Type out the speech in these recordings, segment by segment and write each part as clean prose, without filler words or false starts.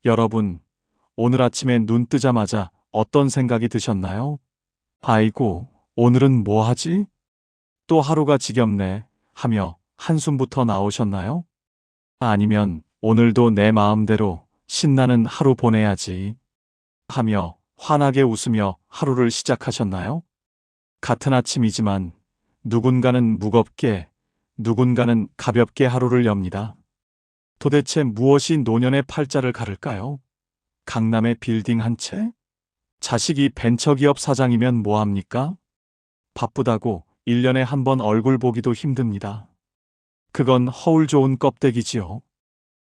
여러분, 오늘 아침에 눈 뜨자마자 어떤 생각이 드셨나요? 아이고, 오늘은 뭐 하지? 또 하루가 지겹네 하며 한숨부터 나오셨나요? 아니면 오늘도 내 마음대로 신나는 하루 보내야지 하며 환하게 웃으며 하루를 시작하셨나요? 같은 아침이지만 누군가는 무겁게, 누군가는 가볍게 하루를 엽니다. 도대체 무엇이 노년의 팔자를 가를까요? 강남의 빌딩 한 채? 자식이 벤처기업 사장이면 뭐합니까? 바쁘다고 1년에 한 번 얼굴 보기도 힘듭니다. 그건 허울 좋은 껍데기지요.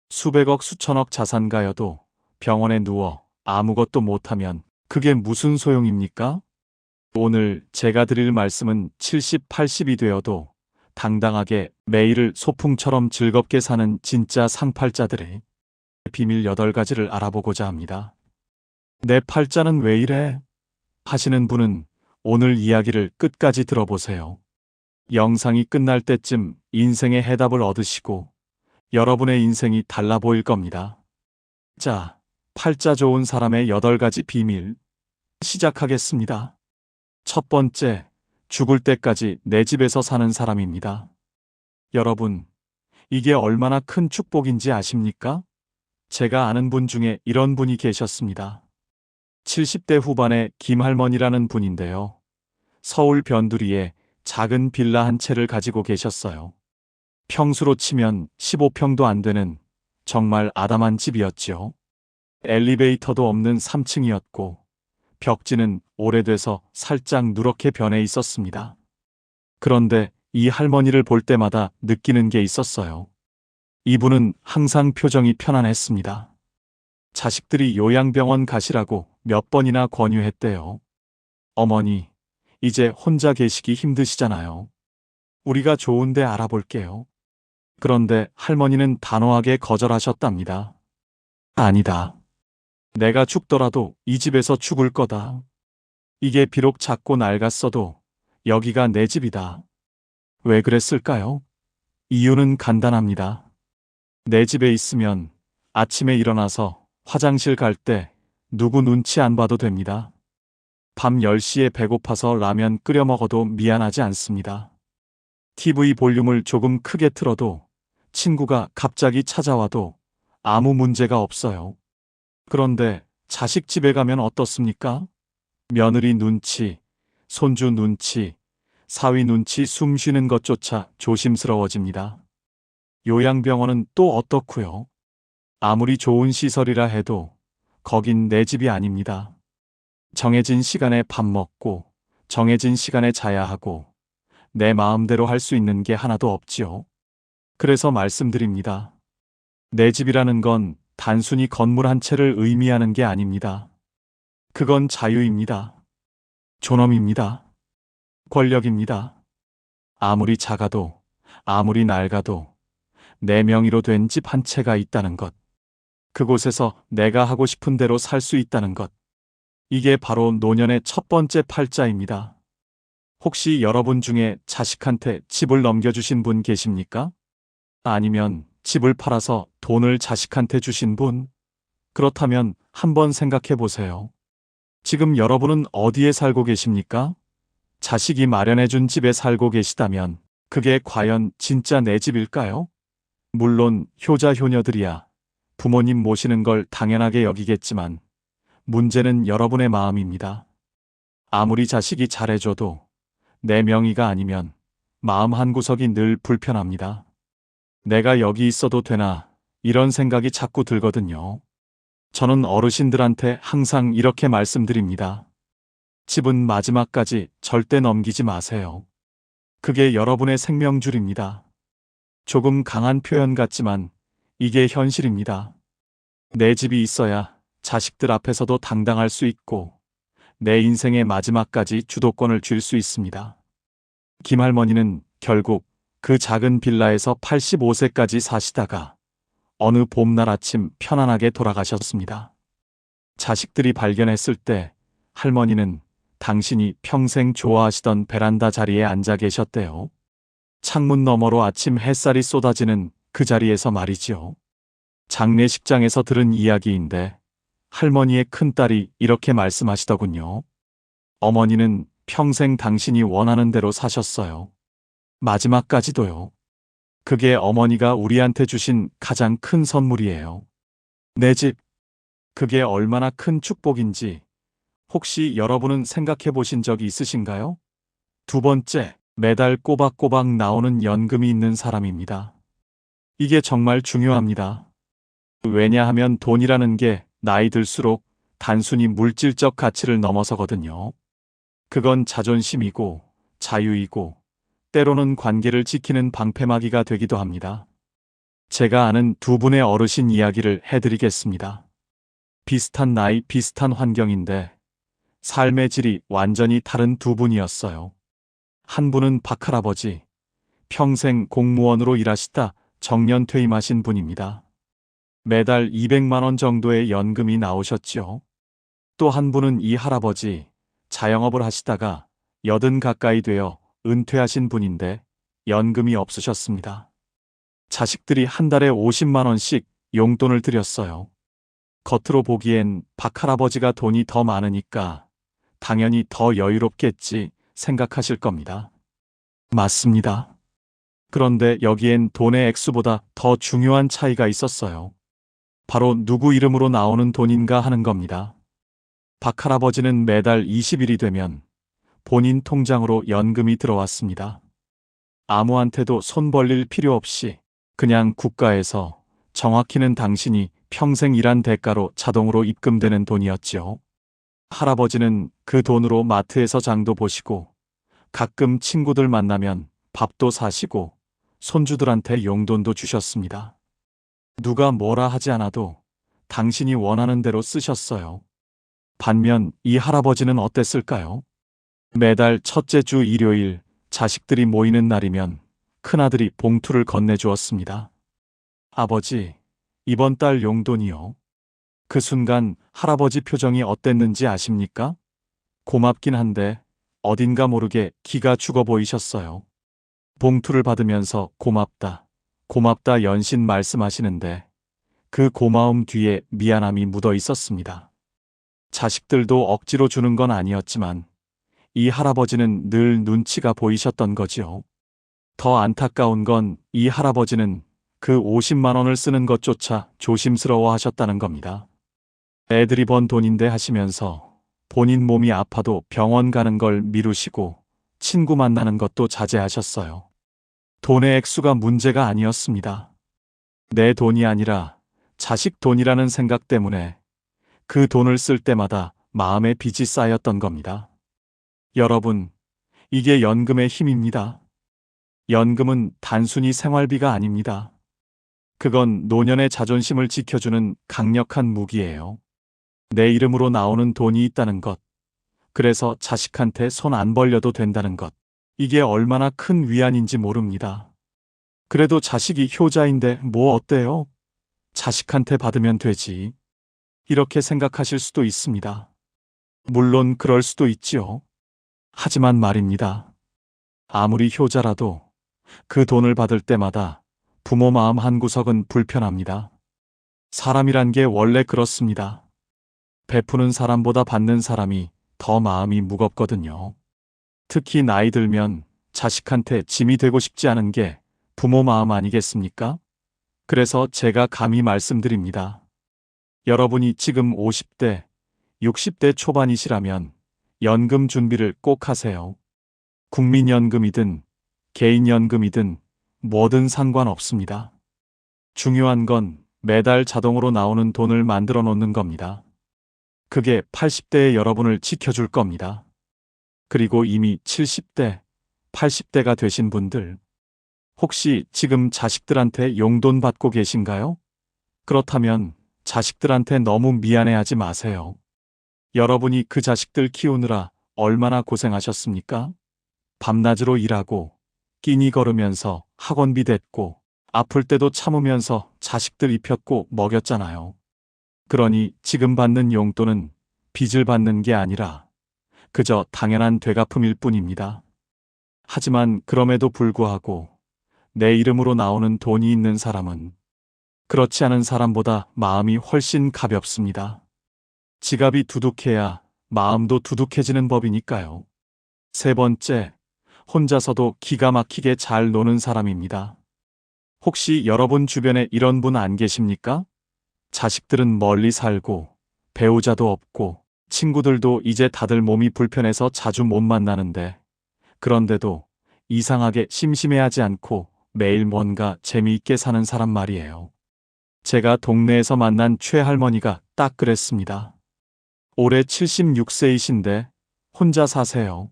수백억 수천억 자산가여도 병원에 누워 아무것도 못하면 그게 무슨 소용입니까? 오늘 제가 드릴 말씀은 70, 80이 되어도 당당하게 매일을 소풍처럼 즐겁게 사는 진짜 상팔자들의 비밀 8가지를 알아보고자 합니다. 내 팔자는 왜 이래? 하시는 분은 오늘 이야기를 끝까지 들어보세요. 영상이 끝날 때쯤 인생의 해답을 얻으시고 여러분의 인생이 달라 보일 겁니다. 자, 팔자 좋은 사람의 8가지 비밀 시작하겠습니다. 첫 번째, 죽을 때까지 내 집에서 사는 사람입니다. 여러분, 이게 얼마나 큰 축복인지 아십니까? 제가 아는 분 중에 이런 분이 계셨습니다. 70대 후반의 김할머니라는 분인데요. 서울 변두리에 작은 빌라 한 채를 가지고 계셨어요. 평수로 치면 15평도 안 되는 정말 아담한 집이었지요. 엘리베이터도 없는 3층이었고 벽지는 오래돼서 살짝 누렇게 변해 있었습니다. 그런데 이 할머니를 볼 때마다 느끼는 게 있었어요. 이분은 항상 표정이 편안했습니다. 자식들이 요양병원 가시라고 몇 번이나 권유했대요. 어머니, 이제 혼자 계시기 힘드시잖아요. 우리가 좋은데 알아볼게요. 그런데 할머니는 단호하게 거절하셨답니다. 아니다. 내가 죽더라도 이 집에서 죽을 거다. 이게 비록 작고 낡았어도 여기가 내 집이다. 왜 그랬을까요? 이유는 간단합니다. 내 집에 있으면 아침에 일어나서 화장실 갈 때 누구 눈치 안 봐도 됩니다. 밤 10시에 배고파서 라면 끓여 먹어도 미안하지 않습니다. TV 볼륨을 조금 크게 틀어도 친구가 갑자기 찾아와도 아무 문제가 없어요. 그런데 자식 집에 가면 어떻습니까? 며느리 눈치, 손주 눈치, 사위 눈치 숨 쉬는 것조차 조심스러워집니다. 요양병원은 또 어떻고요? 아무리 좋은 시설이라 해도 거긴 내 집이 아닙니다. 정해진 시간에 밥 먹고 정해진 시간에 자야 하고 내 마음대로 할 수 있는 게 하나도 없지요. 그래서 말씀드립니다. 내 집이라는 건 단순히 건물 한 채를 의미하는 게 아닙니다. 그건 자유입니다. 존엄입니다. 권력입니다. 아무리 작아도 아무리 낡아도 내 명의로 된 집 한 채가 있다는 것. 그곳에서 내가 하고 싶은 대로 살 수 있다는 것. 이게 바로 노년의 첫 번째 팔자입니다. 혹시 여러분 중에 자식한테 집을 넘겨주신 분 계십니까? 아니면 집을 팔아서 돈을 자식한테 주신 분? 그렇다면 한번 생각해 보세요. 지금 여러분은 어디에 살고 계십니까? 자식이 마련해준 집에 살고 계시다면 그게 과연 진짜 내 집일까요? 물론 효자 효녀들이야 부모님 모시는 걸 당연하게 여기겠지만 문제는 여러분의 마음입니다. 아무리 자식이 잘해줘도 내 명의가 아니면 마음 한구석이 늘 불편합니다. 내가 여기 있어도 되나 이런 생각이 자꾸 들거든요. 저는 어르신들한테 항상 이렇게 말씀드립니다. 집은 마지막까지 절대 넘기지 마세요. 그게 여러분의 생명줄입니다. 조금 강한 표현 같지만 이게 현실입니다. 내 집이 있어야 자식들 앞에서도 당당할 수 있고 내 인생의 마지막까지 주도권을 쥘 수 있습니다. 김할머니는 결국 그 작은 빌라에서 85세까지 사시다가 어느 봄날 아침 편안하게 돌아가셨습니다. 자식들이 발견했을 때 할머니는 당신이 평생 좋아하시던 베란다 자리에 앉아 계셨대요. 창문 너머로 아침 햇살이 쏟아지는 그 자리에서 말이지요. 장례식장에서 들은 이야기인데 할머니의 큰딸이 이렇게 말씀하시더군요. 어머니는 평생 당신이 원하는 대로 사셨어요. 마지막까지도요. 그게 어머니가 우리한테 주신 가장 큰 선물이에요. 내 집. 그게 얼마나 큰 축복인지 혹시 여러분은 생각해 보신 적이 있으신가요? 두 번째, 매달 꼬박꼬박 나오는 연금이 있는 사람입니다. 이게 정말 중요합니다. 왜냐하면 돈이라는 게 나이 들수록 단순히 물질적 가치를 넘어서거든요. 그건 자존심이고 자유이고 때로는 관계를 지키는 방패막이가 되기도 합니다. 제가 아는 두 분의 어르신 이야기를 해드리겠습니다. 비슷한 나이, 비슷한 환경인데 삶의 질이 완전히 다른 두 분이었어요. 한 분은 박할아버지, 평생 공무원으로 일하시다 정년 퇴임하신 분입니다. 매달 200만 원 정도의 연금이 나오셨죠. 또 한 분은 이 할아버지, 자영업을 하시다가 80 가까이 되어 은퇴하신 분인데 연금이 없으셨습니다. 자식들이 한 달에 50만 원씩 용돈을 드렸어요. 겉으로 보기엔 박 할아버지가 돈이 더 많으니까 당연히 더 여유롭겠지 생각하실 겁니다. 맞습니다. 그런데 여기엔 돈의 액수보다 더 중요한 차이가 있었어요. 바로 누구 이름으로 나오는 돈인가 하는 겁니다. 박 할아버지는 매달 20일이 되면 본인 통장으로 연금이 들어왔습니다. 아무한테도 손 벌릴 필요 없이 그냥 국가에서 정확히는 당신이 평생 일한 대가로 자동으로 입금되는 돈이었지요. 할아버지는 그 돈으로 마트에서 장도 보시고 가끔 친구들 만나면 밥도 사시고 손주들한테 용돈도 주셨습니다. 누가 뭐라 하지 않아도 당신이 원하는 대로 쓰셨어요. 반면 이 할아버지는 어땠을까요? 매달 첫째 주 일요일 자식들이 모이는 날이면 큰아들이 봉투를 건네주었습니다. 아버지, 이번 달 용돈이요. 그 순간 할아버지 표정이 어땠는지 아십니까? 고맙긴 한데 어딘가 모르게 기가 죽어 보이셨어요. 봉투를 받으면서 고맙다, 고맙다 연신 말씀하시는데 그 고마움 뒤에 미안함이 묻어 있었습니다. 자식들도 억지로 주는 건 아니었지만 이 할아버지는 늘 눈치가 보이셨던 거지요. 더 안타까운 건 이 할아버지는 그 50만 원을 쓰는 것조차 조심스러워 하셨다는 겁니다. 애들이 번 돈인데 하시면서 본인 몸이 아파도 병원 가는 걸 미루시고 친구 만나는 것도 자제하셨어요. 돈의 액수가 문제가 아니었습니다. 내 돈이 아니라 자식 돈이라는 생각 때문에 그 돈을 쓸 때마다 마음의 빚이 쌓였던 겁니다. 여러분, 이게 연금의 힘입니다. 연금은 단순히 생활비가 아닙니다. 그건 노년의 자존심을 지켜주는 강력한 무기예요. 내 이름으로 나오는 돈이 있다는 것, 그래서 자식한테 손 안 벌려도 된다는 것, 이게 얼마나 큰 위안인지 모릅니다. 그래도 자식이 효자인데 뭐 어때요? 자식한테 받으면 되지. 이렇게 생각하실 수도 있습니다. 물론 그럴 수도 있지요. 하지만 말입니다. 아무리 효자라도 그 돈을 받을 때마다 부모 마음 한구석은 불편합니다. 사람이란 게 원래 그렇습니다. 베푸는 사람보다 받는 사람이 더 마음이 무겁거든요. 특히 나이 들면 자식한테 짐이 되고 싶지 않은 게 부모 마음 아니겠습니까? 그래서 제가 감히 말씀드립니다. 여러분이 지금 50대, 60대 초반이시라면 연금 준비를 꼭 하세요. 국민연금이든 개인연금이든 뭐든 상관없습니다. 중요한 건 매달 자동으로 나오는 돈을 만들어 놓는 겁니다. 그게 80대의 여러분을 지켜줄 겁니다. 그리고 이미 70대, 80대가 되신 분들, 혹시 지금 자식들한테 용돈 받고 계신가요? 그렇다면 자식들한테 너무 미안해하지 마세요. 여러분이 그 자식들 키우느라 얼마나 고생하셨습니까? 밤낮으로 일하고 끼니 걸으면서 학원비 댔고 아플 때도 참으면서 자식들 입혔고 먹였잖아요. 그러니 지금 받는 용돈은 빚을 받는 게 아니라 그저 당연한 되갚음일 뿐입니다. 하지만 그럼에도 불구하고 내 이름으로 나오는 돈이 있는 사람은 그렇지 않은 사람보다 마음이 훨씬 가볍습니다. 지갑이 두둑해야 마음도 두둑해지는 법이니까요. 세 번째, 혼자서도 기가 막히게 잘 노는 사람입니다. 혹시 여러분 주변에 이런 분 안 계십니까? 자식들은 멀리 살고, 배우자도 없고, 친구들도 이제 다들 몸이 불편해서 자주 못 만나는데, 그런데도 이상하게 심심해하지 않고 매일 뭔가 재미있게 사는 사람 말이에요. 제가 동네에서 만난 최할머니가 딱 그랬습니다. 올해 76세이신데 혼자 사세요.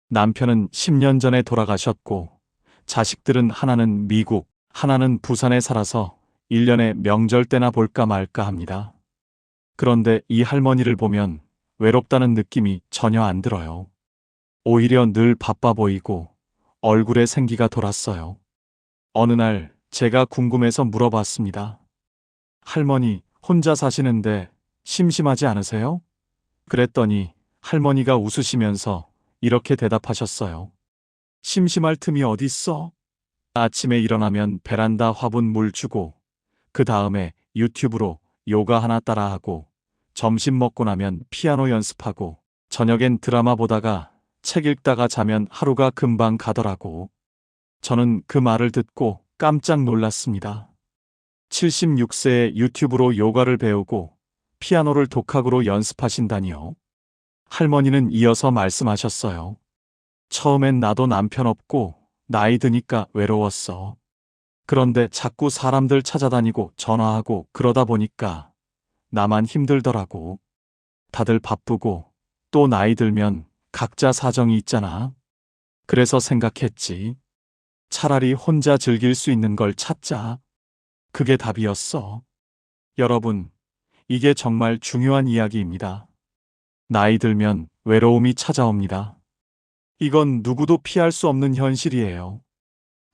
남편은 10년 전에 돌아가셨고, 자식들은 하나는 미국, 하나는 부산에 살아서 1년에 명절 때나 볼까 말까 합니다. 그런데 이 할머니를 보면 외롭다는 느낌이 전혀 안 들어요. 오히려 늘 바빠 보이고 얼굴에 생기가 돌았어요. 어느 날 제가 궁금해서 물어봤습니다. 할머니, 혼자 사시는데 심심하지 않으세요? 그랬더니 할머니가 웃으시면서 이렇게 대답하셨어요. 심심할 틈이 어딨어? 아침에 일어나면 베란다 화분 물 주고, 그 다음에 유튜브로 요가 하나 따라하고, 점심 먹고 나면 피아노 연습하고, 저녁엔 드라마 보다가 책 읽다가 자면 하루가 금방 가더라고. 저는 그 말을 듣고 깜짝 놀랐습니다. 76세에 유튜브로 요가를 배우고 피아노를 독학으로 연습하신다니요. 할머니는 이어서 말씀하셨어요. 처음엔 나도 남편 없고 나이 드니까 외로웠어. 그런데 자꾸 사람들 찾아다니고 전화하고 그러다 보니까 나만 힘들더라고. 다들 바쁘고 또 나이 들면 각자 사정이 있잖아. 그래서 생각했지. 차라리 혼자 즐길 수 있는 걸 찾자. 그게 답이었어. 여러분, 이게 정말 중요한 이야기입니다. 나이 들면 외로움이 찾아옵니다. 이건 누구도 피할 수 없는 현실이에요.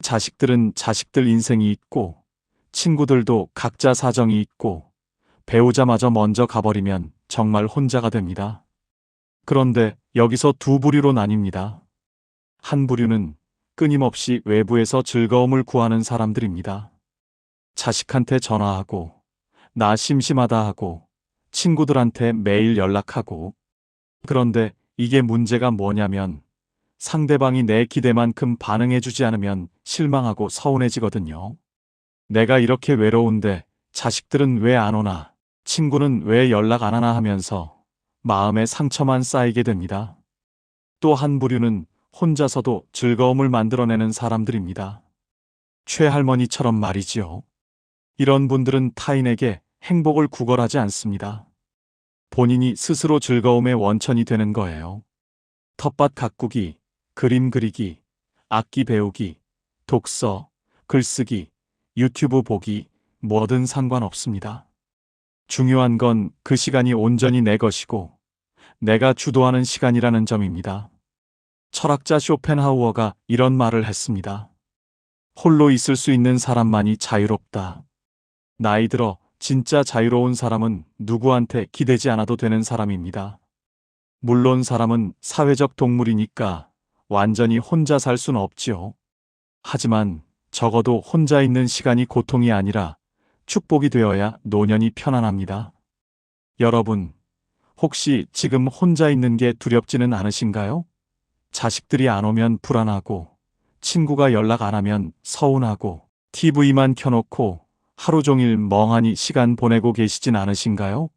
자식들은 자식들 인생이 있고, 친구들도 각자 사정이 있고, 배우자마저 먼저 가버리면 정말 혼자가 됩니다. 그런데 여기서 두 부류로 나뉩니다. 한 부류는 끊임없이 외부에서 즐거움을 구하는 사람들입니다. 자식한테 전화하고, 나 심심하다 하고, 친구들한테 매일 연락하고. 그런데 이게 문제가 뭐냐면, 상대방이 내 기대만큼 반응해주지 않으면 실망하고 서운해지거든요. 내가 이렇게 외로운데 자식들은 왜 안 오나, 친구는 왜 연락 안 하나 하면서 마음에 상처만 쌓이게 됩니다. 또 한 부류는 혼자서도 즐거움을 만들어내는 사람들입니다. 최할머니처럼 말이지요. 이런 분들은 타인에게 행복을 구걸하지 않습니다. 본인이 스스로 즐거움의 원천이 되는 거예요. 텃밭 가꾸기, 그림 그리기, 악기 배우기, 독서, 글쓰기, 유튜브 보기, 뭐든 상관없습니다. 중요한 건 그 시간이 온전히 내 것이고 내가 주도하는 시간이라는 점입니다. 철학자 쇼펜하우어가 이런 말을 했습니다. 홀로 있을 수 있는 사람만이 자유롭다. 나이 들어 진짜 자유로운 사람은 누구한테 기대지 않아도 되는 사람입니다. 물론 사람은 사회적 동물이니까 완전히 혼자 살 수는 없지요. 하지만 적어도 혼자 있는 시간이 고통이 아니라 축복이 되어야 노년이 편안합니다. 여러분, 혹시 지금 혼자 있는 게 두렵지는 않으신가요? 자식들이 안 오면 불안하고, 친구가 연락 안 하면 서운하고, TV만 켜놓고 하루 종일 멍하니 시간 보내고 계시진 않으신가요?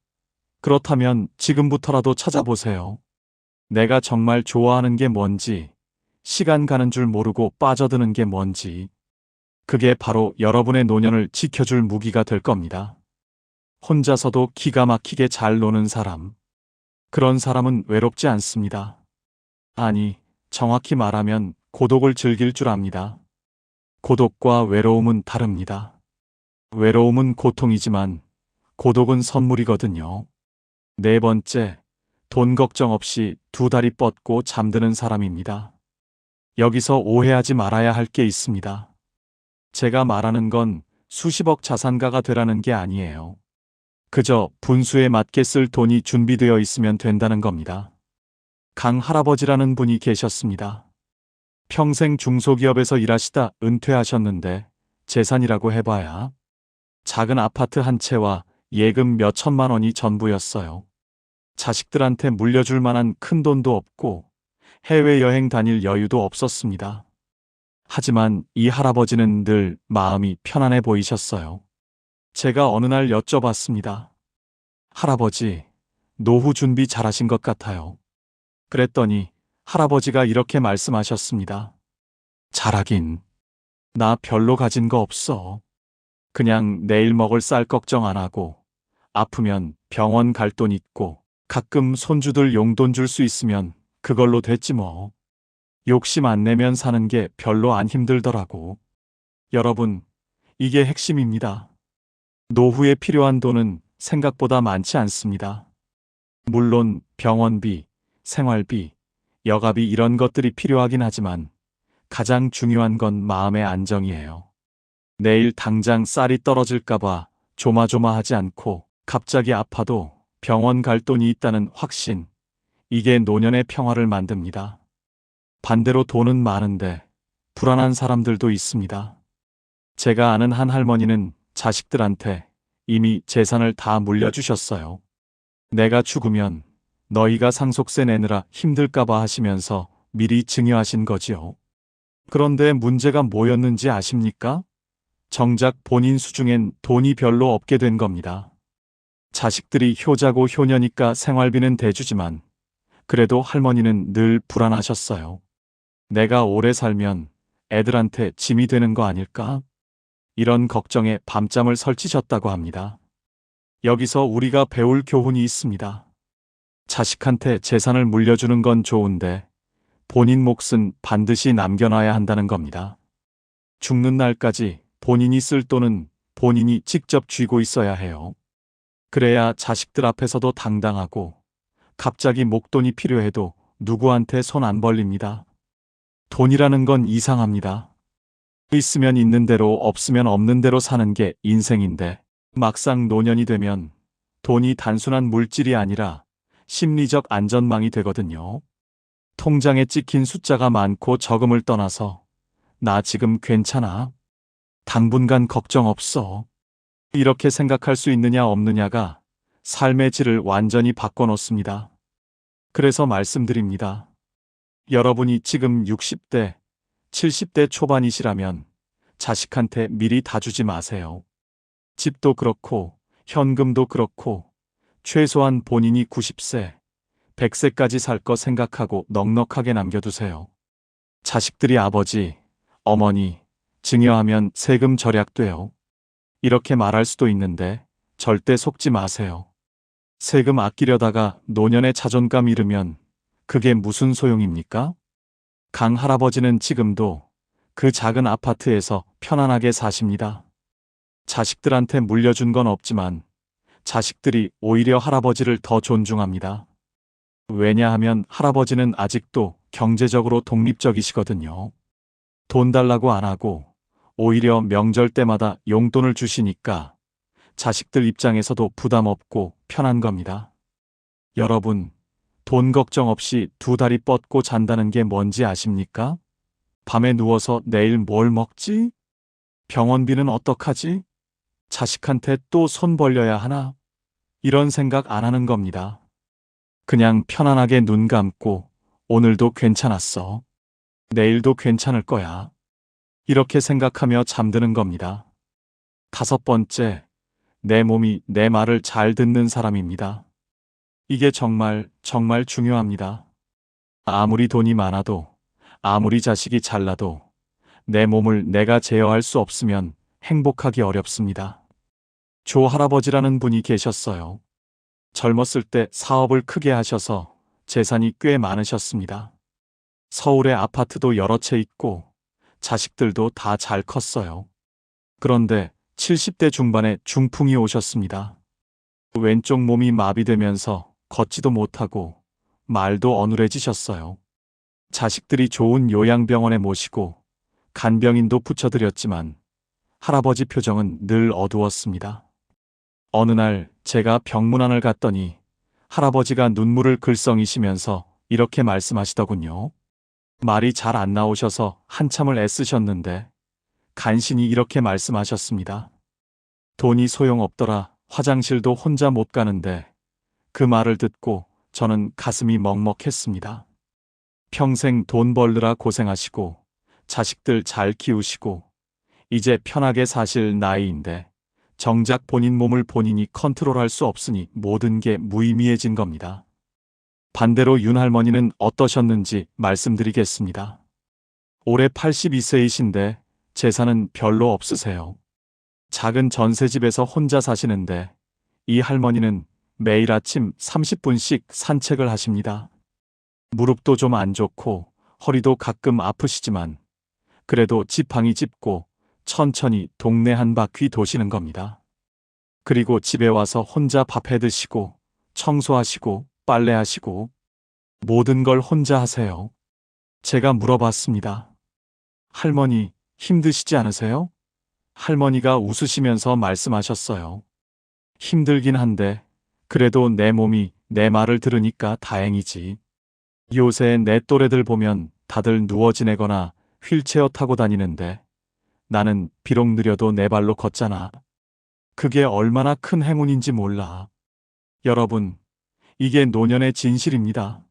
그렇다면 지금부터라도 찾아보세요. 내가 정말 좋아하는 게 뭔지, 시간 가는 줄 모르고 빠져드는 게 뭔지, 그게 바로 여러분의 노년을 지켜줄 무기가 될 겁니다. 혼자서도 기가 막히게 잘 노는 사람. 그런 사람은 외롭지 않습니다. 아니, 정확히 말하면 고독을 즐길 줄 압니다. 고독과 외로움은 다릅니다. 외로움은 고통이지만 고독은 선물이거든요. 네 번째, 돈 걱정 없이 두 다리 뻗고 잠드는 사람입니다. 여기서 오해하지 말아야 할 게 있습니다. 제가 말하는 건 수십억 자산가가 되라는 게 아니에요. 그저 분수에 맞게 쓸 돈이 준비되어 있으면 된다는 겁니다. 강 할아버지라는 분이 계셨습니다. 평생 중소기업에서 일하시다 은퇴하셨는데 재산이라고 해봐야 작은 아파트 한 채와 예금 몇 천만 원이 전부였어요. 자식들한테 물려줄 만한 큰 돈도 없고 해외여행 다닐 여유도 없었습니다. 하지만 이 할아버지는 늘 마음이 편안해 보이셨어요. 제가 어느 날 여쭤봤습니다. 할아버지, 노후 준비 잘하신 것 같아요. 그랬더니 할아버지가 이렇게 말씀하셨습니다. 잘하긴. 나 별로 가진 거 없어. 그냥 내일 먹을 쌀 걱정 안 하고, 아프면 병원 갈 돈 있고, 가끔 손주들 용돈 줄 수 있으면 그걸로 됐지 뭐. 욕심 안 내면 사는 게 별로 안 힘들더라고. 여러분, 이게 핵심입니다. 노후에 필요한 돈은 생각보다 많지 않습니다. 물론 병원비, 생활비, 여가비 이런 것들이 필요하긴 하지만 가장 중요한 건 마음의 안정이에요. 내일 당장 쌀이 떨어질까봐 조마조마하지 않고 갑자기 아파도 병원 갈 돈이 있다는 확신, 이게 노년의 평화를 만듭니다. 반대로 돈은 많은데 불안한 사람들도 있습니다. 제가 아는 한 할머니는 자식들한테 이미 재산을 다 물려주셨어요. 내가 죽으면 너희가 상속세 내느라 힘들까봐 하시면서 미리 증여하신 거지요. 그런데 문제가 뭐였는지 아십니까? 정작 본인 수중엔 돈이 별로 없게 된 겁니다. 자식들이 효자고 효녀니까 생활비는 대주지만 그래도 할머니는 늘 불안하셨어요. 내가 오래 살면 애들한테 짐이 되는 거 아닐까? 이런 걱정에 밤잠을 설치셨다고 합니다. 여기서 우리가 배울 교훈이 있습니다. 자식한테 재산을 물려주는 건 좋은데 본인 몫은 반드시 남겨놔야 한다는 겁니다. 죽는 날까지 본인이 쓸 돈은 본인이 직접 쥐고 있어야 해요. 그래야 자식들 앞에서도 당당하고 갑자기 목돈이 필요해도 누구한테 손 안 벌립니다. 돈이라는 건 이상합니다. 있으면 있는 대로 없으면 없는 대로 사는 게 인생인데 막상 노년이 되면 돈이 단순한 물질이 아니라 심리적 안전망이 되거든요. 통장에 찍힌 숫자가 많고 적음을 떠나서 나 지금 괜찮아. 당분간 걱정 없어. 이렇게 생각할 수 있느냐 없느냐가 삶의 질을 완전히 바꿔놓습니다. 그래서 말씀드립니다. 여러분이 지금 60대, 70대 초반이시라면 자식한테 미리 다 주지 마세요. 집도 그렇고 현금도 그렇고 최소한 본인이 90세, 100세까지 살 거 생각하고 넉넉하게 남겨두세요. 자식들이 아버지, 어머니, 증여하면 세금 절약돼요. 이렇게 말할 수도 있는데 절대 속지 마세요. 세금 아끼려다가 노년에 자존감 잃으면 그게 무슨 소용입니까? 강 할아버지는 지금도 그 작은 아파트에서 편안하게 사십니다. 자식들한테 물려준 건 없지만 자식들이 오히려 할아버지를 더 존중합니다. 왜냐하면 할아버지는 아직도 경제적으로 독립적이시거든요. 돈 달라고 안 하고 오히려 명절 때마다 용돈을 주시니까 자식들 입장에서도 부담 없고 편한 겁니다. 여러분, 돈 걱정 없이 두 다리 뻗고 잔다는 게 뭔지 아십니까? 밤에 누워서 내일 뭘 먹지? 병원비는 어떡하지? 자식한테 또 손 벌려야 하나? 이런 생각 안 하는 겁니다. 그냥 편안하게 눈 감고 오늘도 괜찮았어. 내일도 괜찮을 거야. 이렇게 생각하며 잠드는 겁니다. 5번째, 내 몸이 내 말을 잘 듣는 사람입니다. 이게 정말 중요합니다. 아무리 돈이 많아도, 아무리 자식이 잘나도 내 몸을 내가 제어할 수 없으면 행복하기 어렵습니다. 조 할아버지라는 분이 계셨어요. 젊었을 때 사업을 크게 하셔서 재산이 꽤 많으셨습니다. 서울에 아파트도 여러 채 있고 자식들도 다 잘 컸어요. 그런데 70대 중반에 중풍이 오셨습니다. 왼쪽 몸이 마비되면서 걷지도 못하고 말도 어눌해지셨어요. 자식들이 좋은 요양병원에 모시고 간병인도 붙여드렸지만 할아버지 표정은 늘 어두웠습니다. 어느 날 제가 병문안을 갔더니 할아버지가 눈물을 글썽이시면서 이렇게 말씀하시더군요. 말이 잘 안 나오셔서 한참을 애쓰셨는데 간신히 이렇게 말씀하셨습니다. 돈이 소용없더라. 화장실도 혼자 못 가는데 그 말을 듣고 저는 가슴이 먹먹했습니다. 평생 돈 벌느라 고생하시고 자식들 잘 키우시고 이제 편하게 사실 나이인데 정작 본인 몸을 본인이 컨트롤할 수 없으니 모든 게 무의미해진 겁니다. 반대로 윤 할머니는 어떠셨는지 말씀드리겠습니다. 올해 82세이신데 재산은 별로 없으세요. 작은 전셋집에서 혼자 사시는데 이 할머니는 매일 아침 30분씩 산책을 하십니다. 무릎도 좀 안 좋고 허리도 가끔 아프시지만 그래도 지팡이 짚고 천천히 동네 한 바퀴 도시는 겁니다. 그리고 집에 와서 혼자 밥 해 드시고 청소하시고 빨래하시고 모든 걸 혼자 하세요. 제가 물어봤습니다. 할머니, 힘드시지 않으세요? 할머니가 웃으시면서 말씀하셨어요. 힘들긴 한데 그래도 내 몸이 내 말을 들으니까 다행이지. 요새 내 또래들 보면 다들 누워 지내거나 휠체어 타고 다니는데 나는 비록 느려도 내 발로 걷잖아. 그게 얼마나 큰 행운인지 몰라. 여러분, 이게 노년의 진실입니다.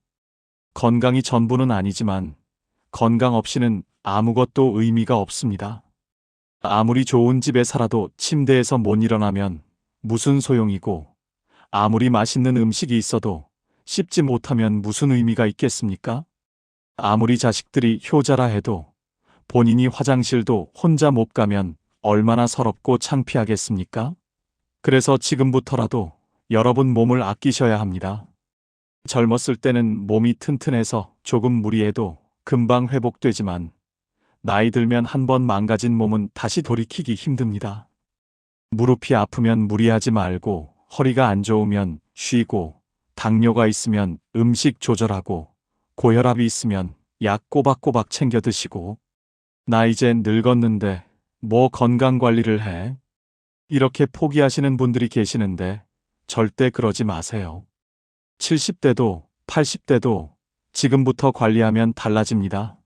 건강이 전부는 아니지만 건강 없이는 아무것도 의미가 없습니다. 아무리 좋은 집에 살아도 침대에서 못 일어나면 무슨 소용이고 아무리 맛있는 음식이 있어도 씹지 못하면 무슨 의미가 있겠습니까? 아무리 자식들이 효자라 해도 본인이 화장실도 혼자 못 가면 얼마나 서럽고 창피하겠습니까? 그래서 지금부터라도 여러분 몸을 아끼셔야 합니다. 젊었을 때는 몸이 튼튼해서 조금 무리해도 금방 회복되지만 나이 들면 한번 망가진 몸은 다시 돌이키기 힘듭니다. 무릎이 아프면 무리하지 말고 허리가 안 좋으면 쉬고 당뇨가 있으면 음식 조절하고 고혈압이 있으면 약 꼬박꼬박 챙겨 드시고 나 이제 늙었는데 뭐 건강 관리를 해? 이렇게 포기하시는 분들이 계시는데 절대 그러지 마세요. 70대도 80대도 지금부터 관리하면 달라집니다.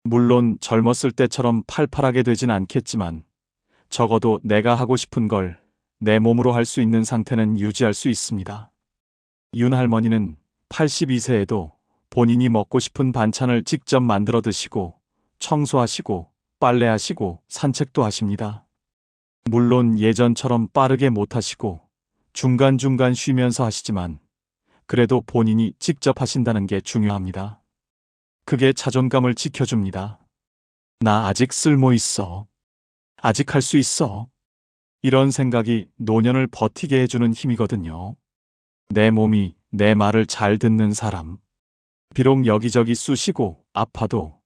물론 젊었을 때처럼 팔팔하게 되진 않겠지만 적어도 내가 하고 싶은 걸 내 몸으로 할 수 있는 상태는 유지할 수 있습니다. 윤 할머니는 82세에도 본인이 먹고 싶은 반찬을 직접 만들어 드시고 청소하시고 빨래하시고 산책도 하십니다. 물론 예전처럼 빠르게 못 하시고 중간중간 쉬면서 하시지만 그래도 본인이 직접 하신다는 게 중요합니다. 그게 자존감을 지켜줍니다. 나 아직 쓸모 있어. 아직 할 수 있어. 이런 생각이 노년을 버티게 해주는 힘이거든요. 내 몸이 내 말을 잘 듣는 사람. 비록 여기저기 쑤시고 아파도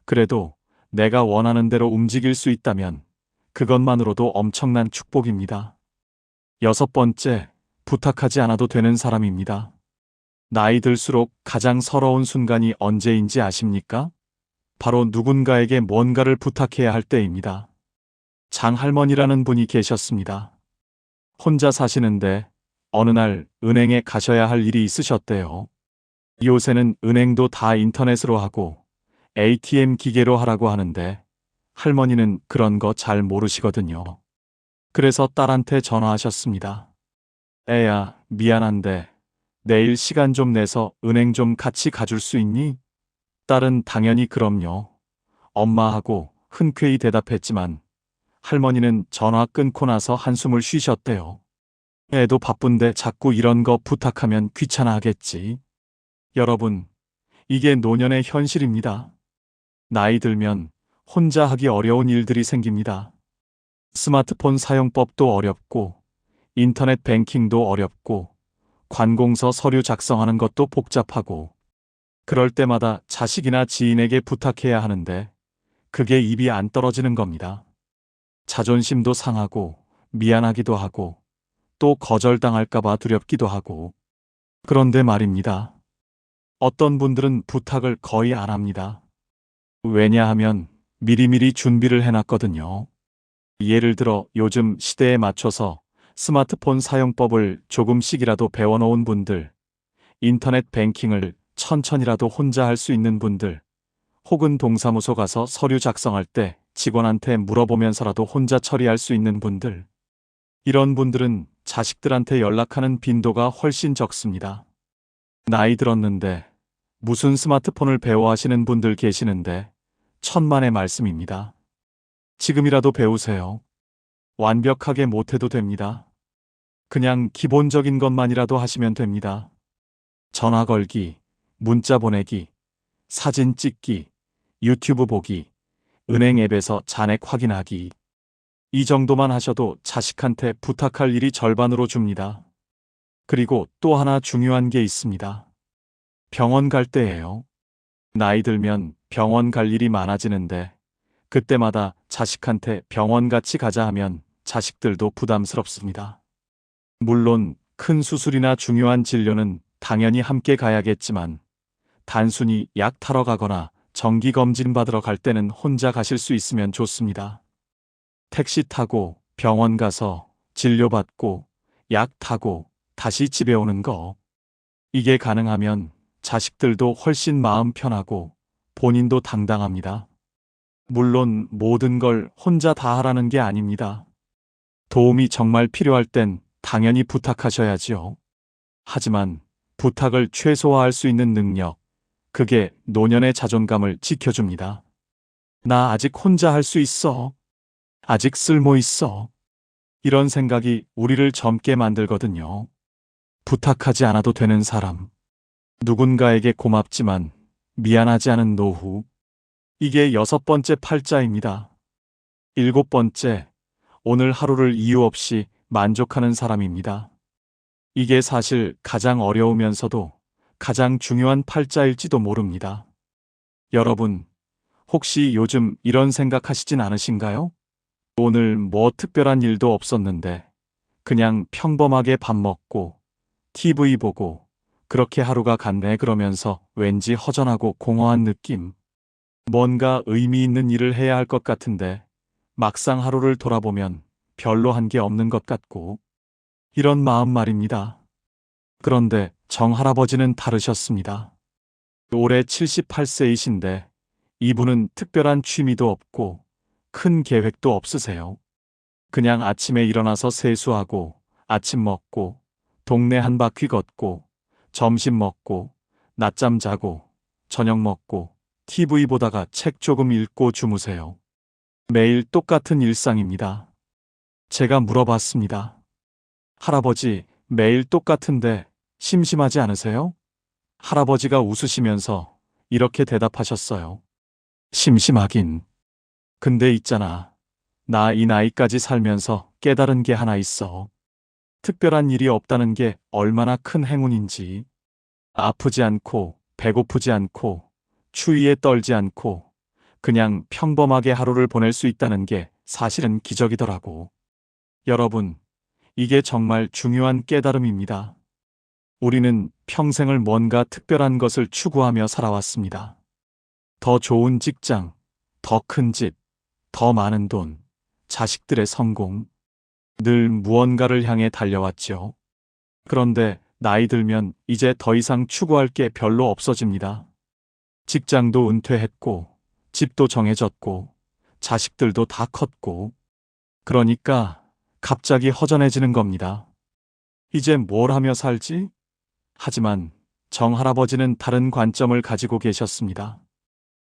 그래도 내가 원하는 대로 움직일 수 있다면 그것만으로도 엄청난 축복입니다. 6번째, 부탁하지 않아도 되는 사람입니다. 나이 들수록 가장 서러운 순간이 언제인지 아십니까? 바로 누군가에게 뭔가를 부탁해야 할 때입니다. 장할머니라는 분이 계셨습니다. 혼자 사시는데 어느 날 은행에 가셔야 할 일이 있으셨대요. 요새는 은행도 다 인터넷으로 하고 ATM 기계로 하라고 하는데 할머니는 그런 거 잘 모르시거든요. 그래서 딸한테 전화하셨습니다. 애야, 미안한데 내일 시간 좀 내서 은행 좀 같이 가줄 수 있니? 딸은 당연히 그럼요. 엄마하고 흔쾌히 대답했지만 할머니는 전화 끊고 나서 한숨을 쉬셨대요. 애도 바쁜데 자꾸 이런 거 부탁하면 귀찮아 하겠지. 여러분, 이게 노년의 현실입니다. 나이 들면 혼자 하기 어려운 일들이 생깁니다. 스마트폰 사용법도 어렵고 인터넷 뱅킹도 어렵고 관공서 서류 작성하는 것도 복잡하고 그럴 때마다 자식이나 지인에게 부탁해야 하는데 그게 입이 안 떨어지는 겁니다. 자존심도 상하고 미안하기도 하고 또 거절당할까봐 두렵기도 하고 그런데 말입니다. 어떤 분들은 부탁을 거의 안 합니다. 왜냐하면 미리미리 준비를 해놨거든요. 예를 들어 요즘 시대에 맞춰서 스마트폰 사용법을 조금씩이라도 배워놓은 분들, 인터넷 뱅킹을 천천히라도 혼자 할 수 있는 분들, 혹은 동사무소 가서 서류 작성할 때 직원한테 물어보면서라도 혼자 처리할 수 있는 분들, 이런 분들은 자식들한테 연락하는 빈도가 훨씬 적습니다. 나이 들었는데 무슨 스마트폰을 배워하시는 분들 계시는데 천만의 말씀입니다. 지금이라도 배우세요. 완벽하게 못해도 됩니다. 그냥 기본적인 것만이라도 하시면 됩니다. 전화 걸기, 문자 보내기, 사진 찍기, 유튜브 보기, 은행 앱에서 잔액 확인하기. 이 정도만 하셔도 자식한테 부탁할 일이 절반으로 줍니다. 그리고 또 하나 중요한 게 있습니다. 병원 갈 때예요. 나이 들면 병원 갈 일이 많아지는데 그때마다 자식한테 병원 같이 가자 하면 자식들도 부담스럽습니다. 물론 큰 수술이나 중요한 진료는 당연히 함께 가야겠지만 단순히 약 타러 가거나 정기검진 받으러 갈 때는 혼자 가실 수 있으면 좋습니다. 택시 타고 병원 가서 진료받고 약 타고 다시 집에 오는 거. 이게 가능하면 자식들도 훨씬 마음 편하고 본인도 당당합니다. 물론 모든 걸 혼자 다 하라는 게 아닙니다. 도움이 정말 필요할 땐 당연히 부탁하셔야지요. 하지만 부탁을 최소화할 수 있는 능력, 그게 노년의 자존감을 지켜줍니다. 나 아직 혼자 할 수 있어. 아직 쓸모 있어. 이런 생각이 우리를 젊게 만들거든요. 부탁하지 않아도 되는 사람. 누군가에게 고맙지만 미안하지 않은 노후. 이게 6번째 팔자입니다. 7번째, 오늘 하루를 이유 없이 만족하는 사람입니다. 이게 사실 가장 어려우면서도 가장 중요한 팔자일지도 모릅니다. 여러분, 혹시 요즘 이런 생각하시진 않으신가요? 오늘 뭐 특별한 일도 없었는데 그냥 평범하게 밥 먹고 TV 보고 그렇게 하루가 갔네 그러면서 왠지 허전하고 공허한 느낌. 뭔가 의미 있는 일을 해야 할 것 같은데 막상 하루를 돌아보면 별로 한 게 없는 것 같고 이런 마음 말입니다. 그런데 정할아버지는 다르셨습니다. 올해 78세이신데 이분은 특별한 취미도 없고 큰 계획도 없으세요. 그냥 아침에 일어나서 세수하고 아침 먹고 동네 한 바퀴 걷고 점심 먹고 낮잠 자고 저녁 먹고 TV 보다가 책 조금 읽고 주무세요. 매일 똑같은 일상입니다. 제가 물어봤습니다. 할아버지, 매일 똑같은데 심심하지 않으세요? 할아버지가 웃으시면서 이렇게 대답하셨어요. 심심하긴. 근데 있잖아. 나 이 나이까지 살면서 깨달은 게 하나 있어. 특별한 일이 없다는 게 얼마나 큰 행운인지. 아프지 않고, 배고프지 않고, 추위에 떨지 않고, 그냥 평범하게 하루를 보낼 수 있다는 게 사실은 기적이더라고. 여러분, 이게 정말 중요한 깨달음입니다. 우리는 평생을 뭔가 특별한 것을 추구하며 살아왔습니다. 더 좋은 직장, 더 큰 집, 더 많은 돈, 자식들의 성공. 늘 무언가를 향해 달려왔죠. 그런데 나이 들면 이제 더 이상 추구할 게 별로 없어집니다. 직장도 은퇴했고, 집도 정해졌고, 자식들도 다 컸고, 그러니까 갑자기 허전해지는 겁니다. 이제 뭘 하며 살지? 하지만 정할아버지는 다른 관점을 가지고 계셨습니다.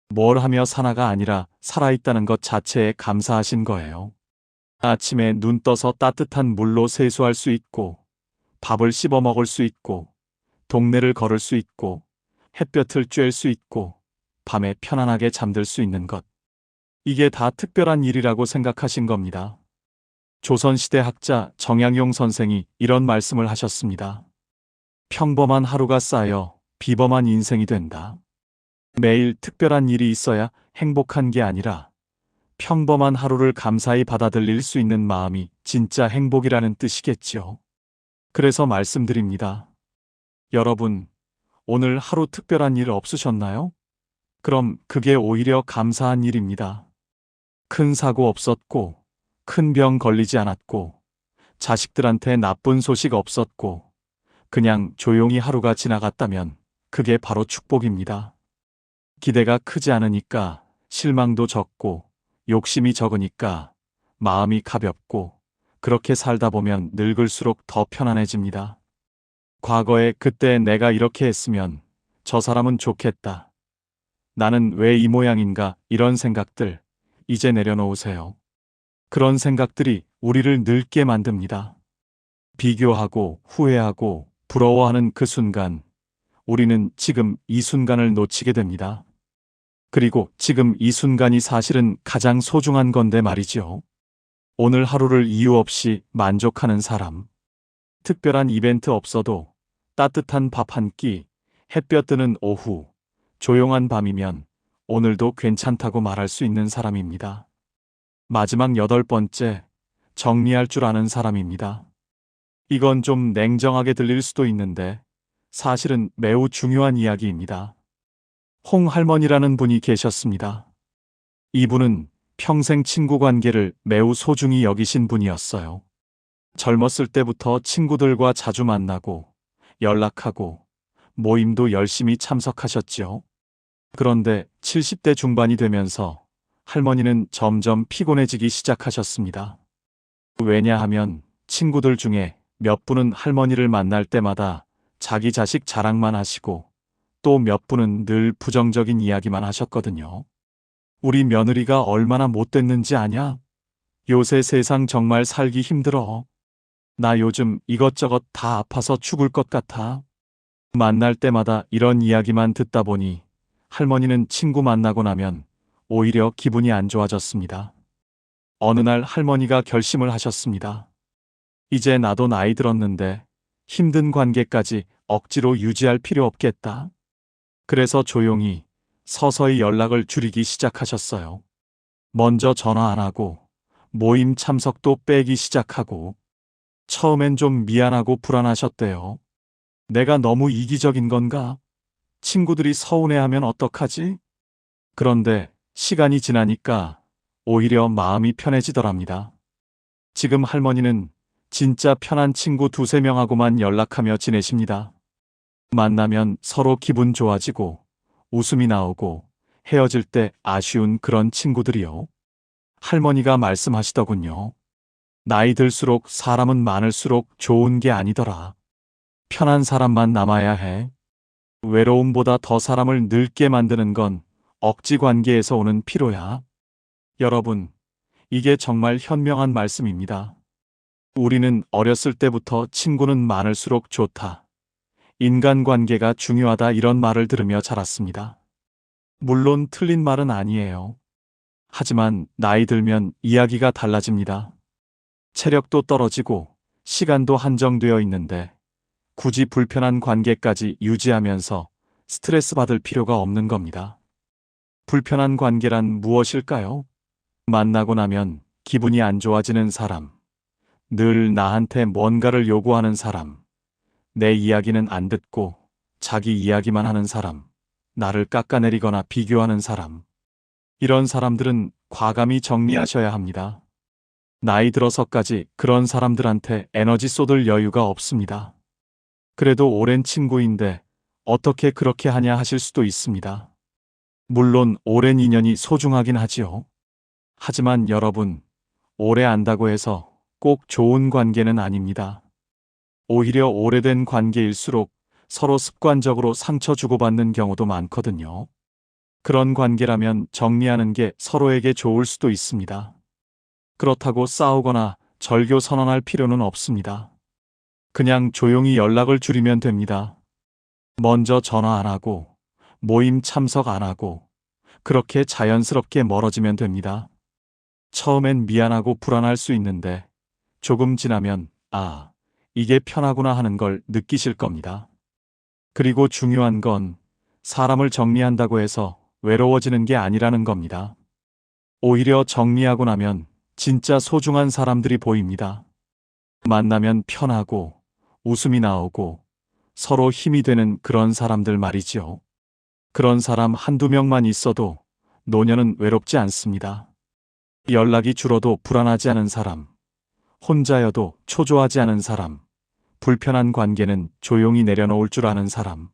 뭘 하며 사나가 아니라 살아있다는 것 자체에 감사하신 거예요. 아침에 눈 떠서 따뜻한 물로 세수할 수 있고, 밥을 씹어 먹을 수 있고, 동네를 걸을 수 있고, 햇볕을 쬐을 수 있고, 밤에 편안하게 잠들 수 있는 것. 이게 다 특별한 일이라고 생각하신 겁니다. 조선시대 학자 정양용 선생이 이런 말씀을 하셨습니다. 평범한 하루가 쌓여 비범한 인생이 된다. 매일 특별한 일이 있어야 행복한 게 아니라 평범한 하루를 감사히 받아들일 수 있는 마음이 진짜 행복이라는 뜻이겠지요. 그래서 말씀드립니다. 여러분, 오늘 하루 특별한 일 없으셨나요? 그럼 그게 오히려 감사한 일입니다. 큰 사고 없었고, 큰 병 걸리지 않았고, 자식들한테 나쁜 소식 없었고, 그냥 조용히 하루가 지나갔다면 그게 바로 축복입니다. 기대가 크지 않으니까 실망도 적고, 욕심이 적으니까 마음이 가볍고, 그렇게 살다 보면 늙을수록 더 편안해집니다. 과거에 그때 내가 이렇게 했으면 저 사람은 좋겠다. 나는 왜 이 모양인가 이런 생각들 이제 내려놓으세요. 그런 생각들이 우리를 늙게 만듭니다. 비교하고 후회하고 부러워하는 그 순간 우리는 지금 이 순간을 놓치게 됩니다. 그리고 지금 이 순간이 사실은 가장 소중한 건데 말이죠. 오늘 하루를 이유 없이 만족하는 사람. 특별한 이벤트 없어도 따뜻한 밥 한 끼, 햇볕 드는 오후, 조용한 밤이면 오늘도 괜찮다고 말할 수 있는 사람입니다. 마지막 8번째, 정리할 줄 아는 사람입니다. 이건 좀 냉정하게 들릴 수도 있는데 사실은 매우 중요한 이야기입니다. 홍 할머니라는 분이 계셨습니다. 이분은 평생 친구 관계를 매우 소중히 여기신 분이었어요. 젊었을 때부터 친구들과 자주 만나고 연락하고 모임도 열심히 참석하셨지요. 그런데 70대 중반이 되면서 할머니는 점점 피곤해지기 시작하셨습니다. 왜냐하면 친구들 중에 몇 분은 할머니를 만날 때마다 자기 자식 자랑만 하시고 또 몇 분은 늘 부정적인 이야기만 하셨거든요. 우리 며느리가 얼마나 못됐는지 아냐? 요새 세상 정말 살기 힘들어. 나 요즘 이것저것 다 아파서 죽을 것 같아. 만날 때마다 이런 이야기만 듣다 보니 할머니는 친구 만나고 나면 오히려 기분이 안 좋아졌습니다. 어느 날 할머니가 결심을 하셨습니다. 이제 나도 나이 들었는데 힘든 관계까지 억지로 유지할 필요 없겠다. 그래서 조용히 서서히 연락을 줄이기 시작하셨어요. 먼저 전화 안 하고 모임 참석도 빼기 시작하고 처음엔 좀 미안하고 불안하셨대요. 내가 너무 이기적인 건가? 친구들이 서운해하면 어떡하지? 그런데 시간이 지나니까 오히려 마음이 편해지더랍니다. 지금 할머니는 진짜 편한 친구 2~3명하고만 연락하며 지내십니다. 만나면 서로 기분 좋아지고 웃음이 나오고 헤어질 때 아쉬운 그런 친구들이요. 할머니가 말씀하시더군요. 나이 들수록 사람은 많을수록 좋은 게 아니더라. 편한 사람만 남아야 해. 외로움보다 더 사람을 늙게 만드는 건 억지 관계에서 오는 피로야. 여러분, 이게 정말 현명한 말씀입니다. 우리는 어렸을 때부터 친구는 많을수록 좋다. 인간관계가 중요하다 이런 말을 들으며 자랐습니다. 물론 틀린 말은 아니에요. 하지만 나이 들면 이야기가 달라집니다. 체력도 떨어지고 시간도 한정되어 있는데 굳이 불편한 관계까지 유지하면서 스트레스 받을 필요가 없는 겁니다. 불편한 관계란 무엇일까요? 만나고 나면 기분이 안 좋아지는 사람, 늘 나한테 뭔가를 요구하는 사람, 내 이야기는 안 듣고 자기 이야기만 하는 사람, 나를 깎아내리거나 비교하는 사람. 이런 사람들은 과감히 정리하셔야 합니다. 나이 들어서까지 그런 사람들한테 에너지 쏟을 여유가 없습니다. 그래도 오랜 친구인데 어떻게 그렇게 하냐 하실 수도 있습니다. 물론 오랜 인연이 소중하긴 하지요. 하지만 여러분, 오래 안다고 해서 꼭 좋은 관계는 아닙니다. 오히려 오래된 관계일수록 서로 습관적으로 상처 주고받는 경우도 많거든요. 그런 관계라면 정리하는 게 서로에게 좋을 수도 있습니다. 그렇다고 싸우거나 절교 선언할 필요는 없습니다. 그냥 조용히 연락을 줄이면 됩니다. 먼저 전화 안 하고, 모임 참석 안 하고, 그렇게 자연스럽게 멀어지면 됩니다. 처음엔 미안하고 불안할 수 있는데, 조금 지나면, 이게 편하구나 하는 걸 느끼실 겁니다. 그리고 중요한 건 사람을 정리한다고 해서 외로워지는 게 아니라는 겁니다. 오히려 정리하고 나면 진짜 소중한 사람들이 보입니다. 만나면 편하고 웃음이 나오고 서로 힘이 되는 그런 사람들 말이지요. 그런 사람 한두 명만 있어도 노년은 외롭지 않습니다. 연락이 줄어도 불안하지 않은 사람, 혼자여도 초조하지 않은 사람, 불편한 관계는 조용히 내려놓을 줄 아는 사람.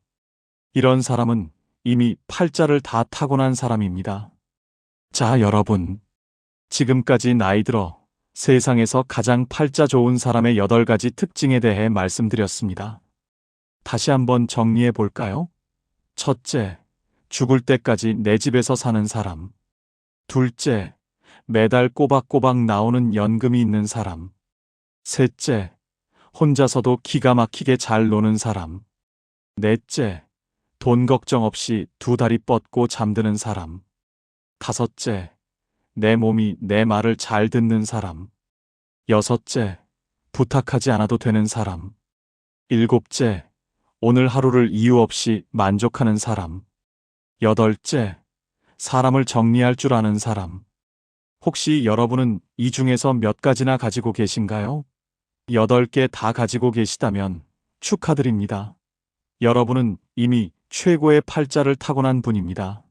이런 사람은 이미 팔자를 다 타고난 사람입니다. 자, 여러분. 지금까지 나이 들어 세상에서 가장 팔자 좋은 사람의 8가지 특징에 대해 말씀드렸습니다. 다시 한번 정리해 볼까요? 첫째, 죽을 때까지 내 집에서 사는 사람. 둘째, 매달 꼬박꼬박 나오는 연금이 있는 사람. 셋째, 혼자서도 기가 막히게 잘 노는 사람. 넷째, 돈 걱정 없이 2다리 뻗고 잠드는 사람. 다섯째, 내 몸이 내 말을 잘 듣는 사람. 여섯째, 부탁하지 않아도 되는 사람. 일곱째, 오늘 하루를 이유 없이 만족하는 사람. 여덟째, 사람을 정리할 줄 아는 사람. 혹시 여러분은 이 중에서 몇 가지나 가지고 계신가요? 8개 다 가지고 계시다면 축하드립니다. 여러분은 이미 최고의 팔자를 타고난 분입니다.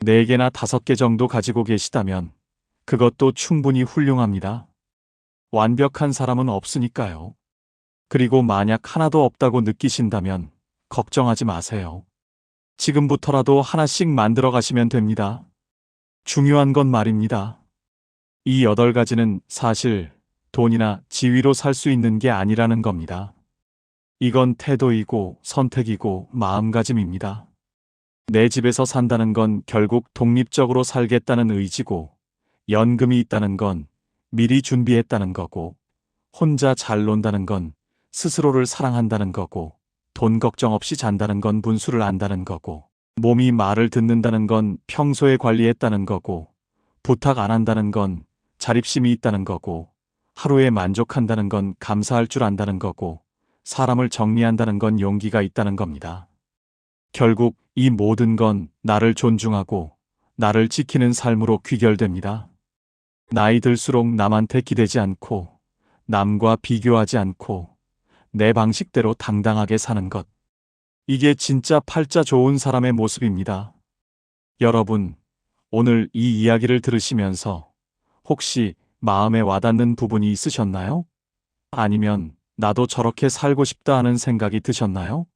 4개나 5개 정도 가지고 계시다면 그것도 충분히 훌륭합니다. 완벽한 사람은 없으니까요. 그리고 만약 하나도 없다고 느끼신다면 걱정하지 마세요. 지금부터라도 하나씩 만들어 가시면 됩니다. 중요한 건 말입니다. 이 8가지는 사실 돈이나 지위로 살 수 있는 게 아니라는 겁니다. 이건 태도이고 선택이고 마음가짐입니다. 내 집에서 산다는 건 결국 독립적으로 살겠다는 의지고, 연금이 있다는 건 미리 준비했다는 거고, 혼자 잘 논다는 건 스스로를 사랑한다는 거고, 돈 걱정 없이 잔다는 건 분수를 안다는 거고, 몸이 말을 듣는다는 건 평소에 관리했다는 거고, 부탁 안 한다는 건 자립심이 있다는 거고, 하루에 만족한다는 건 감사할 줄 안다는 거고, 사람을 정리한다는 건 용기가 있다는 겁니다. 결국 이 모든 건 나를 존중하고 나를 지키는 삶으로 귀결됩니다. 나이 들수록 남한테 기대지 않고 남과 비교하지 않고 내 방식대로 당당하게 사는 것. 이게 진짜 팔자 좋은 사람의 모습입니다. 여러분, 오늘 이 이야기를 들으시면서 혹시 마음에 와닿는 부분이 있으셨나요? 아니면 나도 저렇게 살고 싶다 하는 생각이 드셨나요?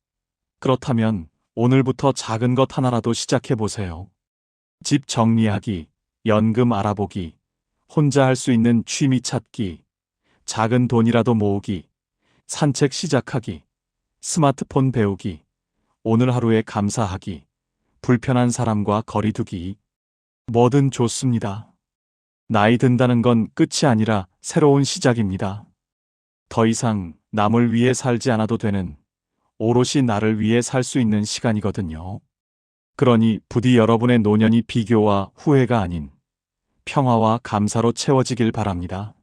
그렇다면 오늘부터 작은 것 하나라도 시작해 보세요. 집 정리하기, 연금 알아보기, 혼자 할 수 있는 취미 찾기, 작은 돈이라도 모으기, 산책 시작하기, 스마트폰 배우기, 오늘 하루에 감사하기, 불편한 사람과 거리 두기. 뭐든 좋습니다. 나이 든다는 건 끝이 아니라 새로운 시작입니다. 더 이상 남을 위해 살지 않아도 되는, 오롯이 나를 위해 살 수 있는 시간이거든요. 그러니 부디 여러분의 노년이 비교와 후회가 아닌 평화와 감사로 채워지길 바랍니다.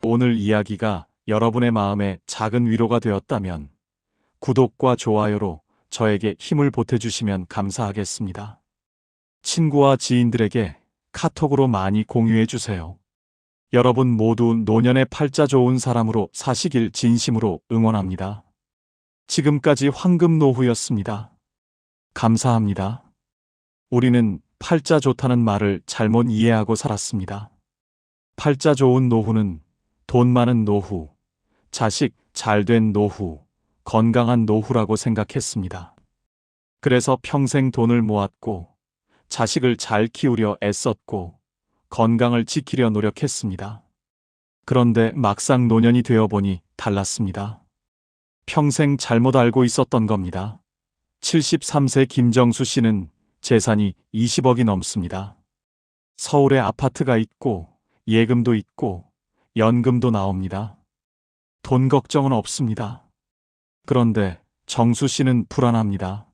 오늘 이야기가 여러분의 마음에 작은 위로가 되었다면 구독과 좋아요로 저에게 힘을 보태주시면 감사하겠습니다. 친구와 지인들에게 카톡으로 많이 공유해주세요. 여러분 모두 노년의 팔자 좋은 사람으로 사시길 진심으로 응원합니다. 지금까지 황금노후였습니다. 감사합니다. 우리는 팔자 좋다는 말을 잘못 이해하고 살았습니다. 팔자 좋은 노후는 돈 많은 노후, 자식 잘된 노후, 건강한 노후라고 생각했습니다. 그래서 평생 돈을 모았고, 자식을 잘 키우려 애썼고, 건강을 지키려 노력했습니다. 그런데 막상 노년이 되어보니 달랐습니다. 평생 잘못 알고 있었던 겁니다. 73세 김정수 씨는 재산이 20억이 넘습니다. 서울에 아파트가 있고, 예금도 있고, 연금도 나옵니다. 돈 걱정은 없습니다. 그런데 정수 씨는 불안합니다.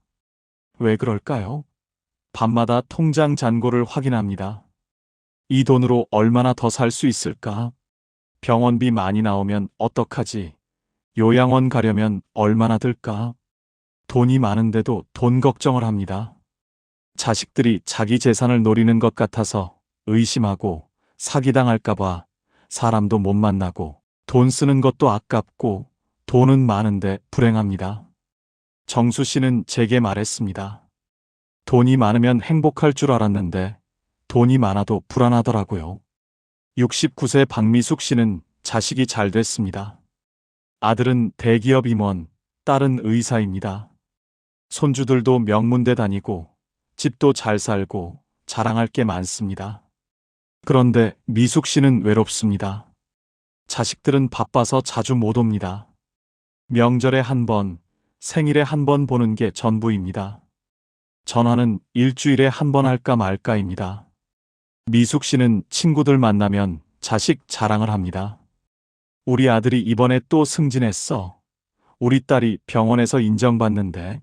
왜 그럴까요? 밤마다 통장 잔고를 확인합니다. 이 돈으로 얼마나 더 살 수 있을까? 병원비 많이 나오면 어떡하지? 요양원 가려면 얼마나 들까? 돈이 많은데도 돈 걱정을 합니다. 자식들이 자기 재산을 노리는 것 같아서 의심하고 사기당할까봐 사람도 못 만나고 돈 쓰는 것도 아깝고 돈은 많은데 불행합니다. 정수 씨는 제게 말했습니다. 돈이 많으면 행복할 줄 알았는데 돈이 많아도 불안하더라고요. 69세 박미숙 씨는 자식이 잘 됐습니다. 아들은 대기업 임원, 딸은 의사입니다. 손주들도 명문대 다니고 집도 잘 살고 자랑할 게 많습니다. 그런데 미숙 씨는 외롭습니다. 자식들은 바빠서 자주 못 옵니다. 명절에 한 번, 생일에 한 번 보는 게 전부입니다. 전화는 일주일에 한 번 할까 말까입니다. 미숙 씨는 친구들 만나면 자식 자랑을 합니다. 우리 아들이 이번에 또 승진했어. 우리 딸이 병원에서 인정받는데.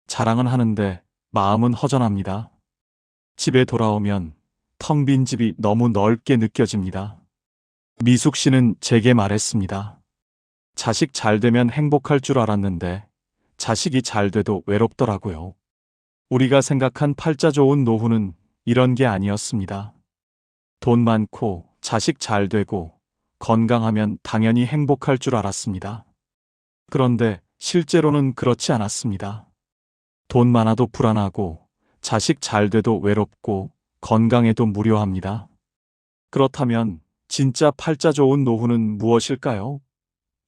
자랑은 하는데 마음은 허전합니다. 집에 돌아오면 텅 빈 집이 너무 넓게 느껴집니다. 미숙 씨는 제게 말했습니다. 자식 잘 되면 행복할 줄 알았는데 자식이 잘 돼도 외롭더라고요. 우리가 생각한 팔자 좋은 노후는 이런 게 아니었습니다. 돈 많고 자식 잘 되고 건강하면 당연히 행복할 줄 알았습니다. 그런데 실제로는 그렇지 않았습니다. 돈 많아도 불안하고 자식 잘 돼도 외롭고 건강해도 무료합니다. 그렇다면 진짜 팔자 좋은 노후는 무엇일까요?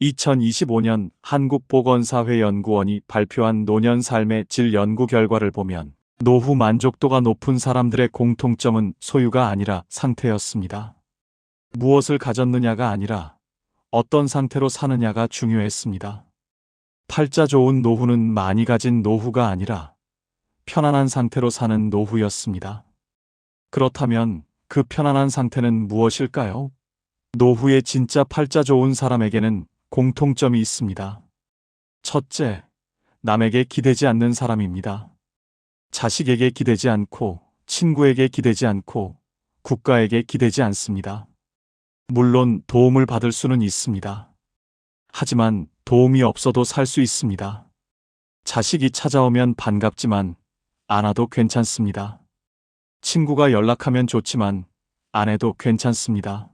2025년 한국보건사회연구원이 발표한 노년 삶의 질 연구 결과를 보면 노후 만족도가 높은 사람들의 공통점은 소유가 아니라 상태였습니다. 무엇을 가졌느냐가 아니라 어떤 상태로 사느냐가 중요했습니다. 팔자 좋은 노후는 많이 가진 노후가 아니라 편안한 상태로 사는 노후였습니다. 그렇다면 그 편안한 상태는 무엇일까요? 노후에 진짜 팔자 좋은 사람에게는 공통점이 있습니다. 첫째, 남에게 기대지 않는 사람입니다. 자식에게 기대지 않고, 친구에게 기대지 않고, 국가에게 기대지 않습니다. 물론 도움을 받을 수는 있습니다. 하지만 도움이 없어도 살 수 있습니다. 자식이 찾아오면 반갑지만 안 와도 괜찮습니다. 친구가 연락하면 좋지만 안 해도 괜찮습니다.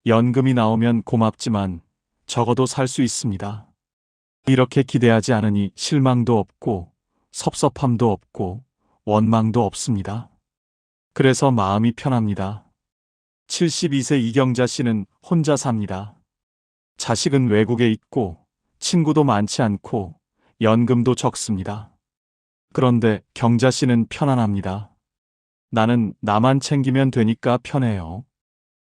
연금이 나오면 고맙지만 적어도 살 수 있습니다. 이렇게 기대하지 않으니 실망도 없고 섭섭함도 없고 원망도 없습니다. 그래서 마음이 편합니다. 72세 이경자 씨는 혼자 삽니다. 자식은 외국에 있고 친구도 많지 않고 연금도 적습니다. 그런데 경자 씨는 편안합니다. 나는 나만 챙기면 되니까 편해요.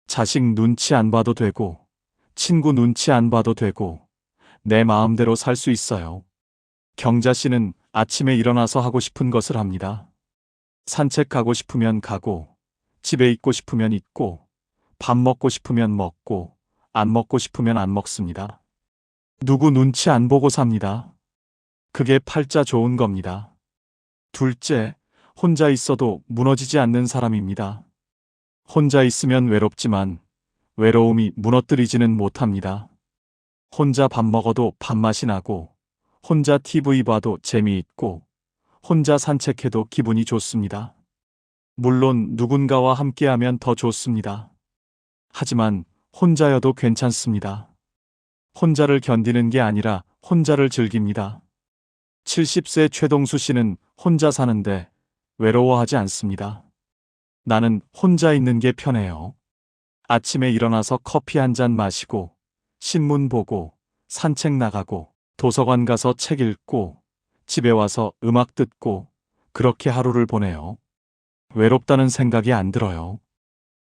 자식 눈치 안 봐도 되고 친구 눈치 안 봐도 되고 내 마음대로 살 수 있어요. 경자 씨는 아침에 일어나서 하고 싶은 것을 합니다. 산책 가고 싶으면 가고 집에 있고 싶으면 있고 밥 먹고 싶으면 먹고 안 먹고 싶으면 안 먹습니다. 누구 눈치 안 보고 삽니다. 그게 팔자 좋은 겁니다. 둘째, 혼자 있어도 무너지지 않는 사람입니다. 혼자 있으면 외롭지만 외로움이 무너뜨리지는 못합니다. 혼자 밥 먹어도 밥맛이 나고 혼자 TV 봐도 재미있고 혼자 산책해도 기분이 좋습니다. 물론 누군가와 함께하면 더 좋습니다. 하지만 혼자여도 괜찮습니다. 혼자를 견디는 게 아니라 혼자를 즐깁니다. 70세 최동수 씨는 혼자 사는데 외로워하지 않습니다. 나는 혼자 있는 게 편해요. 아침에 일어나서 커피 한 잔 마시고 신문 보고 산책 나가고 도서관 가서 책 읽고 집에 와서 음악 듣고 그렇게 하루를 보내요. 외롭다는 생각이 안 들어요.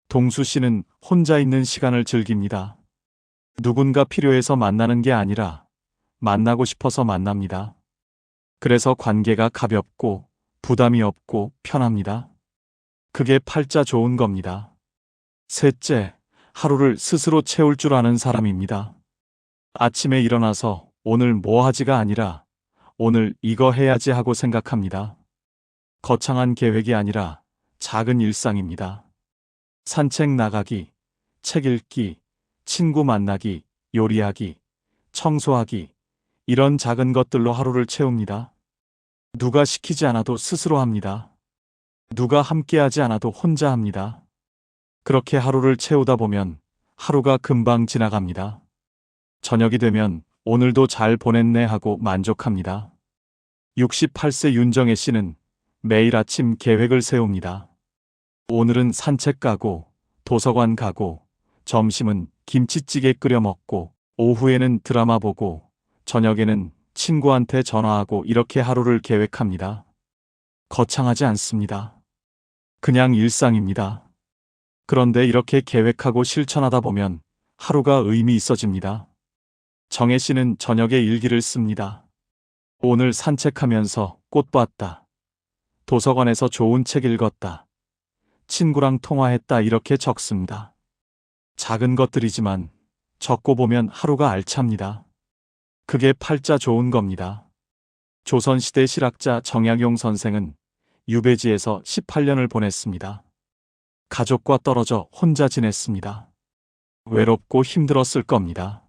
동수 씨는 혼자 있는 시간을 즐깁니다. 누군가 필요해서 만나는 게 아니라 만나고 싶어서 만납니다. 그래서 관계가 가볍고 부담이 없고 편합니다. 그게 팔자 좋은 겁니다. 셋째, 하루를 스스로 채울 줄 아는 사람입니다. 아침에 일어나서 오늘 뭐 하지가 아니라 오늘 이거 해야지 하고 생각합니다. 거창한 계획이 아니라 작은 일상입니다. 산책 나가기, 책 읽기, 친구 만나기, 요리하기, 청소하기, 이런 작은 것들로 하루를 채웁니다. 누가 시키지 않아도 스스로 합니다. 누가 함께하지 않아도 혼자 합니다. 그렇게 하루를 채우다 보면 하루가 금방 지나갑니다. 저녁이 되면 오늘도 잘 보냈네 하고 만족합니다. 68세 윤정혜 씨는 매일 아침 계획을 세웁니다. 오늘은 산책 가고 도서관 가고 점심은 김치찌개 끓여 먹고 오후에는 드라마 보고 저녁에는 친구한테 전화하고 이렇게 하루를 계획합니다. 거창하지 않습니다. 그냥 일상입니다. 그런데 이렇게 계획하고 실천하다 보면 하루가 의미 있어집니다. 정혜 씨는 저녁에 일기를 씁니다. 오늘 산책하면서 꽃 봤다. 도서관에서 좋은 책 읽었다. 친구랑 통화했다. 이렇게 적습니다. 작은 것들이지만 적고 보면 하루가 알찹니다. 그게 팔자 좋은 겁니다. 조선시대 실학자 정약용 선생은 유배지에서 18년을 보냈습니다. 가족과 떨어져 혼자 지냈습니다. 외롭고 힘들었을 겁니다.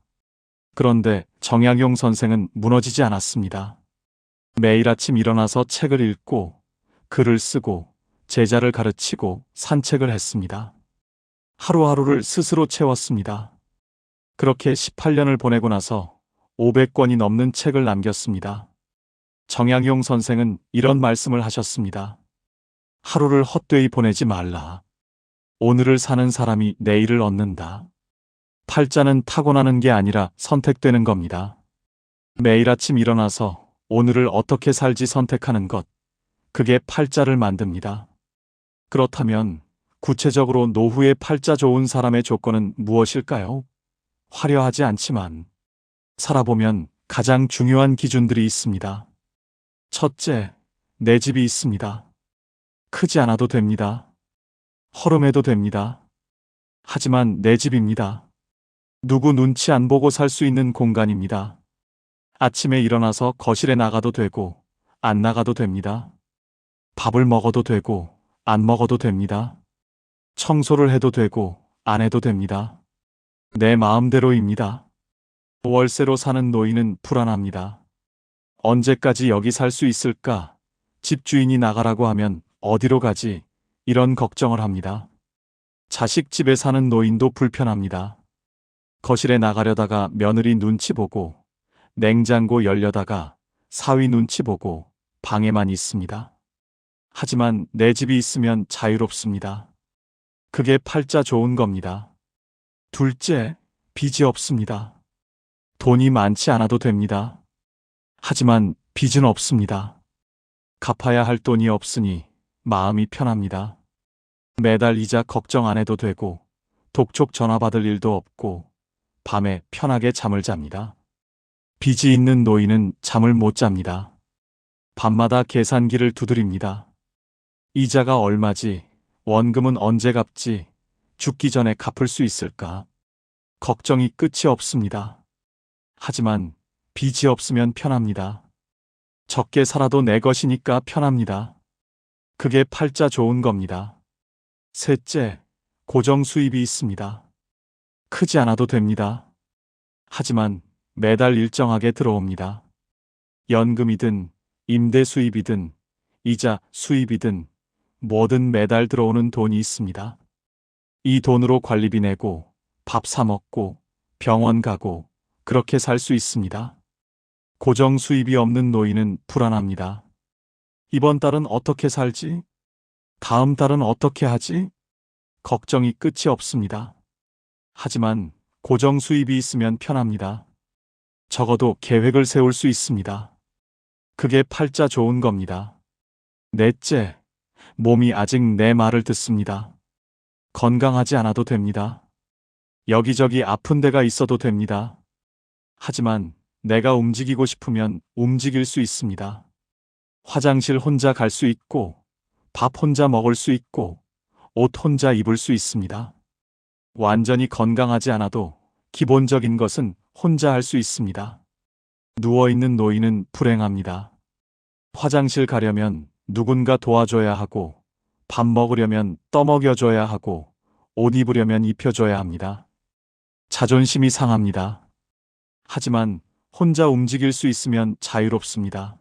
그런데 정약용 선생은 무너지지 않았습니다. 매일 아침 일어나서 책을 읽고 글을 쓰고 제자를 가르치고 산책을 했습니다. 하루하루를 스스로 채웠습니다. 그렇게 18년을 보내고 나서 500권이 넘는 책을 남겼습니다. 정약용 선생은 이런 말씀을 하셨습니다. 하루를 헛되이 보내지 말라. 오늘을 사는 사람이 내일을 얻는다. 팔자는 타고나는 게 아니라 선택되는 겁니다. 매일 아침 일어나서 오늘을 어떻게 살지 선택하는 것, 그게 팔자를 만듭니다. 그렇다면 구체적으로 노후에 팔자 좋은 사람의 조건은 무엇일까요? 화려하지 않지만 살아보면 가장 중요한 기준들이 있습니다. 첫째, 내 집이 있습니다. 크지 않아도 됩니다. 허름해도 됩니다. 하지만 내 집입니다. 누구 눈치 안 보고 살 수 있는 공간입니다. 아침에 일어나서 거실에 나가도 되고 안 나가도 됩니다. 밥을 먹어도 되고 안 먹어도 됩니다. 청소를 해도 되고 안 해도 됩니다. 내 마음대로입니다. 월세로 사는 노인은 불안합니다. 언제까지 여기 살 수 있을까? 집주인이 나가라고 하면 어디로 가지? 이런 걱정을 합니다. 자식 집에 사는 노인도 불편합니다. 거실에 나가려다가 며느리 눈치 보고 냉장고 열려다가 사위 눈치 보고 방에만 있습니다. 하지만 내 집이 있으면 자유롭습니다. 그게 팔자 좋은 겁니다. 둘째, 빚이 없습니다. 돈이 많지 않아도 됩니다. 하지만 빚은 없습니다. 갚아야 할 돈이 없으니 마음이 편합니다. 매달 이자 걱정 안 해도 되고 독촉 전화 받을 일도 없고 밤에 편하게 잠을 잡니다. 빚이 있는 노인은 잠을 못 잡니다. 밤마다 계산기를 두드립니다. 이자가 얼마지? 원금은 언제 갚지? 죽기 전에 갚을 수 있을까? 걱정이 끝이 없습니다. 하지만 빚이 없으면 편합니다. 적게 살아도 내 것이니까 편합니다. 그게 팔자 좋은 겁니다. 셋째, 고정 수입이 있습니다. 크지 않아도 됩니다. 하지만 매달 일정하게 들어옵니다. 연금이든 임대 수입이든 이자 수입이든 뭐든 매달 들어오는 돈이 있습니다. 이 돈으로 관리비 내고 밥 사 먹고 병원 가고 그렇게 살 수 있습니다. 고정 수입이 없는 노인은 불안합니다. 이번 달은 어떻게 살지? 다음 달은 어떻게 하지? 걱정이 끝이 없습니다. 하지만 고정 수입이 있으면 편합니다. 적어도 계획을 세울 수 있습니다. 그게 팔자 좋은 겁니다. 넷째, 몸이 아직 내 말을 듣습니다. 건강하지 않아도 됩니다. 여기저기 아픈 데가 있어도 됩니다. 하지만 내가 움직이고 싶으면 움직일 수 있습니다. 화장실 혼자 갈 수 있고, 밥 혼자 먹을 수 있고, 옷 혼자 입을 수 있습니다. 완전히 건강하지 않아도 기본적인 것은 혼자 할 수 있습니다. 누워있는 노인은 불행합니다. 화장실 가려면 누군가 도와줘야 하고, 밥 먹으려면 떠먹여줘야 하고, 옷 입으려면 입혀줘야 합니다. 자존심이 상합니다. 하지만 혼자 움직일 수 있으면 자유롭습니다.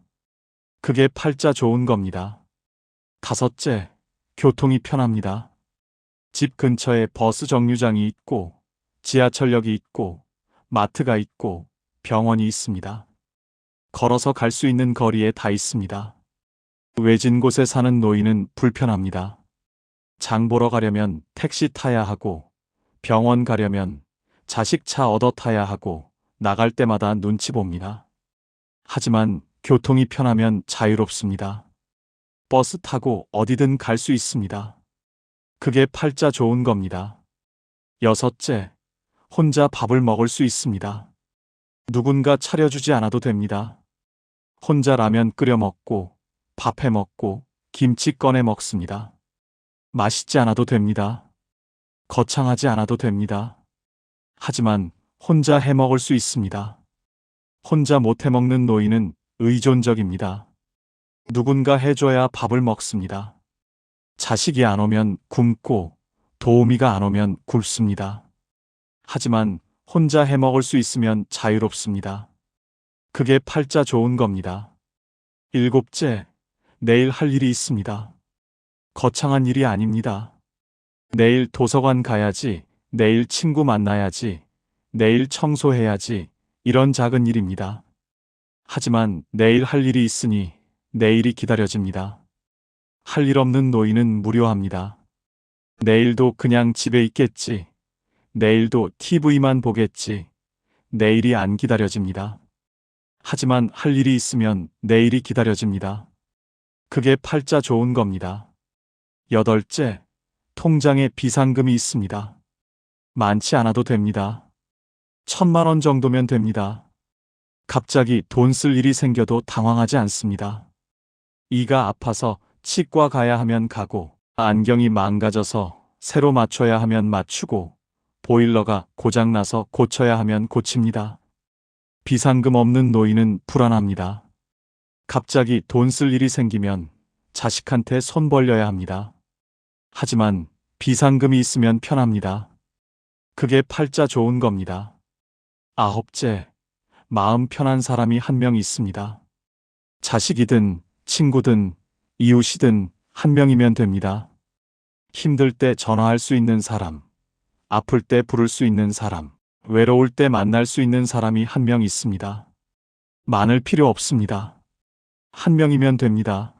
그게 팔자 좋은 겁니다. 다섯째, 교통이 편합니다. 집 근처에 버스 정류장이 있고, 지하철역이 있고, 마트가 있고, 병원이 있습니다. 걸어서 갈 수 있는 거리에 다 있습니다. 외진 곳에 사는 노인은 불편합니다. 장 보러 가려면 택시 타야 하고, 병원 가려면 자식 차 얻어 타야 하고, 나갈 때마다 눈치 봅니다. 하지만 교통이 편하면 자유롭습니다. 버스 타고 어디든 갈 수 있습니다. 그게 팔자 좋은 겁니다. 여섯째, 혼자 밥을 먹을 수 있습니다. 누군가 차려주지 않아도 됩니다. 혼자 라면 끓여 먹고, 밥 해 먹고, 김치 꺼내 먹습니다. 맛있지 않아도 됩니다. 거창하지 않아도 됩니다. 하지만 혼자 해 먹을 수 있습니다. 혼자 못 해 먹는 노인은 의존적입니다. 누군가 해줘야 밥을 먹습니다. 자식이 안 오면 굶고 도우미가 안 오면 굶습니다. 하지만 혼자 해 먹을 수 있으면 자유롭습니다. 그게 팔자 좋은 겁니다. 일곱째, 내일 할 일이 있습니다. 거창한 일이 아닙니다. 내일 도서관 가야지, 내일 친구 만나야지, 내일 청소해야지, 이런 작은 일입니다. 하지만 내일 할 일이 있으니 내일이 기다려집니다. 할 일 없는 노인은 무료합니다. 내일도 그냥 집에 있겠지. 내일도 TV만 보겠지. 내일이 안 기다려집니다. 하지만 할 일이 있으면 내일이 기다려집니다. 그게 팔자 좋은 겁니다. 여덟째, 통장에 비상금이 있습니다. 많지 않아도 됩니다. 1,000만 원 정도면 됩니다. 갑자기 돈 쓸 일이 생겨도 당황하지 않습니다. 이가 아파서 치과 가야 하면 가고, 안경이 망가져서 새로 맞춰야 하면 맞추고, 보일러가 고장나서 고쳐야 하면 고칩니다. 비상금 없는 노인은 불안합니다. 갑자기 돈 쓸 일이 생기면 자식한테 손 벌려야 합니다. 하지만 비상금이 있으면 편합니다. 그게 팔자 좋은 겁니다. 아홉째, 마음 편한 사람이 한 명 있습니다. 자식이든 친구든 이웃이든 한 명이면 됩니다. 힘들 때 전화할 수 있는 사람, 아플 때 부를 수 있는 사람, 외로울 때 만날 수 있는 사람이 한 명 있습니다. 많을 필요 없습니다. 한 명이면 됩니다.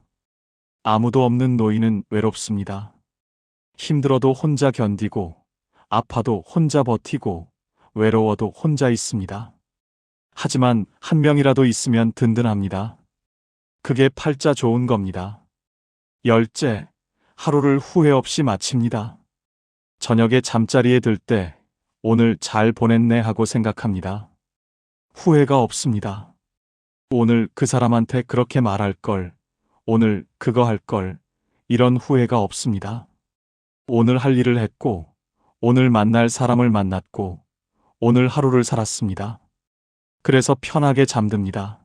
아무도 없는 노인은 외롭습니다. 힘들어도 혼자 견디고, 아파도 혼자 버티고, 외로워도 혼자 있습니다. 하지만 한 명이라도 있으면 든든합니다. 그게 팔자 좋은 겁니다. 열째, 하루를 후회 없이 마칩니다. 저녁에 잠자리에 들 때 오늘 잘 보냈네 하고 생각합니다. 후회가 없습니다. 오늘 그 사람한테 그렇게 말할 걸, 오늘 그거 할 걸, 이런 후회가 없습니다. 오늘 할 일을 했고, 오늘 만날 사람을 만났고, 오늘 하루를 살았습니다. 그래서 편하게 잠듭니다.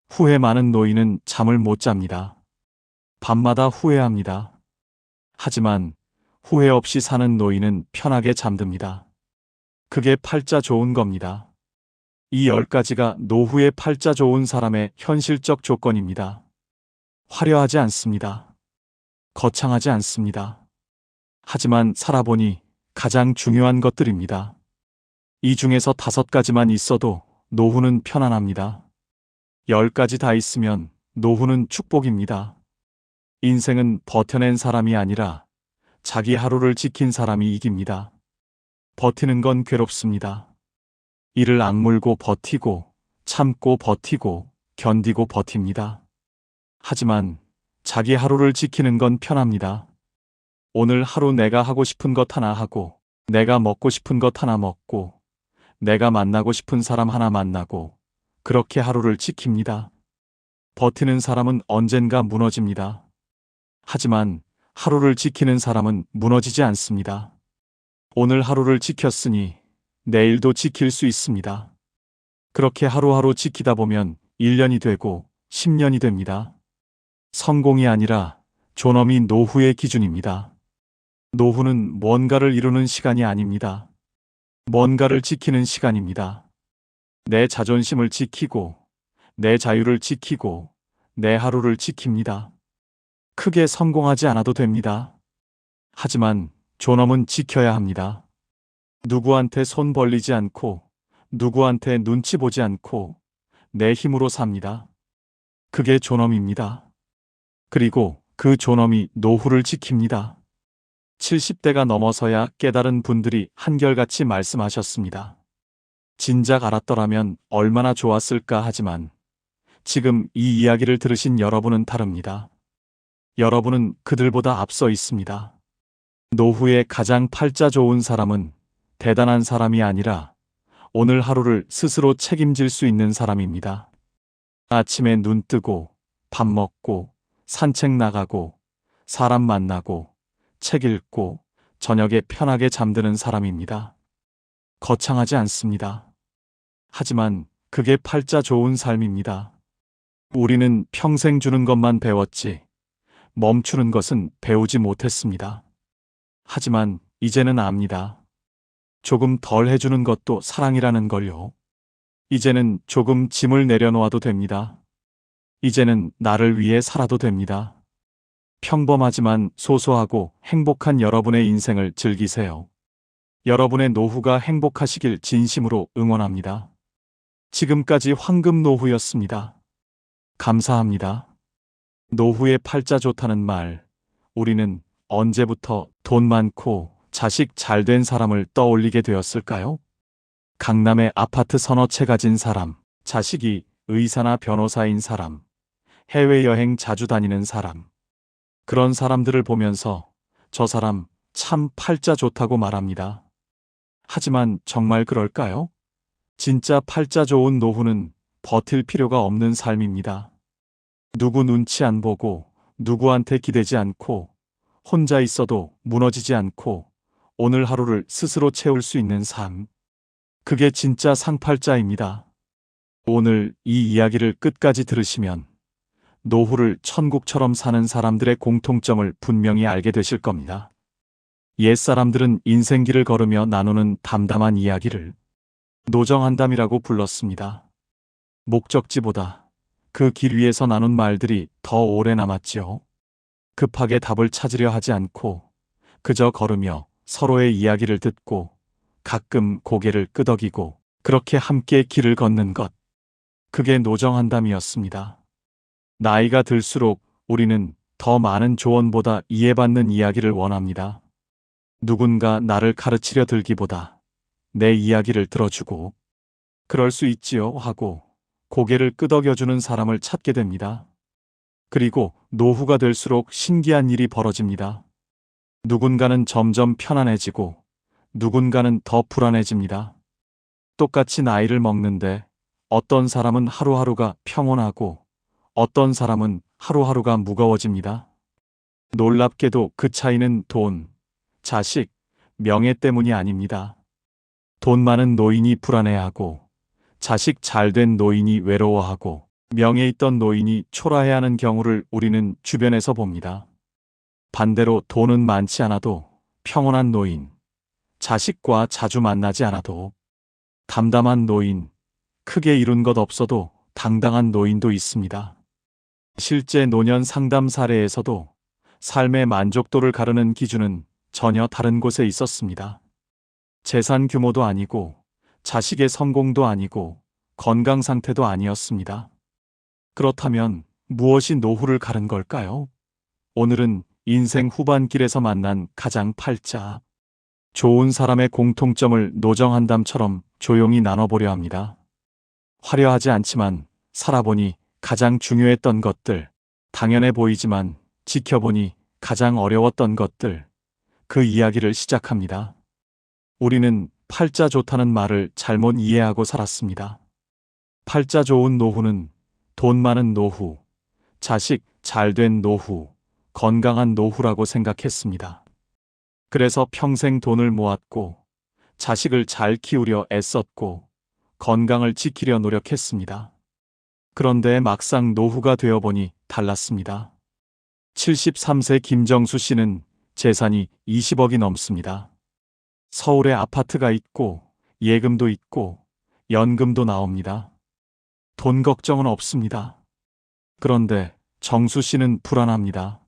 후회 많은 노인은 잠을 못 잡니다. 밤마다 후회합니다. 하지만 후회 없이 사는 노인은 편하게 잠듭니다. 그게 팔자 좋은 겁니다. 이 10가지가 노후의 팔자 좋은 사람의 현실적 조건입니다. 화려하지 않습니다. 거창하지 않습니다. 하지만 살아보니 가장 중요한 것들입니다. 이 중에서 5가지만 있어도 노후는 편안합니다. 10가지 다 있으면 노후는 축복입니다. 인생은 버텨낸 사람이 아니라 자기 하루를 지킨 사람이 이깁니다. 버티는 건 괴롭습니다. 이를 악물고 버티고, 참고 버티고, 견디고 버팁니다. 하지만 자기 하루를 지키는 건 편합니다. 오늘 하루 내가 하고 싶은 것 하나 하고, 내가 먹고 싶은 것 하나 먹고, 내가 만나고 싶은 사람 하나 만나고, 그렇게 하루를 지킵니다. 버티는 사람은 언젠가 무너집니다. 하지만 하루를 지키는 사람은 무너지지 않습니다. 오늘 하루를 지켰으니 내일도 지킬 수 있습니다. 그렇게 하루하루 지키다 보면 1년이 되고 10년이 됩니다. 성공이 아니라 존엄이 노후의 기준입니다. 노후는 뭔가를 이루는 시간이 아닙니다. 뭔가를 지키는 시간입니다. 내 자존심을 지키고, 내 자유를 지키고, 내 하루를 지킵니다. 크게 성공하지 않아도 됩니다. 하지만 존엄은 지켜야 합니다. 누구한테 손 벌리지 않고, 누구한테 눈치 보지 않고, 내 힘으로 삽니다. 그게 존엄입니다. 그리고 그 존엄이 노후를 지킵니다. 70대가 넘어서야 깨달은 분들이 한결같이 말씀하셨습니다. 진작 알았더라면 얼마나 좋았을까 하지만 지금 이 이야기를 들으신 여러분은 다릅니다. 여러분은 그들보다 앞서 있습니다. 노후에 가장 팔자 좋은 사람은 대단한 사람이 아니라 오늘 하루를 스스로 책임질 수 있는 사람입니다. 아침에 눈 뜨고, 밥 먹고, 산책 나가고, 사람 만나고, 책 읽고, 저녁에 편하게 잠드는 사람입니다. 거창하지 않습니다. 하지만 그게 팔자 좋은 삶입니다. 우리는 평생 주는 것만 배웠지, 멈추는 것은 배우지 못했습니다. 하지만 이제는 압니다. 조금 덜 해주는 것도 사랑이라는 걸요. 이제는 조금 짐을 내려놓아도 됩니다. 이제는 나를 위해 살아도 됩니다. 평범하지만 소소하고 행복한 여러분의 인생을 즐기세요. 여러분의 노후가 행복하시길 진심으로 응원합니다. 지금까지 황금 노후였습니다. 감사합니다. 노후의 팔자 좋다는 말, 우리는 언제부터 돈 많고 자식 잘 된 사람을 떠올리게 되었을까요? 강남에 아파트 서너 채 가진 사람, 자식이 의사나 변호사인 사람, 해외여행 자주 다니는 사람. 그런 사람들을 보면서 저 사람 참 팔자 좋다고 말합니다. 하지만 정말 그럴까요? 진짜 팔자 좋은 노후는 버틸 필요가 없는 삶입니다. 누구 눈치 안 보고, 누구한테 기대지 않고, 혼자 있어도 무너지지 않고, 오늘 하루를 스스로 채울 수 있는 삶. 그게 진짜 상팔자입니다. 오늘 이 이야기를 끝까지 들으시면 노후를 천국처럼 사는 사람들의 공통점을 분명히 알게 되실 겁니다. 옛사람들은 인생길을 걸으며 나누는 담담한 이야기를 노정한담이라고 불렀습니다. 목적지보다 그 길 위에서 나눈 말들이 더 오래 남았지요. 급하게 답을 찾으려 하지 않고 그저 걸으며 서로의 이야기를 듣고 가끔 고개를 끄덕이고 그렇게 함께 길을 걷는 것. 그게 노정한담이었습니다. 나이가 들수록 우리는 더 많은 조언보다 이해받는 이야기를 원합니다. 누군가 나를 가르치려 들기보다 내 이야기를 들어주고 그럴 수 있지요 하고 고개를 끄덕여주는 사람을 찾게 됩니다. 그리고 노후가 될수록 신기한 일이 벌어집니다. 누군가는 점점 편안해지고 누군가는 더 불안해집니다. 똑같이 나이를 먹는데 어떤 사람은 하루하루가 평온하고 어떤 사람은 하루하루가 무거워집니다. 놀랍게도 그 차이는 돈, 자식, 명예 때문이 아닙니다. 돈 많은 노인이 불안해하고 자식 잘된 노인이 외로워하고 명예 있던 노인이 초라해하는 경우를 우리는 주변에서 봅니다. 반대로 돈은 많지 않아도 평온한 노인, 자식과 자주 만나지 않아도 담담한 노인, 크게 이룬 것 없어도 당당한 노인도 있습니다. 실제 노년 상담 사례에서도 삶의 만족도를 가르는 기준은 전혀 다른 곳에 있었습니다. 재산 규모도 아니고 자식의 성공도 아니고 건강 상태도 아니었습니다. 그렇다면 무엇이 노후를 가른 걸까요? 오늘은 인생 후반길에서 만난 가장 팔자 좋은 사람의 공통점을 노정한담처럼 조용히 나눠보려 합니다. 화려하지 않지만 살아보니 가장 중요했던 것들, 당연해 보이지만 지켜보니 가장 어려웠던 것들, 그 이야기를 시작합니다. 우리는 팔자 좋다는 말을 잘못 이해하고 살았습니다. 팔자 좋은 노후는 돈 많은 노후, 자식 잘된 노후, 건강한 노후라고 생각했습니다. 그래서 평생 돈을 모았고, 자식을 잘 키우려 애썼고, 건강을 지키려 노력했습니다. 그런데 막상 노후가 되어보니 달랐습니다. 73세 김정수 씨는 재산이 20억이 넘습니다. 서울에 아파트가 있고, 예금도 있고, 연금도 나옵니다. 돈 걱정은 없습니다. 그런데 정수 씨는 불안합니다.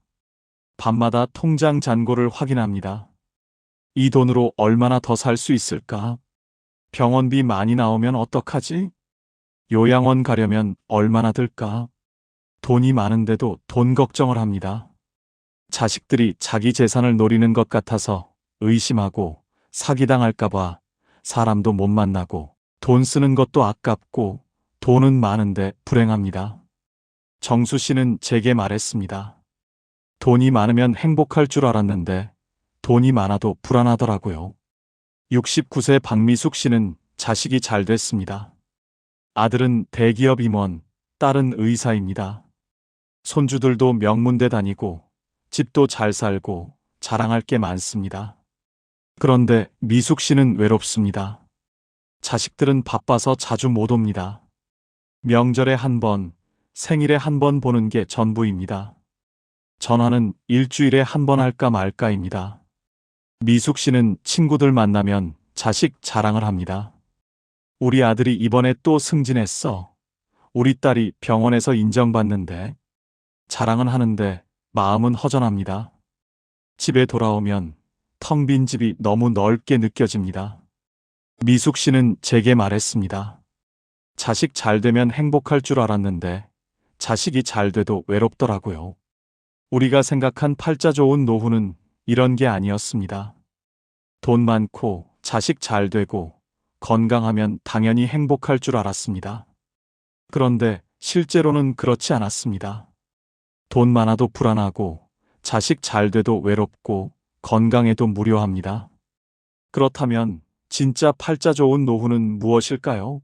밤마다 통장 잔고를 확인합니다. 이 돈으로 얼마나 더 살 수 있을까? 병원비 많이 나오면 어떡하지? 요양원 가려면 얼마나 들까? 돈이 많은데도 돈 걱정을 합니다. 자식들이 자기 재산을 노리는 것 같아서 의심하고 사기당할까봐 사람도 못 만나고 돈 쓰는 것도 아깝고 돈은 많은데 불행합니다. 정수 씨는 제게 말했습니다. 돈이 많으면 행복할 줄 알았는데 돈이 많아도 불안하더라고요. 69세 박미숙 씨는 자식이 잘 됐습니다. 아들은 대기업 임원, 딸은 의사입니다. 손주들도 명문대 다니고 집도 잘 살고 자랑할 게 많습니다. 그런데 미숙 씨는 외롭습니다. 자식들은 바빠서 자주 못 옵니다. 명절에 한 번, 생일에 한 번 보는 게 전부입니다. 전화는 일주일에 한 번 할까 말까입니다. 미숙 씨는 친구들 만나면 자식 자랑을 합니다. 우리 아들이 이번에 또 승진했어. 우리 딸이 병원에서 인정받는데. 자랑은 하는데 마음은 허전합니다. 집에 돌아오면 텅 빈 집이 너무 넓게 느껴집니다. 미숙 씨는 제게 말했습니다. 자식 잘 되면 행복할 줄 알았는데 자식이 잘 돼도 외롭더라고요. 우리가 생각한 팔자 좋은 노후는 이런 게 아니었습니다. 돈 많고 자식 잘 되고 건강하면 당연히 행복할 줄 알았습니다. 그런데 실제로는 그렇지 않았습니다. 돈 많아도 불안하고 자식 잘 돼도 외롭고 건강해도 무료합니다. 그렇다면 진짜 팔자 좋은 노후는 무엇일까요?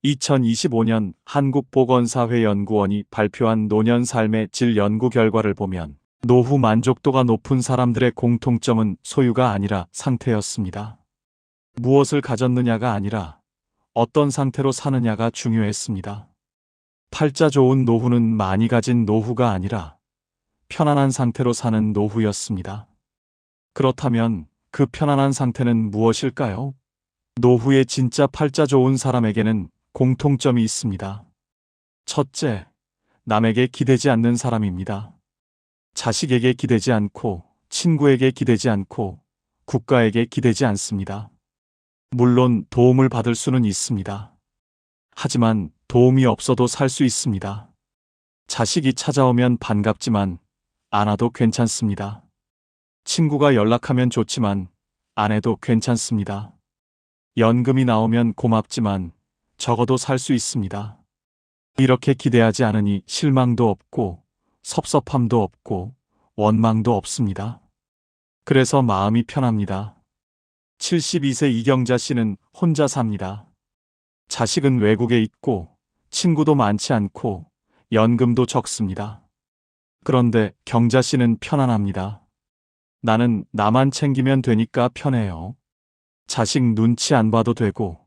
2025년 한국보건사회연구원이 발표한 노년 삶의 질 연구 결과를 보면 노후 만족도가 높은 사람들의 공통점은 소유가 아니라 상태였습니다. 무엇을 가졌느냐가 아니라 어떤 상태로 사느냐가 중요했습니다. 팔자 좋은 노후는 많이 가진 노후가 아니라 편안한 상태로 사는 노후였습니다. 그렇다면 그 편안한 상태는 무엇일까요? 노후에 진짜 팔자 좋은 사람에게는 공통점이 있습니다. 첫째, 남에게 기대지 않는 사람입니다. 자식에게 기대지 않고, 친구에게 기대지 않고, 국가에게 기대지 않습니다. 물론 도움을 받을 수는 있습니다. 하지만 도움이 없어도 살 수 있습니다. 자식이 찾아오면 반갑지만 안 와도 괜찮습니다. 친구가 연락하면 좋지만 안 해도 괜찮습니다. 연금이 나오면 고맙지만 적어도 살 수 있습니다. 이렇게 기대하지 않으니 실망도 없고 섭섭함도 없고 원망도 없습니다. 그래서 마음이 편합니다. 72세 이경자 씨는 혼자 삽니다. 자식은 외국에 있고 친구도 많지 않고 연금도 적습니다. 그런데 경자 씨는 편안합니다. 나는 나만 챙기면 되니까 편해요. 자식 눈치 안 봐도 되고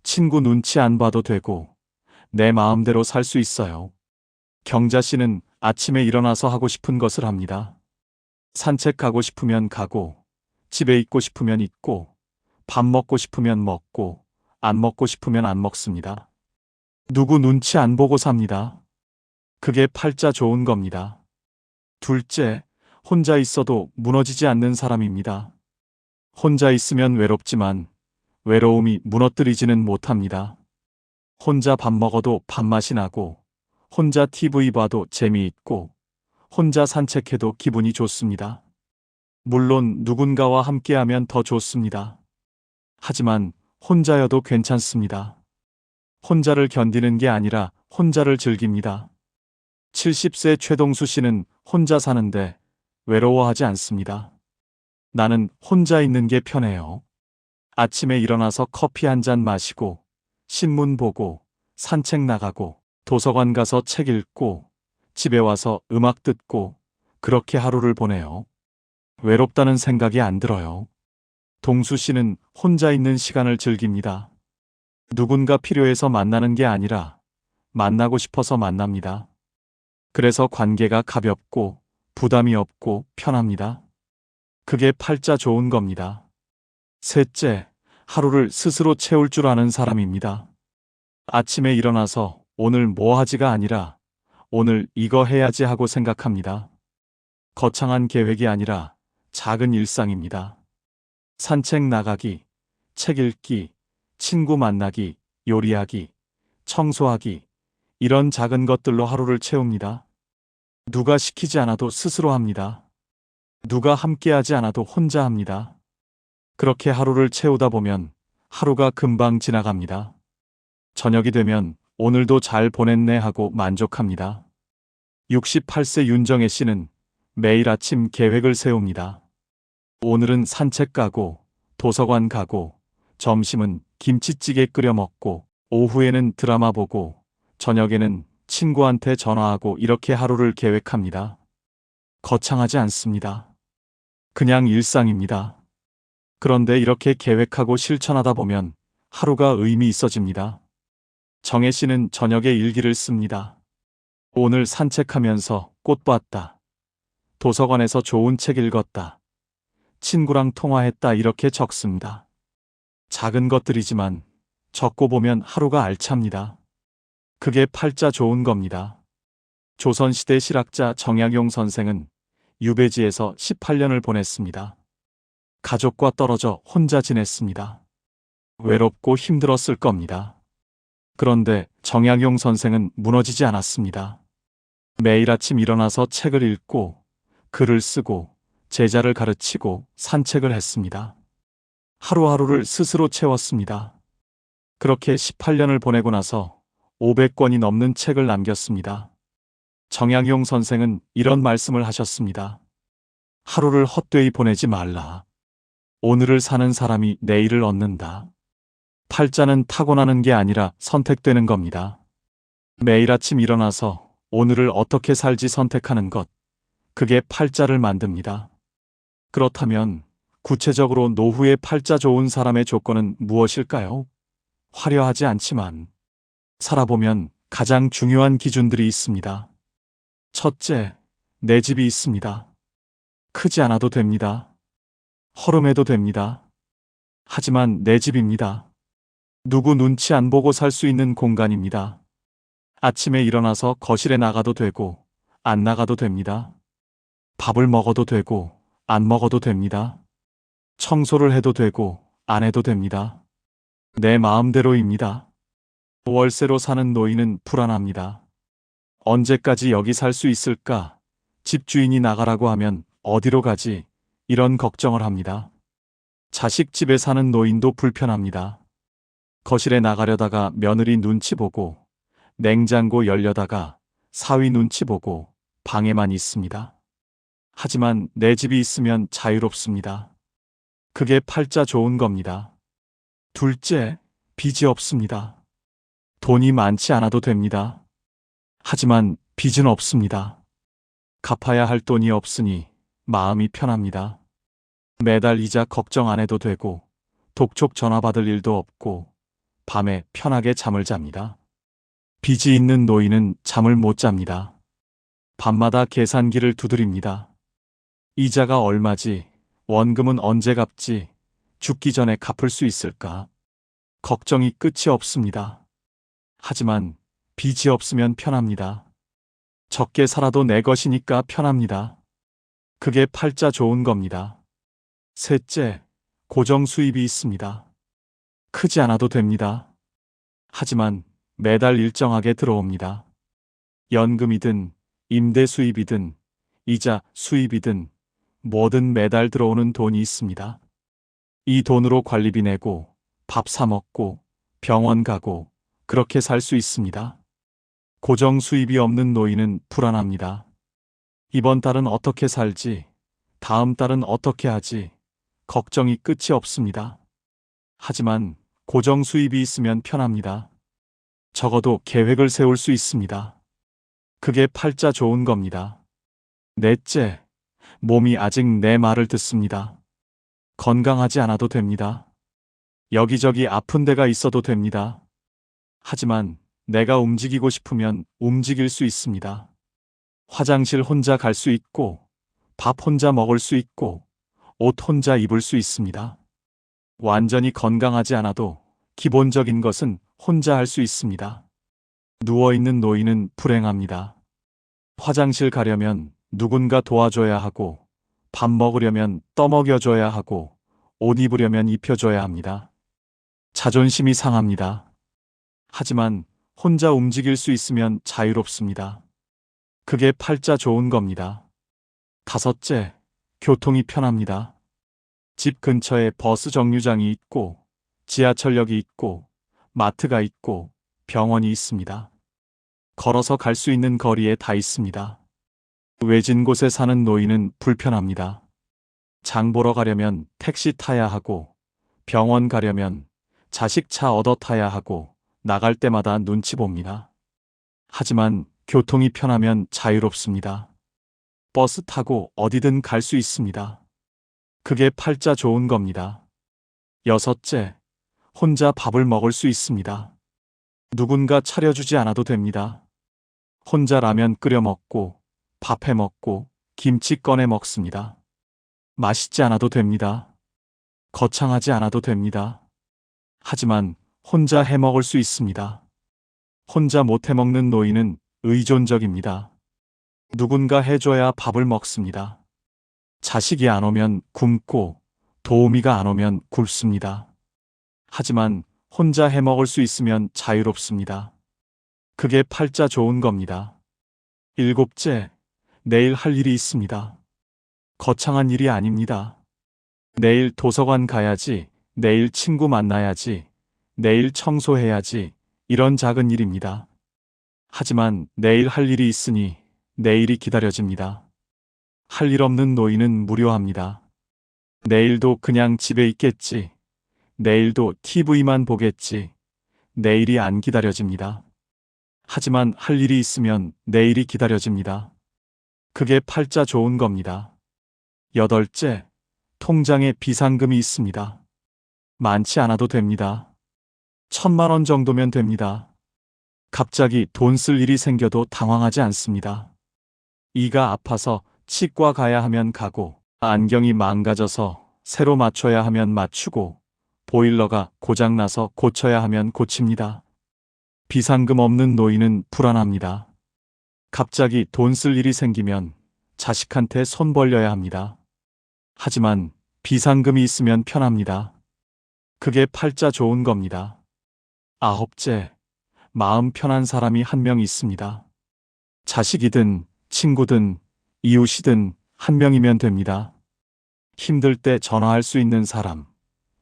친구 눈치 안 봐도 되고 내 마음대로 살 수 있어요. 경자 씨는 아침에 일어나서 하고 싶은 것을 합니다. 산책 가고 싶으면 가고 집에 있고 싶으면 있고 밥 먹고 싶으면 먹고 안 먹고 싶으면 안 먹습니다. 누구 눈치 안 보고 삽니다. 그게 팔자 좋은 겁니다. 둘째, 혼자 있어도 무너지지 않는 사람입니다. 혼자 있으면 외롭지만 외로움이 무너뜨리지는 못합니다. 혼자 밥 먹어도 밥맛이 나고 혼자 TV 봐도 재미있고 혼자 산책해도 기분이 좋습니다. 물론 누군가와 함께하면 더 좋습니다. 하지만 혼자여도 괜찮습니다. 혼자를 견디는 게 아니라 혼자를 즐깁니다. 70세 최동수 씨는 혼자 사는데 외로워하지 않습니다. 나는 혼자 있는 게 편해요. 아침에 일어나서 커피 한 잔 마시고 신문 보고 산책 나가고 도서관 가서 책 읽고 집에 와서 음악 듣고 그렇게 하루를 보내요. 외롭다는 생각이 안 들어요. 동수 씨는 혼자 있는 시간을 즐깁니다. 누군가 필요해서 만나는 게 아니라 만나고 싶어서 만납니다. 그래서 관계가 가볍고 부담이 없고 편합니다. 그게 팔자 좋은 겁니다. 셋째, 하루를 스스로 채울 줄 아는 사람입니다. 아침에 일어나서 오늘 뭐 하지가 아니라 오늘 이거 해야지 하고 생각합니다. 거창한 계획이 아니라 작은 일상입니다. 산책 나가기, 책 읽기, 친구 만나기, 요리하기, 청소하기, 이런 작은 것들로 하루를 채웁니다. 누가 시키지 않아도 스스로 합니다. 누가 함께하지 않아도 혼자 합니다. 그렇게 하루를 채우다 보면 하루가 금방 지나갑니다. 저녁이 되면 오늘도 잘 보냈네 하고 만족합니다. 68세 윤정혜 씨는 매일 아침 계획을 세웁니다. 오늘은 산책 가고 도서관 가고 점심은 김치찌개 끓여 먹고, 오후에는 드라마 보고, 저녁에는 친구한테 전화하고 이렇게 하루를 계획합니다. 거창하지 않습니다. 그냥 일상입니다. 그런데 이렇게 계획하고 실천하다 보면 하루가 의미 있어집니다. 정혜 씨는 저녁에 일기를 씁니다. 오늘 산책하면서 꽃 봤다. 도서관에서 좋은 책 읽었다. 친구랑 통화했다 이렇게 적습니다. 작은 것들이지만 적고 보면 하루가 알찹니다. 그게 팔자 좋은 겁니다. 조선시대 실학자 정약용 선생은 유배지에서 18년을 보냈습니다. 가족과 떨어져 혼자 지냈습니다. 외롭고 힘들었을 겁니다. 그런데 정약용 선생은 무너지지 않았습니다. 매일 아침 일어나서 책을 읽고 글을 쓰고 제자를 가르치고 산책을 했습니다. 하루하루를 스스로 채웠습니다. 그렇게 18년을 보내고 나서 500권이 넘는 책을 남겼습니다. 정약용 선생은 이런 말씀을 하셨습니다. 하루를 헛되이 보내지 말라. 오늘을 사는 사람이 내일을 얻는다. 팔자는 타고나는 게 아니라 선택되는 겁니다. 매일 아침 일어나서 오늘을 어떻게 살지 선택하는 것, 그게 팔자를 만듭니다. 그렇다면 구체적으로 노후에 팔자 좋은 사람의 조건은 무엇일까요? 화려하지 않지만 살아보면 가장 중요한 기준들이 있습니다. 첫째, 내 집이 있습니다. 크지 않아도 됩니다. 허름해도 됩니다. 하지만 내 집입니다. 누구 눈치 안 보고 살 수 있는 공간입니다. 아침에 일어나서 거실에 나가도 되고 안 나가도 됩니다. 밥을 먹어도 되고 안 먹어도 됩니다. 청소를 해도 되고 안 해도 됩니다. 내 마음대로입니다. 월세로 사는 노인은 불안합니다. 언제까지 여기 살 수 있을까? 집주인이 나가라고 하면 어디로 가지? 이런 걱정을 합니다. 자식 집에 사는 노인도 불편합니다. 거실에 나가려다가 며느리 눈치 보고, 냉장고 열려다가 사위 눈치 보고 방에만 있습니다. 하지만 내 집이 있으면 자유롭습니다. 그게 팔자 좋은 겁니다. 둘째, 빚이 없습니다. 돈이 많지 않아도 됩니다. 하지만 빚은 없습니다. 갚아야 할 돈이 없으니 마음이 편합니다. 매달 이자 걱정 안 해도 되고, 독촉 전화 받을 일도 없고, 밤에 편하게 잠을 잡니다. 빚이 있는 노인은 잠을 못 잡니다. 밤마다 계산기를 두드립니다. 이자가 얼마지? 원금은 언제 갚지? 죽기 전에 갚을 수 있을까? 걱정이 끝이 없습니다. 하지만 빚이 없으면 편합니다. 적게 살아도 내 것이니까 편합니다. 그게 팔자 좋은 겁니다. 셋째, 고정 수입이 있습니다. 크지 않아도 됩니다. 하지만 매달 일정하게 들어옵니다. 연금이든 임대 수입이든 이자 수입이든 뭐든 매달 들어오는 돈이 있습니다. 이 돈으로 관리비 내고 밥 사 먹고 병원 가고 그렇게 살 수 있습니다. 고정 수입이 없는 노인은 불안합니다. 이번 달은 어떻게 살지? 다음 달은 어떻게 하지? 걱정이 끝이 없습니다. 하지만 고정 수입이 있으면 편합니다. 적어도 계획을 세울 수 있습니다. 그게 팔자 좋은 겁니다. 넷째, 몸이 아직 내 말을 듣습니다. 건강하지 않아도 됩니다. 여기저기 아픈 데가 있어도 됩니다. 하지만 내가 움직이고 싶으면 움직일 수 있습니다. 화장실 혼자 갈 수 있고, 밥 혼자 먹을 수 있고, 옷 혼자 입을 수 있습니다. 완전히 건강하지 않아도 기본적인 것은 혼자 할 수 있습니다. 누워있는 노인은 불행합니다. 화장실 가려면 누군가 도와줘야 하고, 밥 먹으려면 떠먹여줘야 하고, 옷 입으려면 입혀줘야 합니다. 자존심이 상합니다. 하지만 혼자 움직일 수 있으면 자유롭습니다. 그게 팔자 좋은 겁니다. 다섯째, 교통이 편합니다. 집 근처에 버스 정류장이 있고, 지하철역이 있고, 마트가 있고, 병원이 있습니다. 걸어서 갈 수 있는 거리에 다 있습니다. 외진 곳에 사는 노인은 불편합니다. 장 보러 가려면 택시 타야 하고, 병원 가려면 자식 차 얻어 타야 하고 나갈 때마다 눈치 봅니다. 하지만 교통이 편하면 자유롭습니다. 버스 타고 어디든 갈 수 있습니다. 그게 팔자 좋은 겁니다. 여섯째, 혼자 밥을 먹을 수 있습니다. 누군가 차려주지 않아도 됩니다. 혼자 라면 끓여 먹고, 밥 해 먹고, 김치 꺼내 먹습니다. 맛있지 않아도 됩니다. 거창하지 않아도 됩니다. 하지만 혼자 해 먹을 수 있습니다. 혼자 못 해 먹는 노인은 의존적입니다. 누군가 해줘야 밥을 먹습니다. 자식이 안 오면 굶고 도우미가 안 오면 굶습니다. 하지만 혼자 해 먹을 수 있으면 자유롭습니다. 그게 팔자 좋은 겁니다. 일곱째, 내일 할 일이 있습니다. 거창한 일이 아닙니다. 내일 도서관 가야지, 내일 친구 만나야지, 내일 청소해야지, 이런 작은 일입니다. 하지만 내일 할 일이 있으니 내일이 기다려집니다. 할 일 없는 노인은 무료합니다. 내일도 그냥 집에 있겠지. 내일도 TV만 보겠지. 내일이 안 기다려집니다. 하지만 할 일이 있으면 내일이 기다려집니다. 그게 팔자 좋은 겁니다. 여덟째, 통장에 비상금이 있습니다. 많지 않아도 됩니다. 1,000만 원 정도면 됩니다. 갑자기 돈 쓸 일이 생겨도 당황하지 않습니다. 이가 아파서 치과 가야 하면 가고, 안경이 망가져서 새로 맞춰야 하면 맞추고, 보일러가 고장나서 고쳐야 하면 고칩니다. 비상금 없는 노인은 불안합니다. 갑자기 돈 쓸 일이 생기면 자식한테 손 벌려야 합니다. 하지만 비상금이 있으면 편합니다. 그게 팔자 좋은 겁니다. 아홉째, 마음 편한 사람이 한 명 있습니다. 자식이든 친구든 이웃이든 한 명이면 됩니다. 힘들 때 전화할 수 있는 사람,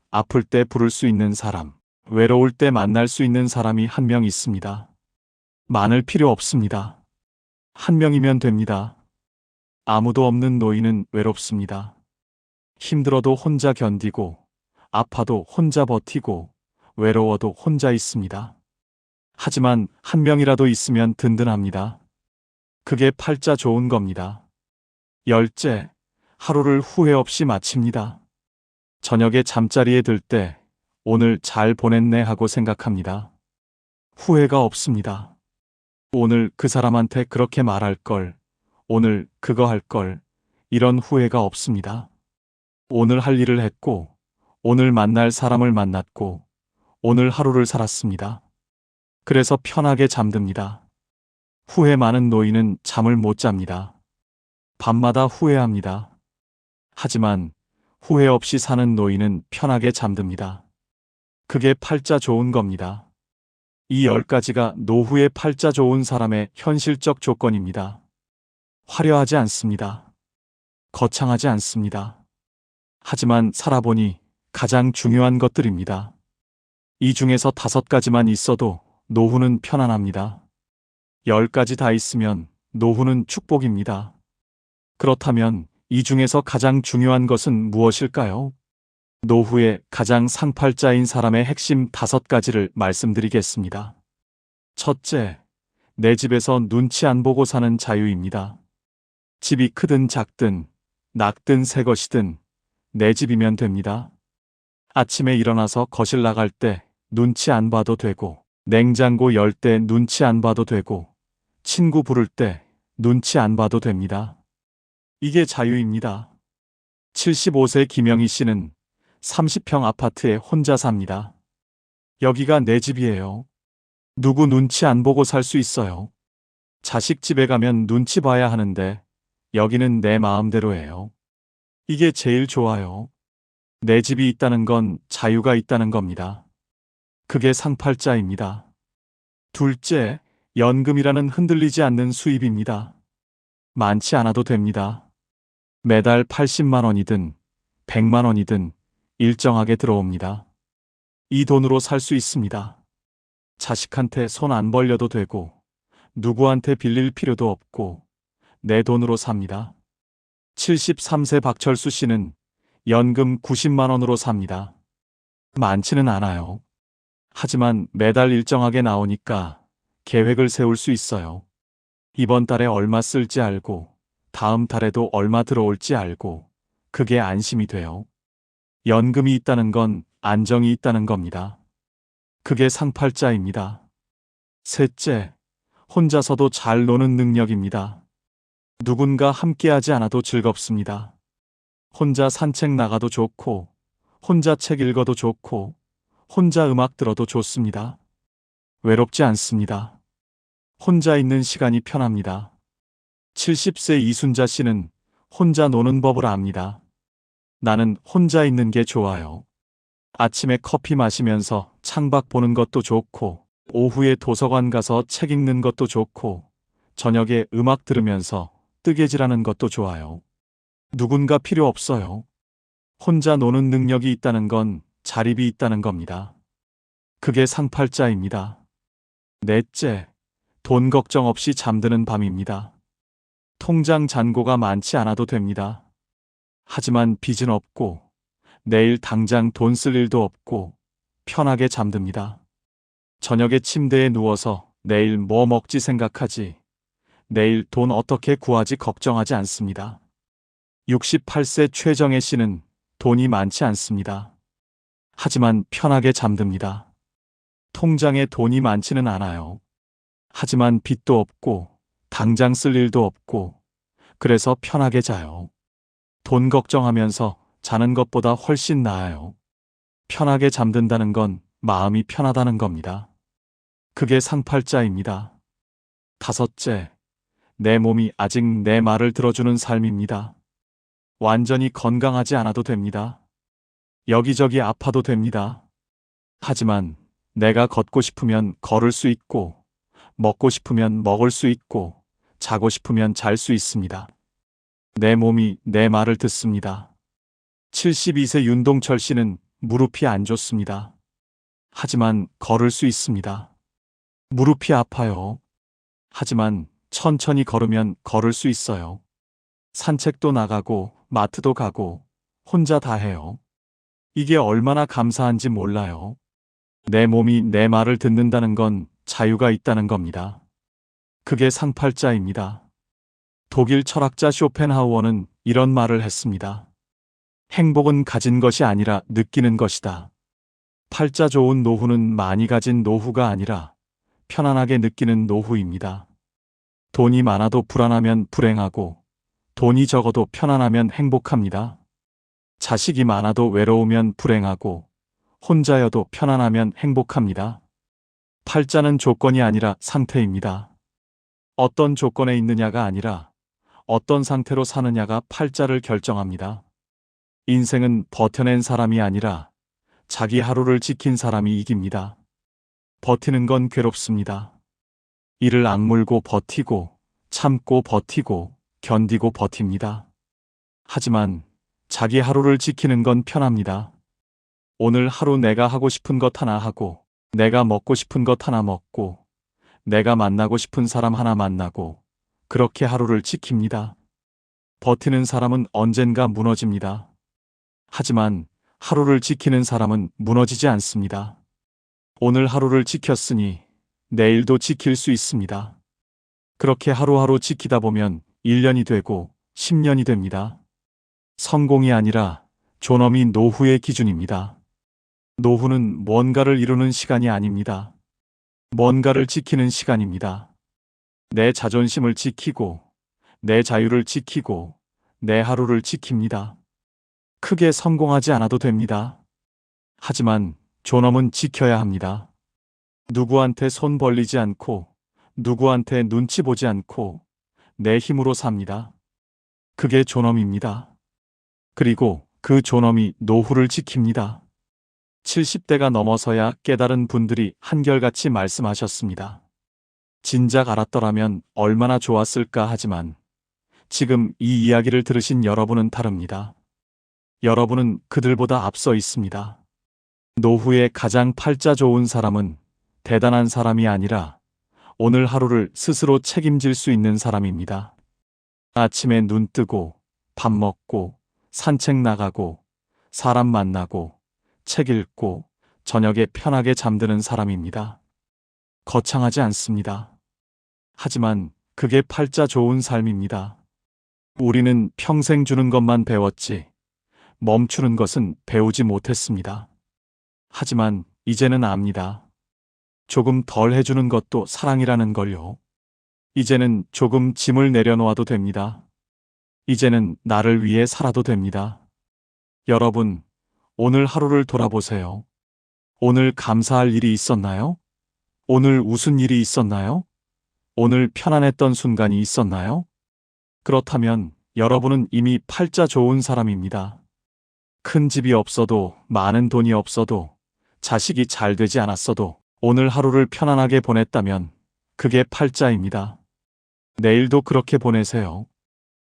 아플 때 부를 수 있는 사람, 외로울 때 만날 수 있는 사람이 한 명 있습니다. 많을 필요 없습니다. 한 명이면 됩니다. 아무도 없는 노인은 외롭습니다. 힘들어도 혼자 견디고, 아파도 혼자 버티고, 외로워도 혼자 있습니다. 하지만 한 명이라도 있으면 든든합니다. 그게 팔자 좋은 겁니다. 열째, 하루를 후회 없이 마칩니다. 저녁에 잠자리에 들 때 오늘 잘 보냈네 하고 생각합니다. 후회가 없습니다. 오늘 그 사람한테 그렇게 말할 걸, 오늘 그거 할 걸, 이런 후회가 없습니다. 오늘 할 일을 했고, 오늘 만날 사람을 만났고, 오늘 하루를 살았습니다. 그래서 편하게 잠듭니다. 후회 많은 노인은 잠을 못 잡니다. 밤마다 후회합니다. 하지만 후회 없이 사는 노인은 편하게 잠듭니다. 그게 팔자 좋은 겁니다. 이 10가지가 노후에 팔자 좋은 사람의 현실적 조건입니다. 화려하지 않습니다. 거창하지 않습니다. 하지만 살아보니 가장 중요한 것들입니다. 이 중에서 5가지만 있어도 노후는 편안합니다. 10가지 다 있으면 노후는 축복입니다. 그렇다면 이 중에서 가장 중요한 것은 무엇일까요? 노후에 가장 상팔자인 사람의 핵심 5가지를 말씀드리겠습니다. 첫째, 내 집에서 눈치 안 보고 사는 자유입니다. 집이 크든 작든, 낡든 새 것이든 내 집이면 됩니다. 아침에 일어나서 거실 나갈 때 눈치 안 봐도 되고, 냉장고 열 때 눈치 안 봐도 되고, 친구 부를 때 눈치 안 봐도 됩니다. 이게 자유입니다. 75세 김영희 씨는 30평 아파트에 혼자 삽니다. 여기가 내 집이에요. 누구 눈치 안 보고 살 수 있어요. 자식 집에 가면 눈치 봐야 하는데 여기는 내 마음대로예요. 이게 제일 좋아요. 내 집이 있다는 건 자유가 있다는 겁니다. 그게 상팔자입니다. 둘째, 연금이라는 흔들리지 않는 수입입니다. 많지 않아도 됩니다. 매달 80만 원이든 100만 원이든 일정하게 들어옵니다. 이 돈으로 살 수 있습니다. 자식한테 손 안 벌려도 되고, 누구한테 빌릴 필요도 없고, 내 돈으로 삽니다. 73세 박철수 씨는 연금 90만 원으로 삽니다. 많지는 않아요. 하지만 매달 일정하게 나오니까 계획을 세울 수 있어요. 이번 달에 얼마 쓸지 알고, 다음 달에도 얼마 들어올지 알고, 그게 안심이 돼요. 연금이 있다는 건 안정이 있다는 겁니다. 그게 상팔자입니다. 셋째, 혼자서도 잘 노는 능력입니다. 누군가 함께하지 않아도 즐겁습니다. 혼자 산책 나가도 좋고, 혼자 책 읽어도 좋고, 혼자 음악 들어도 좋습니다. 외롭지 않습니다. 혼자 있는 시간이 편합니다. 70세 이순자 씨는 혼자 노는 법을 압니다. 나는 혼자 있는 게 좋아요. 아침에 커피 마시면서 창밖 보는 것도 좋고, 오후에 도서관 가서 책 읽는 것도 좋고, 저녁에 음악 들으면서 뜨개질하는 것도 좋아요. 누군가 필요 없어요. 혼자 노는 능력이 있다는 건 자립이 있다는 겁니다. 그게 상팔자입니다. 넷째, 돈 걱정 없이 잠드는 밤입니다. 통장 잔고가 많지 않아도 됩니다. 하지만 빚은 없고, 내일 당장 돈 쓸 일도 없고, 편하게 잠듭니다. 저녁에 침대에 누워서 내일 뭐 먹지 생각하지, 내일 돈 어떻게 구하지 걱정하지 않습니다. 68세 최정혜 씨는 돈이 많지 않습니다. 하지만 편하게 잠듭니다. 통장에 돈이 많지는 않아요. 하지만 빚도 없고, 당장 쓸 일도 없고, 그래서 편하게 자요. 돈 걱정하면서 자는 것보다 훨씬 나아요. 편하게 잠든다는 건 마음이 편하다는 겁니다. 그게 상팔자입니다. 다섯째, 내 몸이 아직 내 말을 들어주는 삶입니다. 완전히 건강하지 않아도 됩니다. 여기저기 아파도 됩니다. 하지만 내가 걷고 싶으면 걸을 수 있고, 먹고 싶으면 먹을 수 있고, 자고 싶으면 잘 수 있습니다. 내 몸이 내 말을 듣습니다. 72세 윤동철 씨는 무릎이 안 좋습니다. 하지만 걸을 수 있습니다. 무릎이 아파요. 하지만 천천히 걸으면 걸을 수 있어요. 산책도 나가고 마트도 가고 혼자 다 해요. 이게 얼마나 감사한지 몰라요. 내 몸이 내 말을 듣는다는 건 자유가 있다는 겁니다. 그게 상팔자입니다. 독일 철학자 쇼펜하우어는 이런 말을 했습니다. 행복은 가진 것이 아니라 느끼는 것이다. 팔자 좋은 노후는 많이 가진 노후가 아니라 편안하게 느끼는 노후입니다. 돈이 많아도 불안하면 불행하고, 돈이 적어도 편안하면 행복합니다. 자식이 많아도 외로우면 불행하고, 혼자여도 편안하면 행복합니다. 팔자는 조건이 아니라 상태입니다. 어떤 조건에 있느냐가 아니라 어떤 상태로 사느냐가 팔자를 결정합니다. 인생은 버텨낸 사람이 아니라 자기 하루를 지킨 사람이 이깁니다. 버티는 건 괴롭습니다. 이를 악물고 버티고, 참고 버티고, 견디고 버팁니다. 하지만 자기 하루를 지키는 건 편합니다. 오늘 하루 내가 하고 싶은 것 하나 하고, 내가 먹고 싶은 것 하나 먹고, 내가 만나고 싶은 사람 하나 만나고, 그렇게 하루를 지킵니다. 버티는 사람은 언젠가 무너집니다. 하지만 하루를 지키는 사람은 무너지지 않습니다. 오늘 하루를 지켰으니 내일도 지킬 수 있습니다. 그렇게 하루하루 지키다 보면 1년이 되고 10년이 됩니다. 성공이 아니라 존엄이 노후의 기준입니다. 노후는 뭔가를 이루는 시간이 아닙니다. 뭔가를 지키는 시간입니다. 내 자존심을 지키고, 내 자유를 지키고, 내 하루를 지킵니다. 크게 성공하지 않아도 됩니다. 하지만 존엄은 지켜야 합니다. 누구한테 손 벌리지 않고, 누구한테 눈치 보지 않고, 내 힘으로 삽니다. 그게 존엄입니다. 그리고 그 존엄이 노후를 지킵니다. 70대가 넘어서야 깨달은 분들이 한결같이 말씀하셨습니다. 진작 알았더라면 얼마나 좋았을까 하지만 지금 이 이야기를 들으신 여러분은 다릅니다. 여러분은 그들보다 앞서 있습니다. 노후에 가장 팔자 좋은 사람은 대단한 사람이 아니라 오늘 하루를 스스로 책임질 수 있는 사람입니다. 아침에 눈 뜨고 밥 먹고 산책 나가고 사람 만나고 책 읽고 저녁에 편하게 잠드는 사람입니다. 거창하지 않습니다. 하지만 그게 팔자 좋은 삶입니다. 우리는 평생 주는 것만 배웠지 멈추는 것은 배우지 못했습니다. 하지만 이제는 압니다. 조금 덜 해주는 것도 사랑이라는 걸요. 이제는 조금 짐을 내려놓아도 됩니다. 이제는 나를 위해 살아도 됩니다. 여러분, 오늘 하루를 돌아보세요. 오늘 감사할 일이 있었나요? 오늘 웃은 일이 있었나요? 오늘 편안했던 순간이 있었나요? 그렇다면 여러분은 이미 팔자 좋은 사람입니다. 큰 집이 없어도, 많은 돈이 없어도, 자식이 잘 되지 않았어도 오늘 하루를 편안하게 보냈다면 그게 팔자입니다. 내일도 그렇게 보내세요.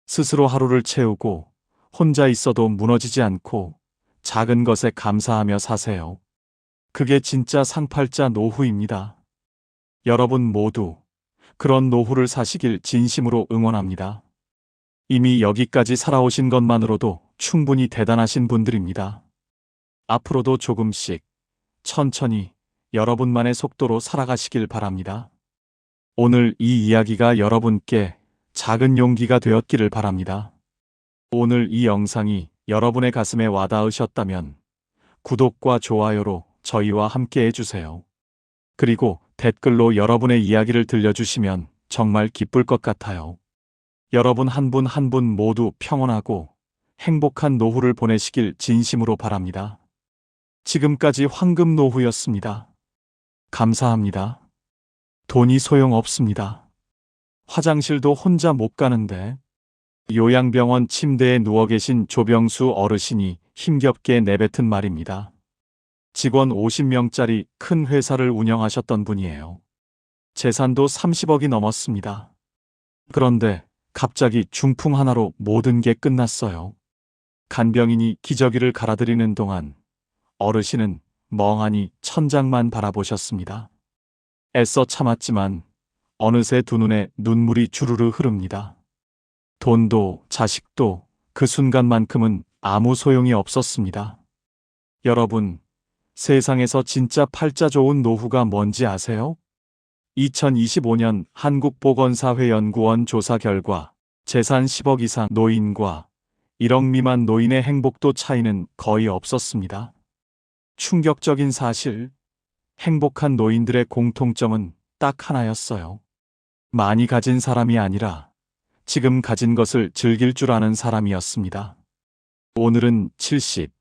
스스로 하루를 채우고 혼자 있어도 무너지지 않고 작은 것에 감사하며 사세요. 그게 진짜 상팔자 노후입니다. 여러분 모두 그런 노후를 사시길 진심으로 응원합니다. 이미 여기까지 살아오신 것만으로도 충분히 대단하신 분들입니다. 앞으로도 조금씩 천천히 여러분만의 속도로 살아가시길 바랍니다. 오늘 이 이야기가 여러분께 작은 용기가 되었기를 바랍니다. 오늘 이 영상이 여러분의 가슴에 와닿으셨다면 구독과 좋아요로 저희와 함께 해주세요. 그리고 댓글로 여러분의 이야기를 들려주시면 정말 기쁠 것 같아요. 여러분 한 분 한 분 모두 평온하고 행복한 노후를 보내시길 진심으로 바랍니다. 지금까지 황금 노후였습니다. 감사합니다. 돈이 소용없습니다. 화장실도 혼자 못 가는데. 요양병원 침대에 누워 계신 조병수 어르신이 힘겹게 내뱉은 말입니다. 직원 50명짜리 큰 회사를 운영하셨던 분이에요. 재산도 30억이 넘었습니다. 그런데 갑자기 중풍 하나로 모든 게 끝났어요. 간병인이 기저귀를 갈아드리는 동안 어르신은 멍하니 천장만 바라보셨습니다. 애써 참았지만 어느새 두 눈에 눈물이 주르르 흐릅니다. 돈도 자식도 그 순간만큼은 아무 소용이 없었습니다. 여러분, 세상에서 진짜 팔자 좋은 노후가 뭔지 아세요? 2025년 한국보건사회연구원 조사 결과 재산 10억 이상 노인과 1억 미만 노인의 행복도 차이는 거의 없었습니다. 충격적인 사실, 행복한 노인들의 공통점은 딱 하나였어요. 많이 가진 사람이 아니라 지금 가진 것을 즐길 줄 아는 사람이었습니다. 오늘은 70,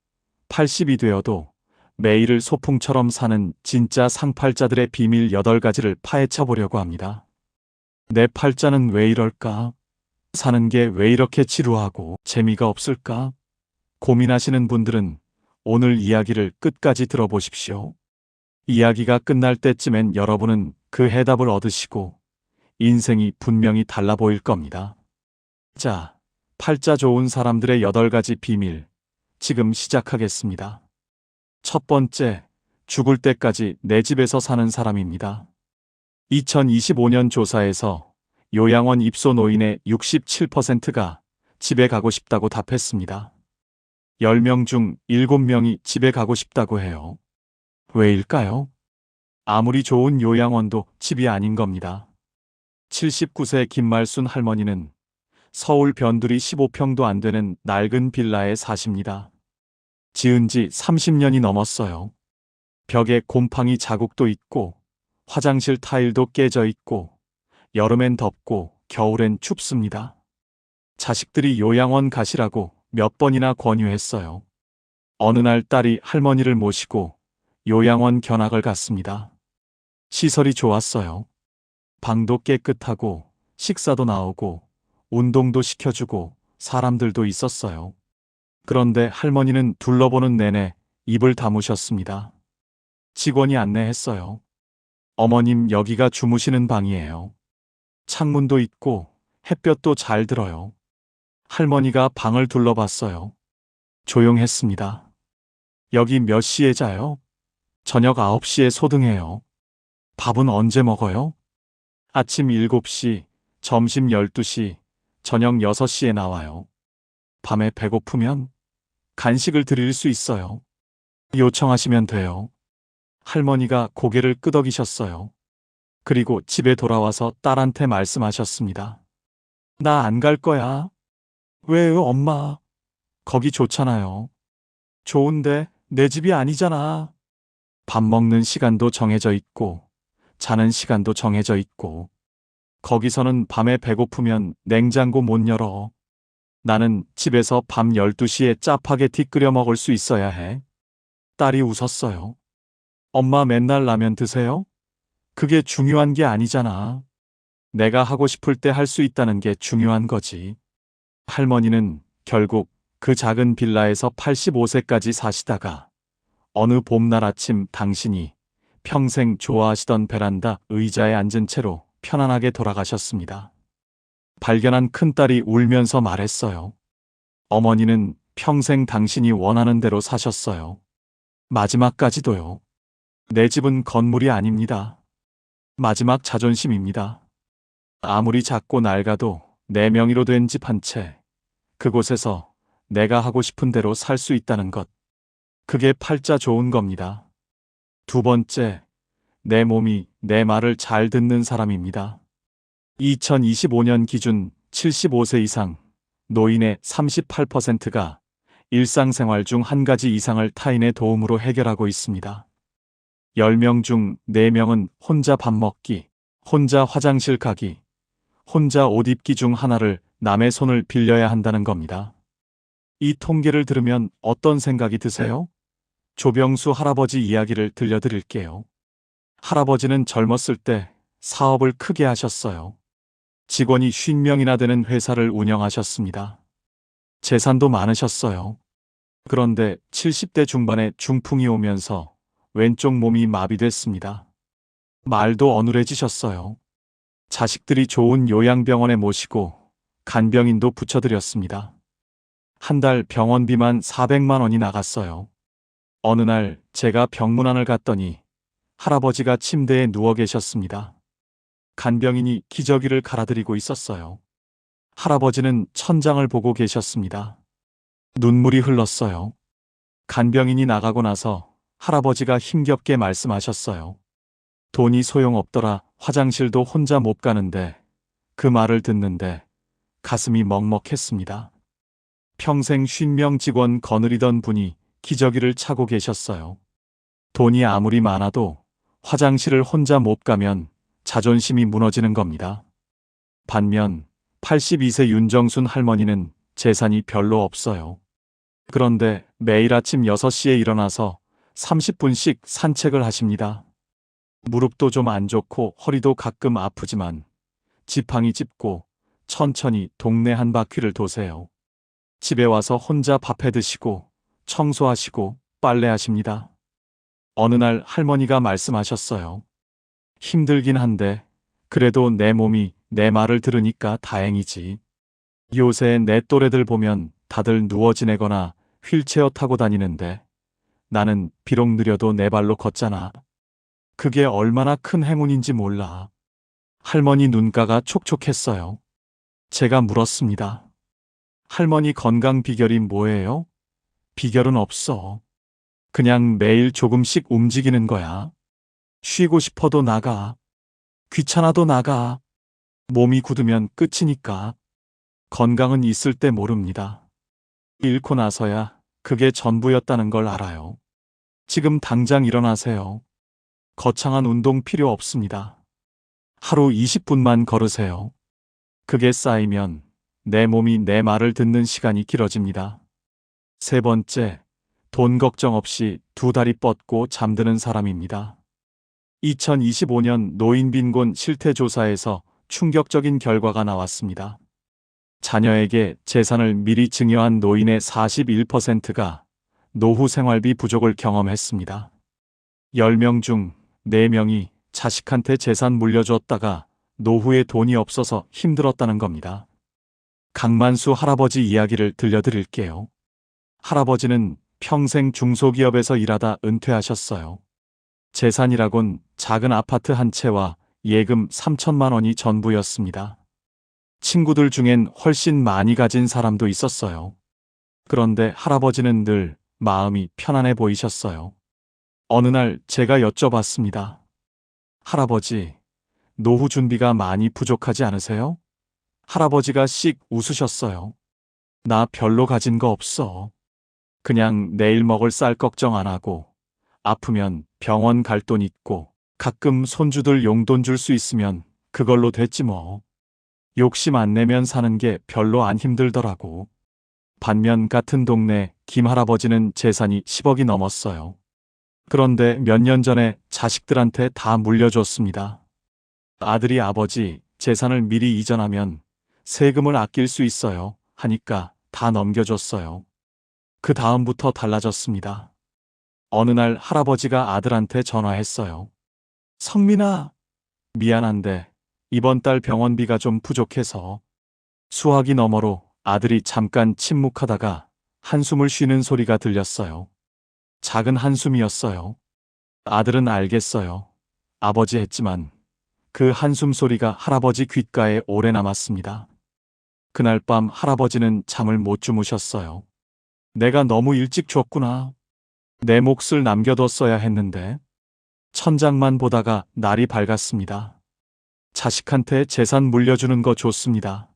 80이 되어도 매일을 소풍처럼 사는 진짜 상팔자들의 비밀 8가지를 파헤쳐 보려고 합니다. 내 팔자는 왜 이럴까? 사는 게 왜 이렇게 지루하고 재미가 없을까? 고민하시는 분들은 오늘 이야기를 끝까지 들어보십시오. 이야기가 끝날 때쯤엔 여러분은 그 해답을 얻으시고 인생이 분명히 달라 보일 겁니다. 자, 팔자 좋은 사람들의 8가지 비밀, 지금 시작하겠습니다. 첫 번째, 죽을 때까지 내 집에서 사는 사람입니다. 2025년 조사에서 요양원 입소 노인의 67%가 집에 가고 싶다고 답했습니다. 10명 중 7명이 집에 가고 싶다고 해요. 왜일까요? 아무리 좋은 요양원도 집이 아닌 겁니다. 79세 김말순 할머니는 서울 변두리 15평도 안 되는 낡은 빌라에 사십니다. 지은 지 30년이 넘었어요. 벽에 곰팡이 자국도 있고 화장실 타일도 깨져 있고 여름엔 덥고 겨울엔 춥습니다. 자식들이 요양원 가시라고 몇 번이나 권유했어요. 어느 날 딸이 할머니를 모시고 요양원 견학을 갔습니다. 시설이 좋았어요. 방도 깨끗하고 식사도 나오고 운동도 시켜주고 사람들도 있었어요. 그런데 할머니는 둘러보는 내내 입을 다무셨습니다. 직원이 안내했어요. 어머님, 여기가 주무시는 방이에요. 창문도 있고 햇볕도 잘 들어요. 할머니가 방을 둘러봤어요. 조용했습니다. 여기 몇 시에 자요? 저녁 9시에 소등해요. 밥은 언제 먹어요? 아침 7시, 점심 12시, 저녁 6시에 나와요. 밤에 배고프면 간식을 드릴 수 있어요. 요청하시면 돼요. 할머니가 고개를 끄덕이셨어요. 그리고 집에 돌아와서 딸한테 말씀하셨습니다. 나 안 갈 거야. 왜요, 엄마? 거기 좋잖아요. 좋은데 내 집이 아니잖아. 밥 먹는 시간도 정해져 있고, 자는 시간도 정해져 있고, 거기서는 밤에 배고프면 냉장고 못 열어. 나는 집에서 밤 12시에 짜파게티 끓여 먹을 수 있어야 해. 딸이 웃었어요. 엄마 맨날 라면 드세요? 그게 중요한 게 아니잖아. 내가 하고 싶을 때 할 수 있다는 게 중요한 거지. 할머니는 결국 그 작은 빌라에서 85세까지 사시다가 어느 봄날 아침 당신이 평생 좋아하시던 베란다 의자에 앉은 채로 편안하게 돌아가셨습니다. 발견한 큰딸이 울면서 말했어요. 어머니는 평생 당신이 원하는 대로 사셨어요. 마지막까지도요. 내 집은 건물이 아닙니다. 마지막 자존심입니다. 아무리 작고 낡아도 내 명의로 된 집 한 채, 그곳에서 내가 하고 싶은 대로 살 수 있다는 것. 그게 팔자 좋은 겁니다. 두 번째, 내 몸이 내 말을 잘 듣는 사람입니다. 2025년 기준 75세 이상 노인의 38%가 일상생활 중 한 가지 이상을 타인의 도움으로 해결하고 있습니다. 10명 중 4명은 혼자 밥 먹기, 혼자 화장실 가기, 혼자 옷 입기 중 하나를 남의 손을 빌려야 한다는 겁니다. 이 통계를 들으면 어떤 생각이 드세요? 조병수 할아버지 이야기를 들려드릴게요. 할아버지는 젊었을 때 사업을 크게 하셨어요. 직원이 50명이나 되는 회사를 운영하셨습니다. 재산도 많으셨어요. 그런데 70대 중반에 중풍이 오면서 왼쪽 몸이 마비됐습니다. 말도 어눌해지셨어요. 자식들이 좋은 요양병원에 모시고 간병인도 붙여드렸습니다. 한 달 병원비만 400만 원이 나갔어요. 어느 날 제가 병문안을 갔더니 할아버지가 침대에 누워 계셨습니다. 간병인이 기저귀를 갈아드리고 있었어요. 할아버지는 천장을 보고 계셨습니다. 눈물이 흘렀어요. 간병인이 나가고 나서 할아버지가 힘겹게 말씀하셨어요. 돈이 소용없더라. 화장실도 혼자 못 가는데. 그 말을 듣는데 가슴이 먹먹했습니다. 평생 50명 직원 거느리던 분이 기저귀를 차고 계셨어요. 돈이 아무리 많아도 화장실을 혼자 못 가면 자존심이 무너지는 겁니다. 반면 82세 윤정순 할머니는 재산이 별로 없어요. 그런데 매일 아침 6시에 일어나서 30분씩 산책을 하십니다. 무릎도 좀 안 좋고 허리도 가끔 아프지만 지팡이 짚고 천천히 동네 한 바퀴를 도세요. 집에 와서 혼자 밥해 드시고 청소하시고 빨래하십니다. 어느 날 할머니가 말씀하셨어요. 힘들긴 한데 그래도 내 몸이 내 말을 들으니까 다행이지. 요새 내 또래들 보면 다들 누워 지내거나 휠체어 타고 다니는데 나는 비록 느려도 내 발로 걷잖아. 그게 얼마나 큰 행운인지 몰라. 할머니 눈가가 촉촉했어요. 제가 물었습니다. 할머니 건강 비결이 뭐예요? 비결은 없어. 그냥 매일 조금씩 움직이는 거야. 쉬고 싶어도 나가. 귀찮아도 나가. 몸이 굳으면 끝이니까. 건강은 있을 때 모릅니다. 잃고 나서야 그게 전부였다는 걸 알아요. 지금 당장 일어나세요. 거창한 운동 필요 없습니다. 하루 20분만 걸으세요. 그게 쌓이면 내 몸이 내 말을 듣는 시간이 길어집니다. 세 번째, 돈 걱정 없이 두 다리 뻗고 잠드는 사람입니다. 2025년 노인 빈곤 실태조사에서 충격적인 결과가 나왔습니다. 자녀에게 재산을 미리 증여한 노인의 41%가 노후 생활비 부족을 경험했습니다. 10명 중 4명이 자식한테 재산 물려줬다가 노후에 돈이 없어서 힘들었다는 겁니다. 강만수 할아버지 이야기를 들려드릴게요. 할아버지는 평생 중소기업에서 일하다 은퇴하셨어요. 재산이라곤 작은 아파트 한 채와 예금 3천만 원이 전부였습니다. 친구들 중엔 훨씬 많이 가진 사람도 있었어요. 그런데 할아버지는 늘 마음이 편안해 보이셨어요. 어느 날 제가 여쭤봤습니다. 할아버지, 노후 준비가 많이 부족하지 않으세요? 할아버지가 씩 웃으셨어요. 나 별로 가진 거 없어. 그냥 내일 먹을 쌀 걱정 안 하고, 아프면 병원 갈 돈 있고, 가끔 손주들 용돈 줄 수 있으면 그걸로 됐지 뭐. 욕심 안 내면 사는 게 별로 안 힘들더라고. 반면 같은 동네 김 할아버지는 재산이 10억이 넘었어요. 그런데 몇 년 전에 자식들한테 다 물려줬습니다. 아들이 아버지 재산을 미리 이전하면 세금을 아낄 수 있어요 하니까 다 넘겨줬어요. 그 다음부터 달라졌습니다. 어느 날 할아버지가 아들한테 전화했어요. 성민아, 미안한데 이번 달 병원비가 좀 부족해서. 수화기 너머로 아들이 잠깐 침묵하다가 한숨을 쉬는 소리가 들렸어요. 작은 한숨이었어요. 아들은 알겠어요. 아버지 했지만 그 한숨 소리가 할아버지 귓가에 오래 남았습니다. 그날 밤 할아버지는 잠을 못 주무셨어요. 내가 너무 일찍 줬구나. 내 몫을 남겨뒀어야 했는데. 천장만 보다가 날이 밝았습니다. 자식한테 재산 물려주는 거 좋습니다.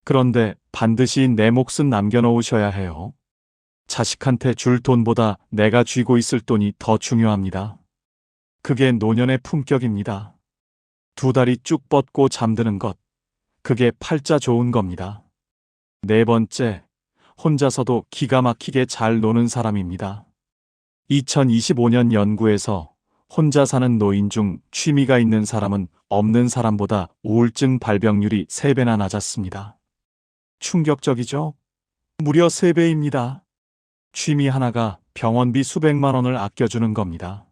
그런데 반드시 내 몫은 남겨놓으셔야 해요. 자식한테 줄 돈보다 내가 쥐고 있을 돈이 더 중요합니다. 그게 노년의 품격입니다. 두 다리 쭉 뻗고 잠드는 것. 그게 팔자 좋은 겁니다. 네 번째, 혼자서도 기가 막히게 잘 노는 사람입니다. 2025년 연구에서 혼자 사는 노인 중 취미가 있는 사람은 없는 사람보다 우울증 발병률이 3배나 낮았습니다. 충격적이죠? 무려 3배입니다. 취미 하나가 병원비 수백만 원을 아껴주는 겁니다.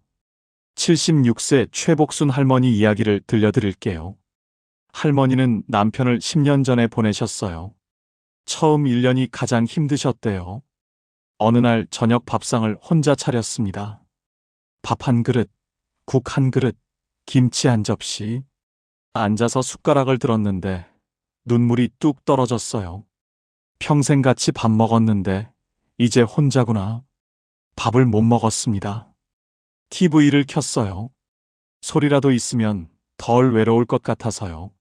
76세 최복순 할머니 이야기를 들려드릴게요. 할머니는 남편을 10년 전에 보내셨어요. 처음 1년이 가장 힘드셨대요. 어느 날 저녁 밥상을 혼자 차렸습니다. 밥 한 그릇, 국 한 그릇, 김치 한 접시. 앉아서 숟가락을 들었는데 눈물이 뚝 떨어졌어요. 평생 같이 밥 먹었는데 이제 혼자구나. 밥을 못 먹었습니다. TV를 켰어요. 소리라도 있으면 덜 외로울 것 같아서요.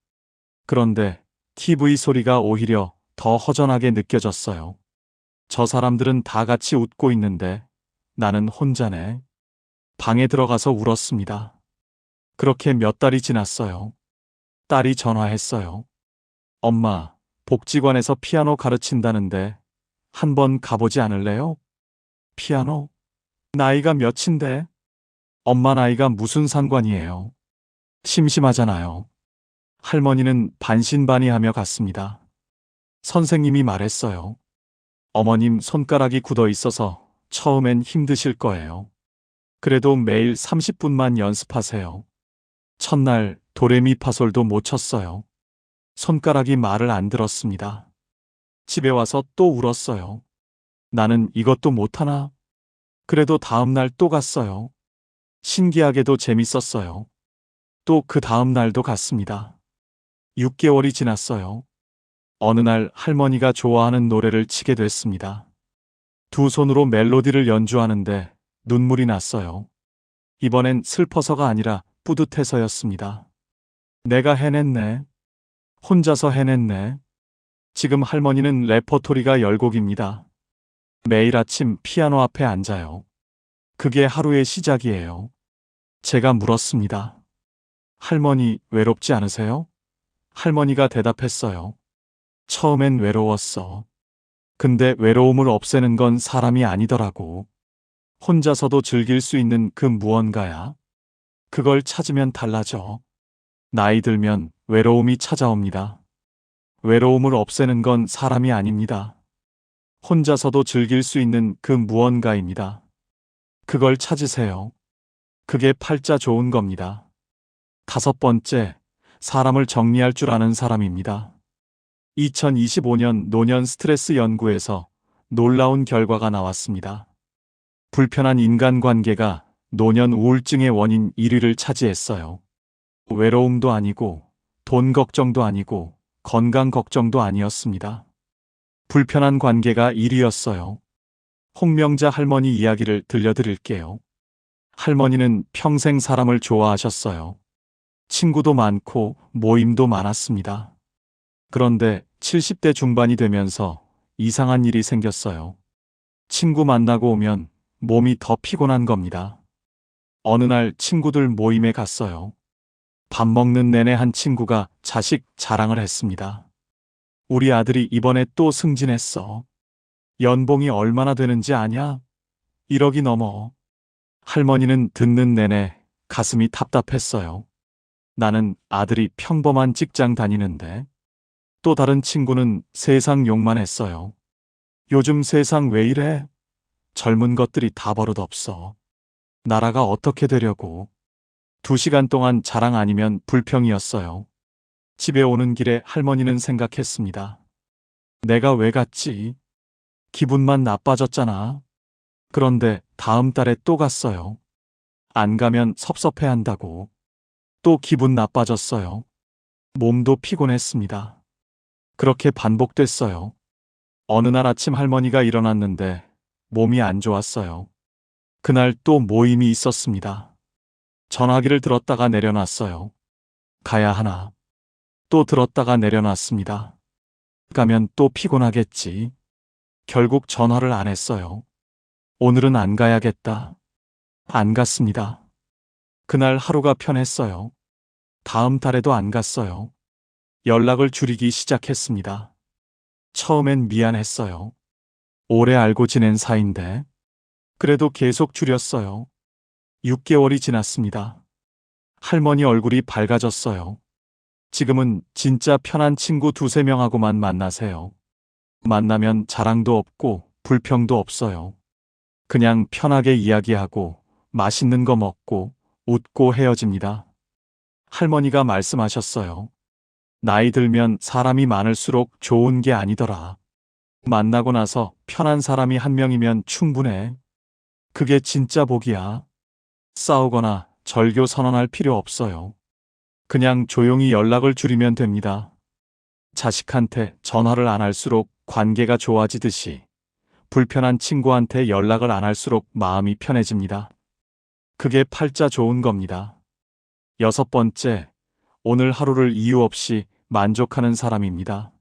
그런데 TV 소리가 오히려 더 허전하게 느껴졌어요. 저 사람들은 다 같이 웃고 있는데 나는 혼자네. 방에 들어가서 울었습니다. 그렇게 몇 달이 지났어요. 딸이 전화했어요. 엄마, 복지관에서 피아노 가르친다는데 한번 가보지 않을래요? 피아노? 나이가 몇인데? 엄마 나이가 무슨 상관이에요? 심심하잖아요. 할머니는 반신반의하며 갔습니다. 선생님이 말했어요. 어머님 손가락이 굳어 있어서 처음엔 힘드실 거예요. 그래도 매일 30분만 연습하세요. 첫날 도레미파솔도 못 쳤어요. 손가락이 말을 안 들었습니다. 집에 와서 또 울었어요. 나는 이것도 못하나? 그래도 다음날 또 갔어요. 신기하게도 재밌었어요. 또 그 다음 날도 갔습니다. 6개월이 지났어요. 어느 날 할머니가 좋아하는 노래를 치게 됐습니다. 두 손으로 멜로디를 연주하는데 눈물이 났어요. 이번엔 슬퍼서가 아니라 뿌듯해서였습니다. 내가 해냈네. 혼자서 해냈네. 지금 할머니는 레퍼토리가 10곡입니다. 매일 아침 피아노 앞에 앉아요. 그게 하루의 시작이에요. 제가 물었습니다. 할머니 외롭지 않으세요? 할머니가 대답했어요. 처음엔 외로웠어. 근데 외로움을 없애는 건 사람이 아니더라고. 혼자서도 즐길 수 있는 그 무언가야. 그걸 찾으면 달라져. 나이 들면 외로움이 찾아옵니다. 외로움을 없애는 건 사람이 아닙니다. 혼자서도 즐길 수 있는 그 무언가입니다. 그걸 찾으세요. 그게 팔자 좋은 겁니다. 5번째, 사람을 정리할 줄 아는 사람입니다. 2025년 노년 스트레스 연구에서 놀라운 결과가 나왔습니다. 불편한 인간관계가 노년 우울증의 원인 1위를 차지했어요. 외로움도 아니고 돈 걱정도 아니고 건강 걱정도 아니었습니다. 불편한 관계가 1위였어요. 홍명자 할머니 이야기를 들려드릴게요. 할머니는 평생 사람을 좋아하셨어요. 친구도 많고 모임도 많았습니다. 그런데 70대 중반이 되면서 이상한 일이 생겼어요. 친구 만나고 오면 몸이 더 피곤한 겁니다. 어느 날 친구들 모임에 갔어요. 밥 먹는 내내 한 친구가 자식 자랑을 했습니다. 우리 아들이 이번에 또 승진했어. 연봉이 얼마나 되는지 아냐? 1억이 넘어. 할머니는 듣는 내내 가슴이 답답했어요. 나는 아들이 평범한 직장 다니는데. 또 다른 친구는 세상 욕만 했어요. 요즘 세상 왜 이래? 젊은 것들이 다 버릇없어. 나라가 어떻게 되려고. 2시간 동안 자랑 아니면 불평이었어요. 집에 오는 길에 할머니는 생각했습니다. 내가 왜 갔지? 기분만 나빠졌잖아. 그런데 다음 달에 또 갔어요. 안 가면 섭섭해한다고. 또 기분 나빠졌어요. 몸도 피곤했습니다. 그렇게 반복됐어요. 어느 날 아침 할머니가 일어났는데 몸이 안 좋았어요. 그날 또 모임이 있었습니다. 전화기를 들었다가 내려놨어요. 가야 하나. 또 들었다가 내려놨습니다. 가면 또 피곤하겠지. 결국 전화를 안 했어요. 오늘은 안 가야겠다. 안 갔습니다. 그날 하루가 편했어요. 다음 달에도 안 갔어요. 연락을 줄이기 시작했습니다. 처음엔 미안했어요. 오래 알고 지낸 사이인데. 그래도 계속 줄였어요. 6개월이 지났습니다. 할머니 얼굴이 밝아졌어요. 지금은 진짜 편한 친구 2~3명하고만 만나세요. 만나면 자랑도 없고 불평도 없어요. 그냥 편하게 이야기하고 맛있는 거 먹고 웃고 헤어집니다. 할머니가 말씀하셨어요. 나이 들면 사람이 많을수록 좋은 게 아니더라. 만나고 나서 편한 사람이 한 명이면 충분해. 그게 진짜 복이야. 싸우거나 절교 선언할 필요 없어요. 그냥 조용히 연락을 줄이면 됩니다. 자식한테 전화를 안 할수록 관계가 좋아지듯이 불편한 친구한테 연락을 안 할수록 마음이 편해집니다. 그게 팔자 좋은 겁니다. 6번째, 오늘 하루를 이유 없이 만족하는 사람입니다.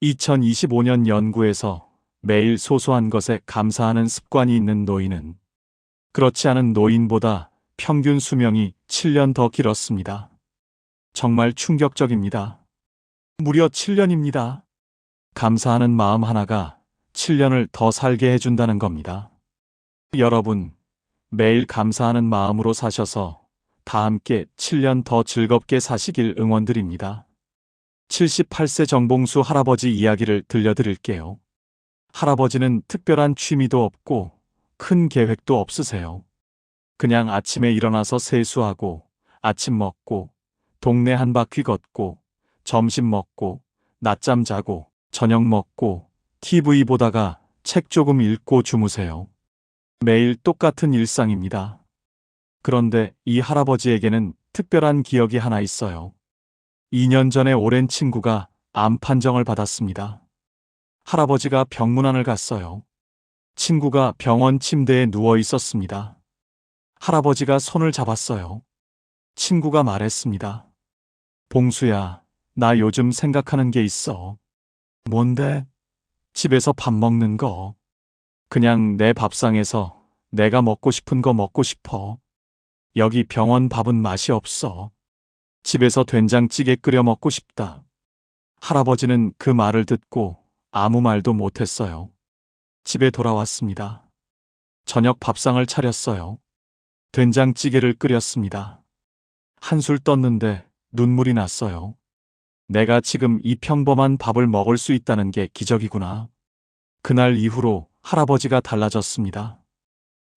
2025년 연구에서 매일 소소한 것에 감사하는 습관이 있는 노인은 그렇지 않은 노인보다 평균 수명이 7년 더 길었습니다. 정말 충격적입니다. 무려 7년입니다. 감사하는 마음 하나가 7년을 더 살게 해준다는 겁니다. 여러분, 매일 감사하는 마음으로 사셔서 다 함께 7년 더 즐겁게 사시길 응원드립니다. 78세 정봉수 할아버지 이야기를 들려드릴게요. 할아버지는 특별한 취미도 없고 큰 계획도 없으세요. 그냥 아침에 일어나서 세수하고 아침 먹고 동네 한 바퀴 걷고 점심 먹고 낮잠 자고 저녁 먹고 TV 보다가 책 조금 읽고 주무세요. 매일 똑같은 일상입니다. 그런데 이 할아버지에게는 특별한 기억이 하나 있어요. 2년 전에 오랜 친구가 암 판정을 받았습니다. 할아버지가 병문안을 갔어요. 친구가 병원 침대에 누워 있었습니다. 할아버지가 손을 잡았어요. 친구가 말했습니다. 봉수야, 나 요즘 생각하는 게 있어. 뭔데? 집에서 밥 먹는 거. 그냥 내 밥상에서 내가 먹고 싶은 거 먹고 싶어. 여기 병원 밥은 맛이 없어. 집에서 된장찌개 끓여 먹고 싶다. 할아버지는 그 말을 듣고 아무 말도 못했어요. 집에 돌아왔습니다. 저녁 밥상을 차렸어요. 된장찌개를 끓였습니다. 한술 떴는데 눈물이 났어요. 내가 지금 이 평범한 밥을 먹을 수 있다는 게 기적이구나. 그날 이후로 할아버지가 달라졌습니다.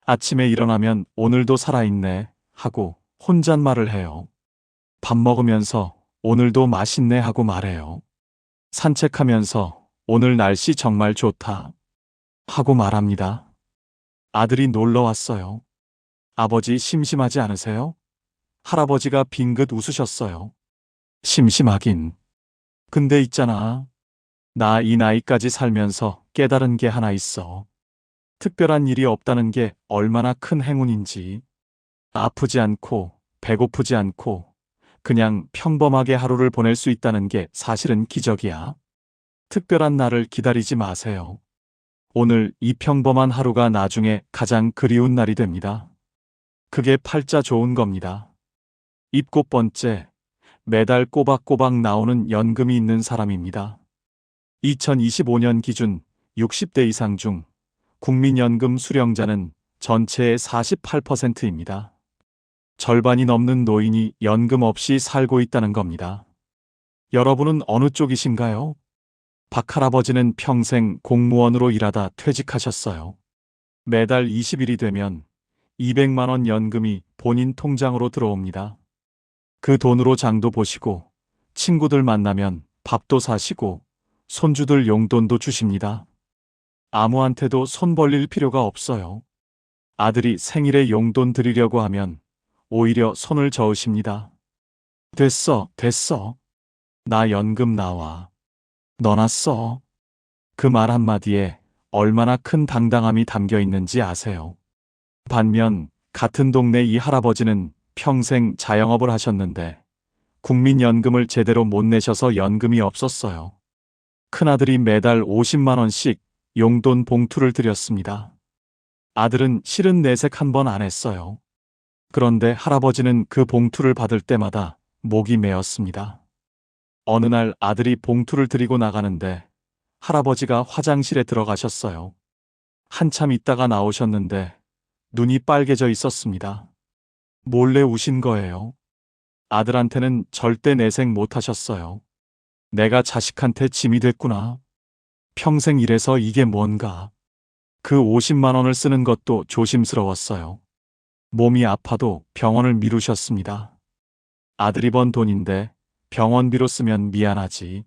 아침에 일어나면 오늘도 살아있네 하고 혼잣말을 해요. 밥 먹으면서 오늘도 맛있네 하고 말해요. 산책하면서 오늘 날씨 정말 좋다 하고 말합니다. 아들이 놀러 왔어요. 아버지 심심하지 않으세요? 할아버지가 빙긋 웃으셨어요. 심심하긴. 근데 있잖아. 나 이 나이까지 살면서 깨달은 게 하나 있어. 특별한 일이 없다는 게 얼마나 큰 행운인지. 아프지 않고, 배고프지 않고, 그냥 평범하게 하루를 보낼 수 있다는 게 사실은 기적이야. 특별한 날을 기다리지 마세요. 오늘 이 평범한 하루가 나중에 가장 그리운 날이 됩니다. 그게 팔자 좋은 겁니다. 7번째, 매달 꼬박꼬박 나오는 연금이 있는 사람입니다. 2025년 기준 60대 이상 중 국민연금 수령자는 전체의 48%입니다. 절반이 넘는 노인이 연금 없이 살고 있다는 겁니다. 여러분은 어느 쪽이신가요? 박할아버지는 평생 공무원으로 일하다 퇴직하셨어요. 매달 20일이 되면 200만 원 연금이 본인 통장으로 들어옵니다. 그 돈으로 장도 보시고, 친구들 만나면 밥도 사시고, 손주들 용돈도 주십니다. 아무한테도 손 벌릴 필요가 없어요. 아들이 생일에 용돈 드리려고 하면 오히려 손을 저으십니다. 됐어, 됐어. 나 연금 나와. 너나 써. 그 말 한마디에 얼마나 큰 당당함이 담겨 있는지 아세요? 반면 같은 동네 이 할아버지는 평생 자영업을 하셨는데 국민연금을 제대로 못 내셔서 연금이 없었어요. 큰아들이 매달 50만 원씩 용돈 봉투를 드렸습니다. 아들은 실은 내색 한 번 안 했어요. 그런데 할아버지는 그 봉투를 받을 때마다 목이 메었습니다. 어느 날 아들이 봉투를 드리고 나가는데 할아버지가 화장실에 들어가셨어요. 한참 있다가 나오셨는데 눈이 빨개져 있었습니다. 몰래 우신 거예요. 아들한테는 절대 내색 못 하셨어요. 내가 자식한테 짐이 됐구나. 평생 일해서 이게 뭔가. 그 50만 원을 쓰는 것도 조심스러웠어요. 몸이 아파도 병원을 미루셨습니다. 아들이 번 돈인데 병원비로 쓰면 미안하지.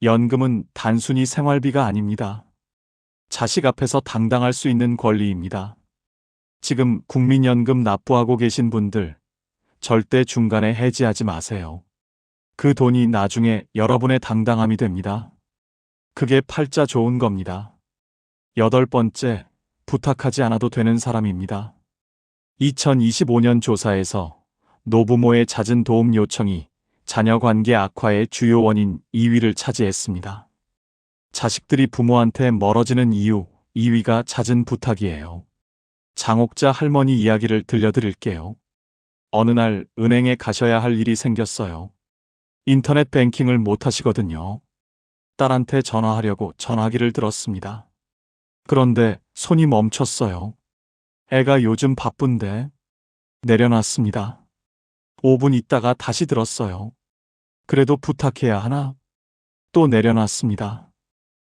연금은 단순히 생활비가 아닙니다. 자식 앞에서 당당할 수 있는 권리입니다. 지금 국민연금 납부하고 계신 분들, 절대 중간에 해지하지 마세요. 그 돈이 나중에 여러분의 당당함이 됩니다. 그게 팔자 좋은 겁니다. 8번째, 부탁하지 않아도 되는 사람입니다. 2025년 조사에서 노부모의 잦은 도움 요청이 자녀 관계 악화의 주요 원인 2위를 차지했습니다. 자식들이 부모한테 멀어지는 이유 2위가 잦은 부탁이에요. 장옥자 할머니 이야기를 들려드릴게요. 어느 날 은행에 가셔야 할 일이 생겼어요. 인터넷 뱅킹을 못 하시거든요. 딸한테 전화하려고 전화기를 들었습니다. 그런데 손이 멈췄어요. 애가 요즘 바쁜데. 내려놨습니다. 5분 있다가 다시 들었어요. 그래도 부탁해야 하나? 또 내려놨습니다.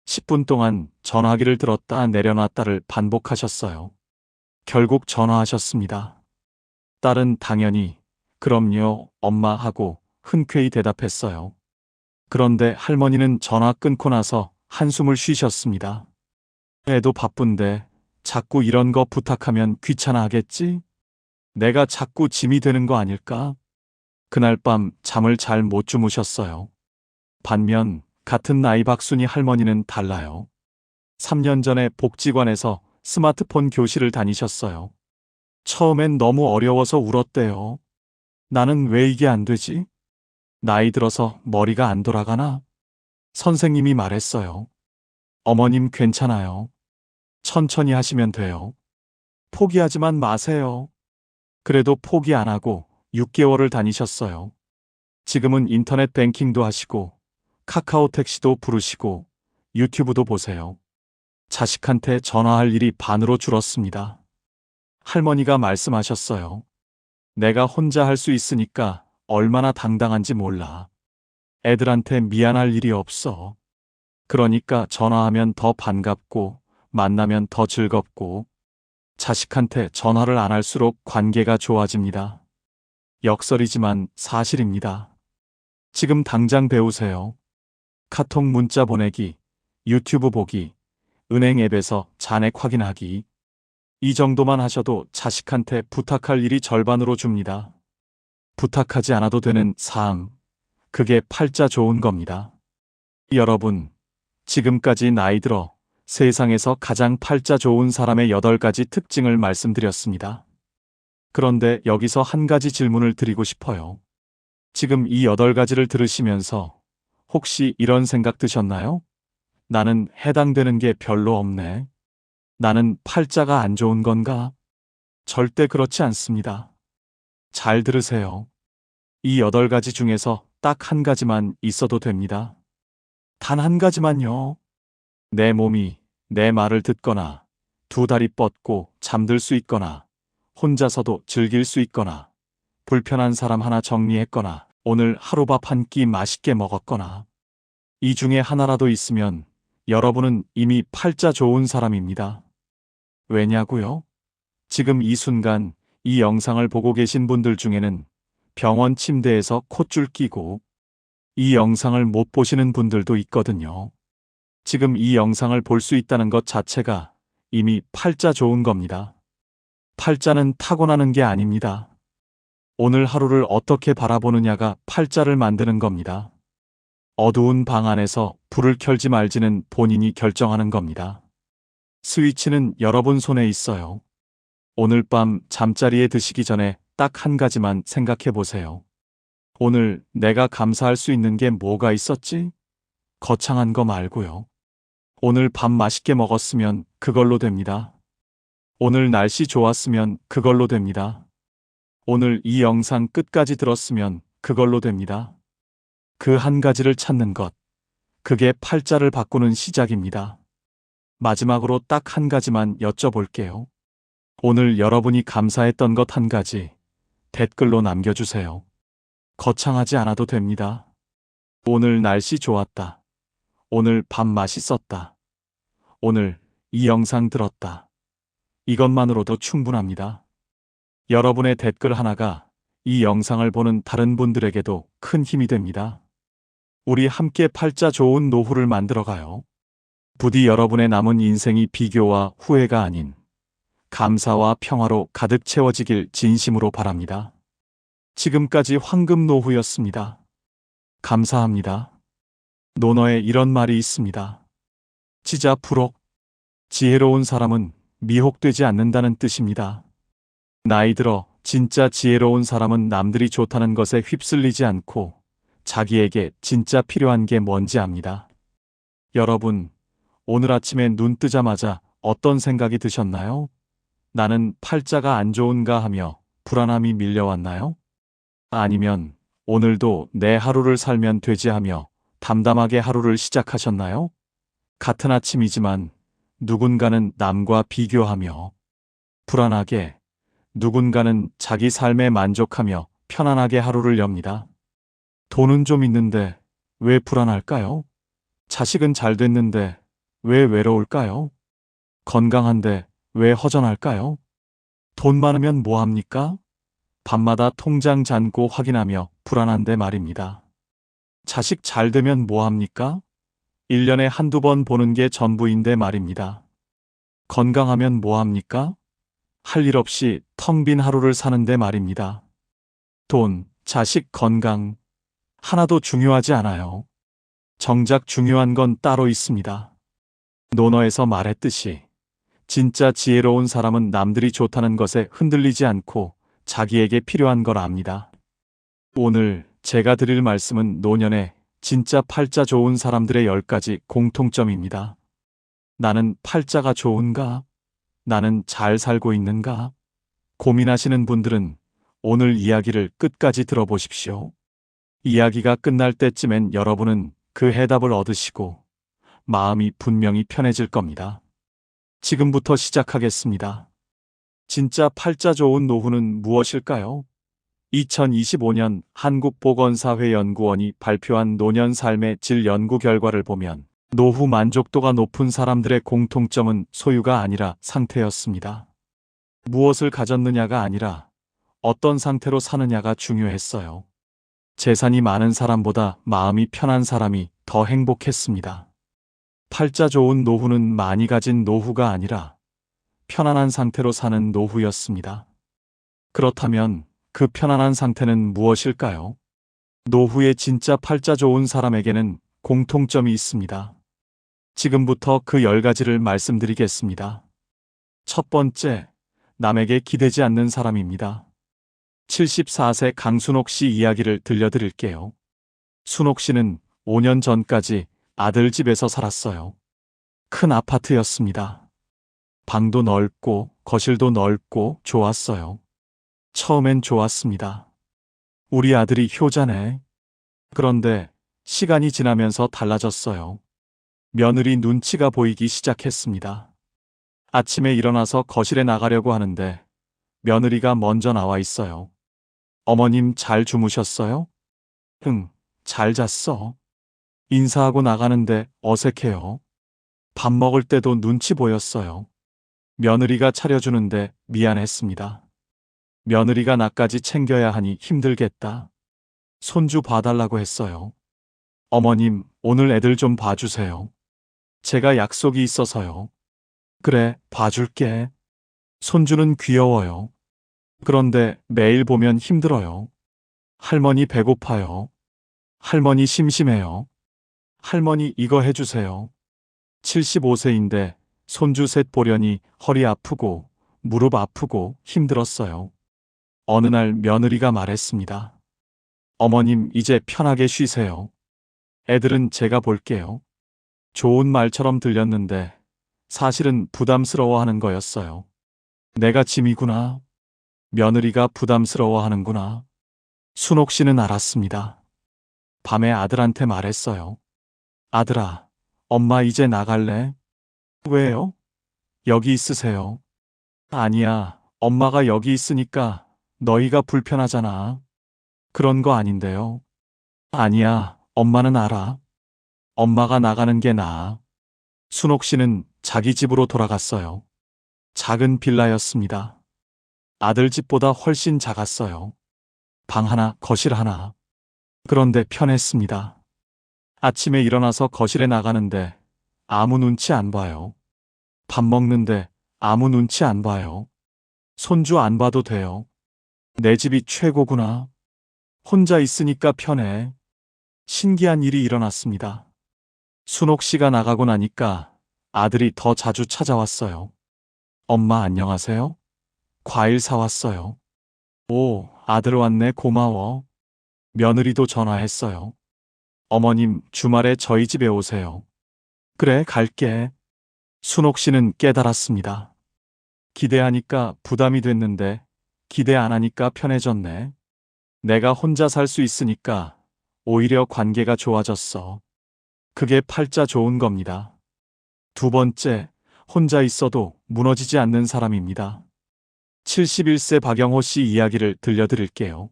10분 동안 전화기를 들었다 내려놨다를 반복하셨어요. 결국 전화하셨습니다. 딸은 당연히 그럼요, 엄마 하고 흔쾌히 대답했어요. 그런데 할머니는 전화 끊고 나서 한숨을 쉬셨습니다. 애도 바쁜데 자꾸 이런 거 부탁하면 귀찮아 하겠지? 내가 자꾸 짐이 되는 거 아닐까? 그날 밤 잠을 잘 못 주무셨어요. 반면 같은 나이 박순이 할머니는 달라요. 3년 전에 복지관에서 스마트폰 교실을 다니셨어요. 처음엔 너무 어려워서 울었대요. 나는 왜 이게 안 되지? 나이 들어서 머리가 안 돌아가나? 선생님이 말했어요. 어머님 괜찮아요. 천천히 하시면 돼요. 포기하지만 마세요. 그래도 포기 안 하고 6개월을 다니셨어요. 지금은 인터넷 뱅킹도 하시고 카카오 택시도 부르시고 유튜브도 보세요. 자식한테 전화할 일이 반으로 줄었습니다. 할머니가 말씀하셨어요. 내가 혼자 할 수 있으니까 얼마나 당당한지 몰라. 애들한테 미안할 일이 없어. 그러니까 전화하면 더 반갑고 만나면 더 즐겁고 자식한테 전화를 안 할수록 관계가 좋아집니다. 역설이지만 사실입니다. 지금 당장 배우세요. 카톡 문자 보내기, 유튜브 보기, 은행 앱에서 잔액 확인하기. 이 정도만 하셔도 자식한테 부탁할 일이 절반으로 줍니다. 부탁하지 않아도 되는 삶, 그게 팔자 좋은 겁니다. 여러분, 지금까지 나이 들어 세상에서 가장 팔자 좋은 사람의 8가지 특징을 말씀드렸습니다. 그런데 여기서 한 가지 질문을 드리고 싶어요. 지금 이 8가지를 들으시면서 혹시 이런 생각 드셨나요? 나는 해당되는 게 별로 없네. 나는 팔자가 안 좋은 건가? 절대 그렇지 않습니다. 잘 들으세요. 이 8가지 중에서 딱 한 가지만 있어도 됩니다. 단 한 가지만요. 내 몸이 내 말을 듣거나, 두 다리 뻗고 잠들 수 있거나, 혼자서도 즐길 수 있거나, 불편한 사람 하나 정리했거나, 오늘 하룻밥 한 끼 맛있게 먹었거나, 이 중에 하나라도 있으면 여러분은 이미 팔자 좋은 사람입니다. 왜냐고요? 지금 이 순간 이 영상을 보고 계신 분들 중에는 병원 침대에서 콧줄 끼고 이 영상을 못 보시는 분들도 있거든요. 지금 이 영상을 볼 수 있다는 것 자체가 이미 팔자 좋은 겁니다. 팔자는 타고나는 게 아닙니다. 오늘 하루를 어떻게 바라보느냐가 팔자를 만드는 겁니다. 어두운 방 안에서 불을 켤지 말지는 본인이 결정하는 겁니다. 스위치는 여러분 손에 있어요. 오늘 밤 잠자리에 드시기 전에 딱 한 가지만 생각해 보세요. 오늘 내가 감사할 수 있는 게 뭐가 있었지? 거창한 거 말고요. 오늘 밥 맛있게 먹었으면 그걸로 됩니다. 오늘 날씨 좋았으면 그걸로 됩니다. 오늘 이 영상 끝까지 들었으면 그걸로 됩니다. 그 한 가지를 찾는 것, 그게 팔자를 바꾸는 시작입니다. 마지막으로 딱 한 가지만 여쭤볼게요. 오늘 여러분이 감사했던 것 한 가지 댓글로 남겨주세요. 거창하지 않아도 됩니다. 오늘 날씨 좋았다. 오늘 밥 맛있었다. 오늘 이 영상 들었다. 이것만으로도 충분합니다. 여러분의 댓글 하나가 이 영상을 보는 다른 분들에게도 큰 힘이 됩니다. 우리 함께 팔자 좋은 노후를 만들어가요. 부디 여러분의 남은 인생이 비교와 후회가 아닌 감사와 평화로 가득 채워지길 진심으로 바랍니다. 지금까지 황금노후였습니다. 감사합니다. 논어에 이런 말이 있습니다. 지자 부록. 지혜로운 사람은 미혹되지 않는다는 뜻입니다. 나이 들어 진짜 지혜로운 사람은 남들이 좋다는 것에 휩쓸리지 않고 자기에게 진짜 필요한 게 뭔지 압니다. 여러분, 오늘 아침에 눈 뜨자마자 어떤 생각이 드셨나요? 나는 팔자가 안 좋은가 하며 불안함이 밀려왔나요? 아니면 오늘도 내 하루를 살면 되지 하며 담담하게 하루를 시작하셨나요? 같은 아침이지만 누군가는 남과 비교하며 불안하게, 누군가는 자기 삶에 만족하며 편안하게 하루를 엽니다. 돈은 좀 있는데 왜 불안할까요? 자식은 잘 됐는데 왜 외로울까요? 건강한데 왜 허전할까요? 돈 많으면 뭐 합니까? 밤마다 통장 잔고 확인하며 불안한데 말입니다. 자식 잘 되면 뭐 합니까? 1년에 한두 번 보는 게 전부인데 말입니다. 건강하면 뭐 합니까? 할 일 없이 텅 빈 하루를 사는데 말입니다. 돈, 자식, 건강 하나도 중요하지 않아요. 정작 중요한 건 따로 있습니다. 논어에서 말했듯이 진짜 지혜로운 사람은 남들이 좋다는 것에 흔들리지 않고 자기에게 필요한 걸 압니다. 오늘 제가 드릴 말씀은 노년에 진짜 팔자 좋은 사람들의 10가지 공통점입니다. 나는 팔자가 좋은가? 나는 잘 살고 있는가? 고민하시는 분들은 오늘 이야기를 끝까지 들어보십시오. 이야기가 끝날 때쯤엔 여러분은 그 해답을 얻으시고 마음이 분명히 편해질 겁니다. 지금부터 시작하겠습니다. 진짜 팔자 좋은 노후는 무엇일까요? 2025년 한국보건사회연구원이 발표한 노년 삶의 질 연구 결과를 보면 노후 만족도가 높은 사람들의 공통점은 소유가 아니라 상태였습니다. 무엇을 가졌느냐가 아니라 어떤 상태로 사느냐가 중요했어요. 재산이 많은 사람보다 마음이 편한 사람이 더 행복했습니다. 팔자 좋은 노후는 많이 가진 노후가 아니라 편안한 상태로 사는 노후였습니다. 그렇다면 그 편안한 상태는 무엇일까요? 노후에 진짜 팔자 좋은 사람에게는 공통점이 있습니다. 지금부터 그 10가지를 말씀드리겠습니다. 첫 번째, 남에게 기대지 않는 사람입니다. 74세 강순옥 씨 이야기를 들려드릴게요. 순옥 씨는 5년 전까지 아들 집에서 살았어요. 큰 아파트였습니다. 방도 넓고 거실도 넓고 좋았어요. 처음엔 좋았습니다. 우리 아들이 효자네. 그런데 시간이 지나면서 달라졌어요. 며느리 눈치가 보이기 시작했습니다. 아침에 일어나서 거실에 나가려고 하는데 며느리가 먼저 나와 있어요. 어머님 잘 주무셨어요? 응, 잘 잤어. 인사하고 나가는데 어색해요. 밥 먹을 때도 눈치 보였어요. 며느리가 차려주는데 미안했습니다. 며느리가 나까지 챙겨야 하니 힘들겠다. 손주 봐달라고 했어요. 어머님, 오늘 애들 좀 봐주세요. 제가 약속이 있어서요. 그래, 봐줄게. 손주는 귀여워요. 그런데 매일 보면 힘들어요. 할머니 배고파요. 할머니 심심해요. 할머니 이거 해주세요. 75세인데 손주 셋 보려니 허리 아프고 무릎 아프고 힘들었어요. 어느 날 며느리가 말했습니다. 어머님 이제 편하게 쉬세요. 애들은 제가 볼게요. 좋은 말처럼 들렸는데 사실은 부담스러워하는 거였어요. 내가 짐이구나. 며느리가 부담스러워하는구나. 순옥 씨는 알았습니다. 밤에 아들한테 말했어요. 아들아, 엄마 이제 나갈래? 왜요? 여기 있으세요. 아니야, 엄마가 여기 있으니까 너희가 불편하잖아. 그런 거 아닌데요. 아니야, 엄마는 알아. 엄마가 나가는 게 나아. 순옥 씨는 자기 집으로 돌아갔어요. 작은 빌라였습니다. 아들 집보다 훨씬 작았어요. 방 하나, 거실 하나. 그런데 편했습니다. 아침에 일어나서 거실에 나가는데 아무 눈치 안 봐요. 밥 먹는데 아무 눈치 안 봐요. 손주 안 봐도 돼요. 내 집이 최고구나. 혼자 있으니까 편해. 신기한 일이 일어났습니다. 순옥 씨가 나가고 나니까 아들이 더 자주 찾아왔어요. 엄마 안녕하세요? 과일 사왔어요. 오, 아들 왔네 고마워. 며느리도 전화했어요. 어머님 주말에 저희 집에 오세요. 그래 갈게. 순옥 씨는 깨달았습니다. 기대하니까 부담이 됐는데 기대 안 하니까 편해졌네. 내가 혼자 살 수 있으니까 오히려 관계가 좋아졌어. 그게 팔자 좋은 겁니다. 두 번째, 혼자 있어도 무너지지 않는 사람입니다. 71세 박영호 씨 이야기를 들려드릴게요.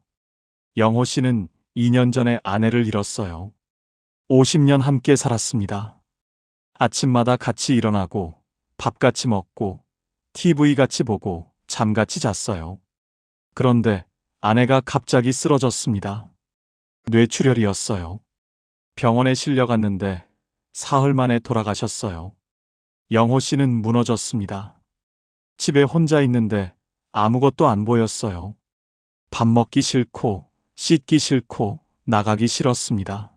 영호 씨는 2년 전에 아내를 잃었어요. 50년 함께 살았습니다. 아침마다 같이 일어나고 밥 같이 먹고 TV 같이 보고 잠 같이 잤어요. 그런데 아내가 갑자기 쓰러졌습니다. 뇌출혈이었어요. 병원에 실려갔는데 사흘 만에 돌아가셨어요. 영호 씨는 무너졌습니다. 집에 혼자 있는데 아무것도 안 보였어요. 밥 먹기 싫고 씻기 싫고 나가기 싫었습니다.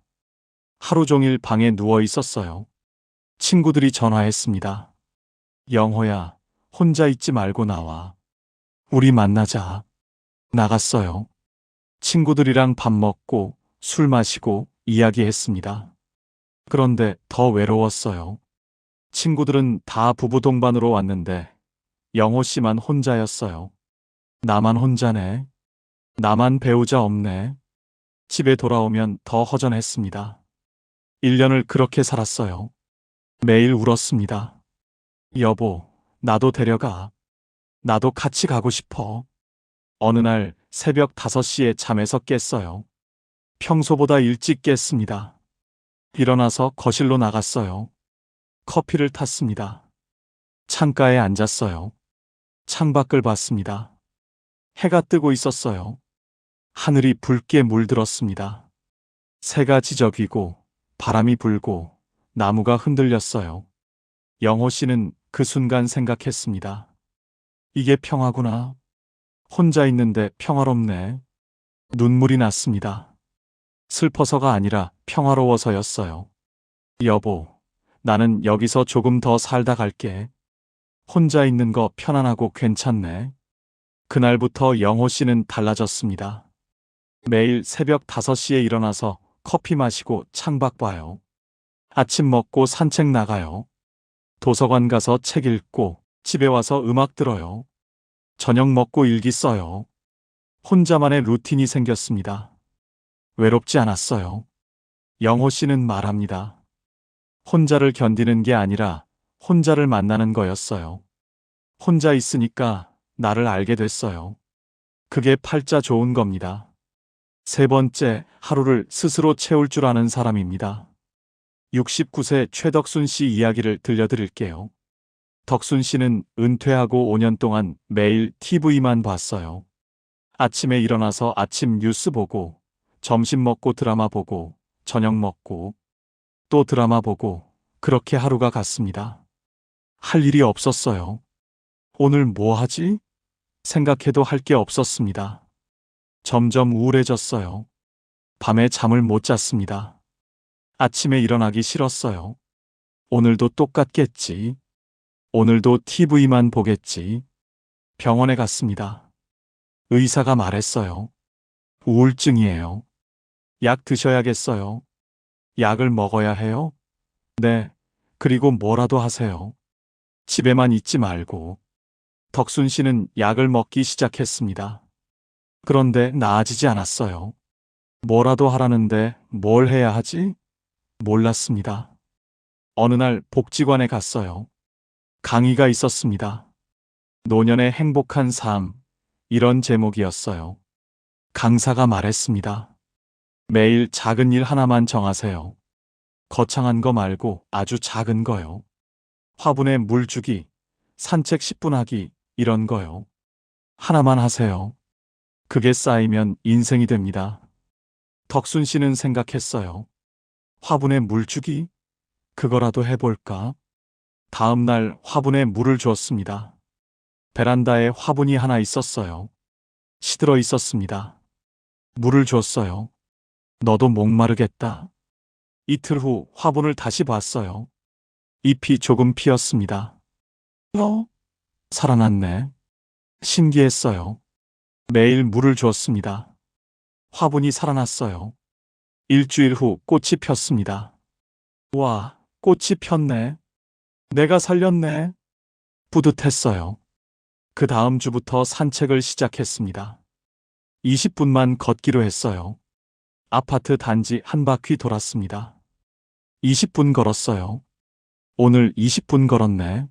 하루 종일 방에 누워 있었어요. 친구들이 전화했습니다. 영호야, 혼자 있지 말고 나와. 우리 만나자. 나갔어요. 친구들이랑 밥 먹고 술 마시고 이야기했습니다. 그런데 더 외로웠어요. 친구들은 다 부부 동반으로 왔는데 영호 씨만 혼자였어요. 나만 혼자네. 나만 배우자 없네. 집에 돌아오면 더 허전했습니다. 1년을 그렇게 살았어요. 매일 울었습니다. 여보, 나도 데려가. 나도 같이 가고 싶어. 어느 날 새벽 5시에 잠에서 깼어요. 평소보다 일찍 깼습니다. 일어나서 거실로 나갔어요. 커피를 탔습니다. 창가에 앉았어요. 창밖을 봤습니다. 해가 뜨고 있었어요. 하늘이 붉게 물들었습니다. 새가 지저귀고 바람이 불고 나무가 흔들렸어요. 영호 씨는 그 순간 생각했습니다. 이게 평화구나. 혼자 있는데 평화롭네. 눈물이 났습니다. 슬퍼서가 아니라 평화로워서였어요. 여보, 나는 여기서 조금 더 살다 갈게. 혼자 있는 거 편안하고 괜찮네. 그날부터 영호 씨는 달라졌습니다. 매일 새벽 5시에 일어나서 커피 마시고 창밖 봐요. 아침 먹고 산책 나가요. 도서관 가서 책 읽고 집에 와서 음악 들어요. 저녁 먹고 일기 써요. 혼자만의 루틴이 생겼습니다. 외롭지 않았어요. 영호 씨는 말합니다. 혼자를 견디는 게 아니라 혼자를 만나는 거였어요. 혼자 있으니까 나를 알게 됐어요. 그게 팔자 좋은 겁니다. 세 번째, 하루를 스스로 채울 줄 아는 사람입니다. 69세 최덕순 씨 이야기를 들려드릴게요. 덕순 씨는 은퇴하고 5년 동안 매일 TV만 봤어요. 아침에 일어나서 아침 뉴스 보고, 점심 먹고 드라마 보고, 저녁 먹고, 또 드라마 보고, 그렇게 하루가 갔습니다. 할 일이 없었어요. 오늘 뭐 하지? 생각해도 할 게 없었습니다. 점점 우울해졌어요. 밤에 잠을 못 잤습니다. 아침에 일어나기 싫었어요. 오늘도 똑같겠지. 오늘도 TV만 보겠지. 병원에 갔습니다. 의사가 말했어요. 우울증이에요. 약 드셔야겠어요. 약을 먹어야 해요? 네. 그리고 뭐라도 하세요. 집에만 있지 말고. 덕순 씨는 약을 먹기 시작했습니다. 그런데 나아지지 않았어요. 뭐라도 하라는데 뭘 해야 하지? 몰랐습니다. 어느 날 복지관에 갔어요. 강의가 있었습니다. 노년의 행복한 삶, 이런 제목이었어요. 강사가 말했습니다. 매일 작은 일 하나만 정하세요. 거창한 거 말고 아주 작은 거요. 화분에 물 주기, 산책 10분 하기, 이런 거요. 하나만 하세요. 그게 쌓이면 인생이 됩니다. 덕순 씨는 생각했어요. 화분에 물 주기? 그거라도 해볼까? 다음 날 화분에 물을 주었습니다. 베란다에 화분이 하나 있었어요. 시들어 있었습니다. 물을 줬어요. 너도 목마르겠다. 이틀 후 화분을 다시 봤어요. 잎이 조금 피었습니다. 살아났네. 신기했어요. 매일 물을 주었습니다. 화분이 살아났어요. 일주일 후 꽃이 폈습니다. 와, 꽃이 폈네. 내가 살렸네. 뿌듯했어요. 그 다음 주부터 산책을 시작했습니다. 20분만 걷기로 했어요. 아파트 단지 한 바퀴 돌았습니다. 20분 걸었어요. 오늘 20분 걸었네.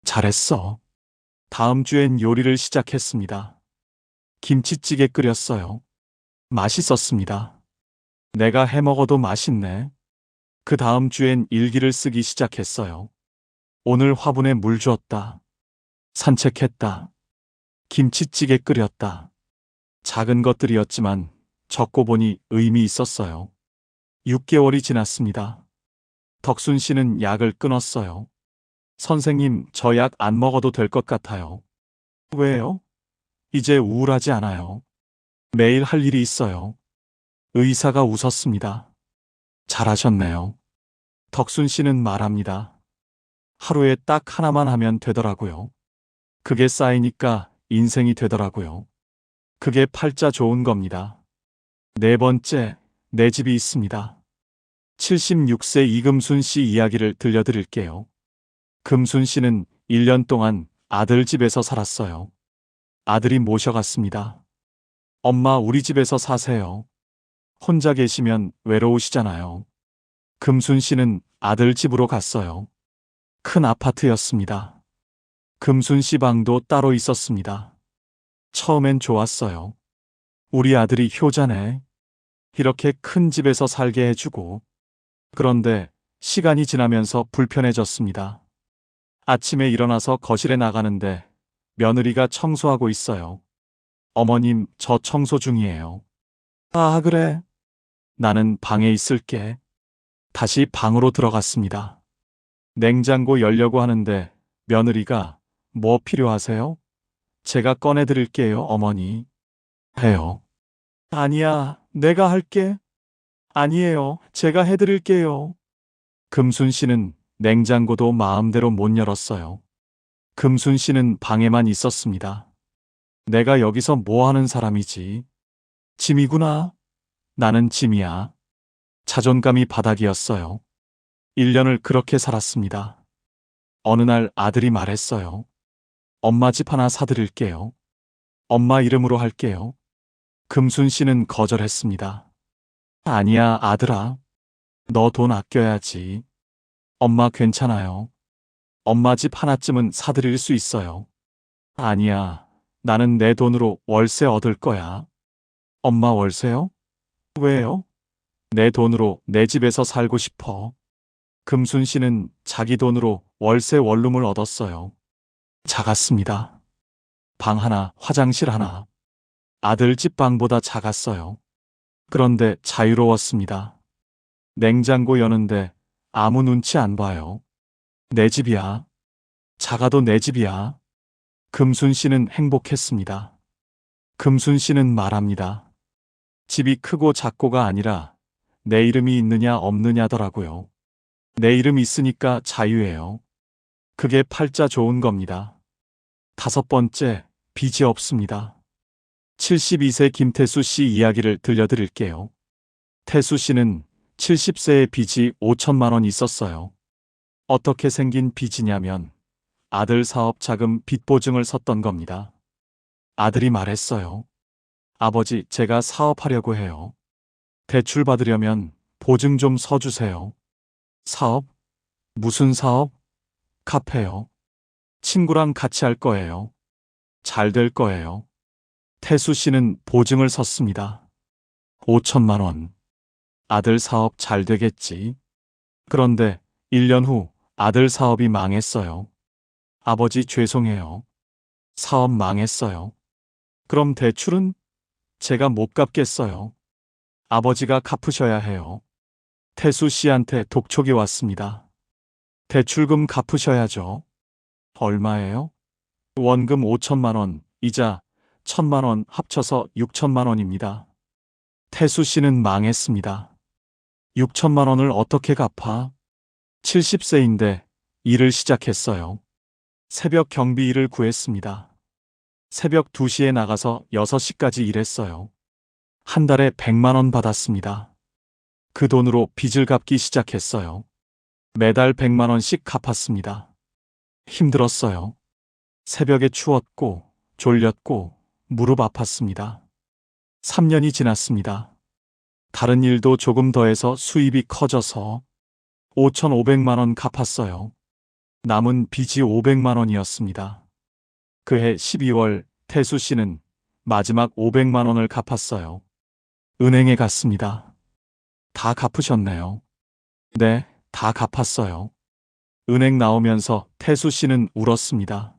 잘했어. 다음 주엔 요리를 시작했습니다. 김치찌개 끓였어요. 맛있었습니다. 내가 해 먹어도 맛있네. 그 다음 주엔 일기를 쓰기 시작했어요. 오늘 화분에 물 주었다. 산책했다. 김치찌개 끓였다. 작은 것들이었지만 적고 보니 의미 있었어요. 6개월이 지났습니다. 덕순 씨는 약을 끊었어요. 선생님, 저 약 안 먹어도 될 것 같아요. 왜요? 이제 우울하지 않아요. 매일 할 일이 있어요. 의사가 웃었습니다. 잘하셨네요. 덕순 씨는 말합니다. 하루에 딱 하나만 하면 되더라고요. 그게 쌓이니까 인생이 되더라고요. 그게 팔자 좋은 겁니다. 네 번째, 내 집이 있습니다. 76세 이금순 씨 이야기를 들려드릴게요. 금순 씨는 1년 동안 아들 집에서 살았어요. 아들이 모셔갔습니다. 엄마, 우리 집에서 사세요. 혼자 계시면 외로우시잖아요. 금순 씨는 아들 집으로 갔어요. 큰 아파트였습니다. 금순 씨 방도 따로 있었습니다. 처음엔 좋았어요. 우리 아들이 효자네. 이렇게 큰 집에서 살게 해주고. 그런데 시간이 지나면서 불편해졌습니다. 아침에 일어나서 거실에 나가는데 며느리가 청소하고 있어요. 어머님, 저 청소 중이에요. 아, 그래. 나는 방에 있을게. 다시 방으로 들어갔습니다. 냉장고 열려고 하는데 며느리가 뭐 필요하세요? 제가 꺼내드릴게요, 어머니. 해요. 아니야, 내가 할게. 아니에요, 제가 해드릴게요. 금순 씨는 냉장고도 마음대로 못 열었어요. 금순 씨는 방에만 있었습니다. 내가 여기서 뭐 하는 사람이지? 짐이구나. 나는 짐이야. 자존감이 바닥이었어요. 1년을 그렇게 살았습니다. 어느 날 아들이 말했어요. 엄마 집 하나 사드릴게요. 엄마 이름으로 할게요. 금순 씨는 거절했습니다. 아니야, 아들아. 너 돈 아껴야지. 엄마 괜찮아요. 엄마 집 하나쯤은 사드릴 수 있어요. 아니야. 나는 내 돈으로 월세 얻을 거야. 엄마 월세요? 왜요? 내 돈으로 내 집에서 살고 싶어. 금순 씨는 자기 돈으로 월세 원룸을 얻었어요. 작았습니다. 방 하나, 화장실 하나. 아들 집 방보다 작았어요. 그런데 자유로웠습니다. 냉장고 여는데 아무 눈치 안 봐요. 내 집이야. 작아도 내 집이야. 금순 씨는 행복했습니다. 금순 씨는 말합니다. 집이 크고 작고가 아니라 내 이름이 있느냐 없느냐더라고요. 내 이름 있으니까 자유예요. 그게 팔자 좋은 겁니다. 5번째, 빚이 없습니다. 72세 김태수 씨 이야기를 들려드릴게요. 태수 씨는 70세에 빚이 5천만 원 있었어요. 어떻게 생긴 빚이냐면 아들 사업 자금 빚 보증을 섰던 겁니다. 아들이 말했어요. 아버지, 제가 사업하려고 해요. 대출 받으려면 보증 좀 서주세요. 사업? 무슨 사업? 카페요. 친구랑 같이 할 거예요. 잘 될 거예요. 태수 씨는 보증을 섰습니다. 5천만 원. 아들 사업 잘 되겠지. 그런데 1년 후 아들 사업이 망했어요. 아버지 죄송해요. 사업 망했어요. 그럼 대출은? 제가 못 갚겠어요. 아버지가 갚으셔야 해요. 태수 씨한테 독촉이 왔습니다. 대출금 갚으셔야죠. 얼마예요? 원금 5천만 원, 이자 1천만 원 합쳐서 6천만 원입니다. 태수 씨는 망했습니다. 6천만 원을 어떻게 갚아? 70세인데 일을 시작했어요. 새벽 경비 일을 구했습니다. 새벽 2시에 나가서 6시까지 일했어요. 한 달에 100만 원 받았습니다. 그 돈으로 빚을 갚기 시작했어요. 매달 100만 원씩 갚았습니다. 힘들었어요. 새벽에 추웠고 졸렸고 무릎 아팠습니다. 3년이 지났습니다. 다른 일도 조금 더해서 수입이 커져서 5,500만 원 갚았어요. 남은 빚이 500만 원이었습니다. 그해 12월 태수 씨는 마지막 500만 원을 갚았어요. 은행에 갔습니다. 다 갚으셨네요. 네, 다 갚았어요. 은행 나오면서 태수 씨는 울었습니다.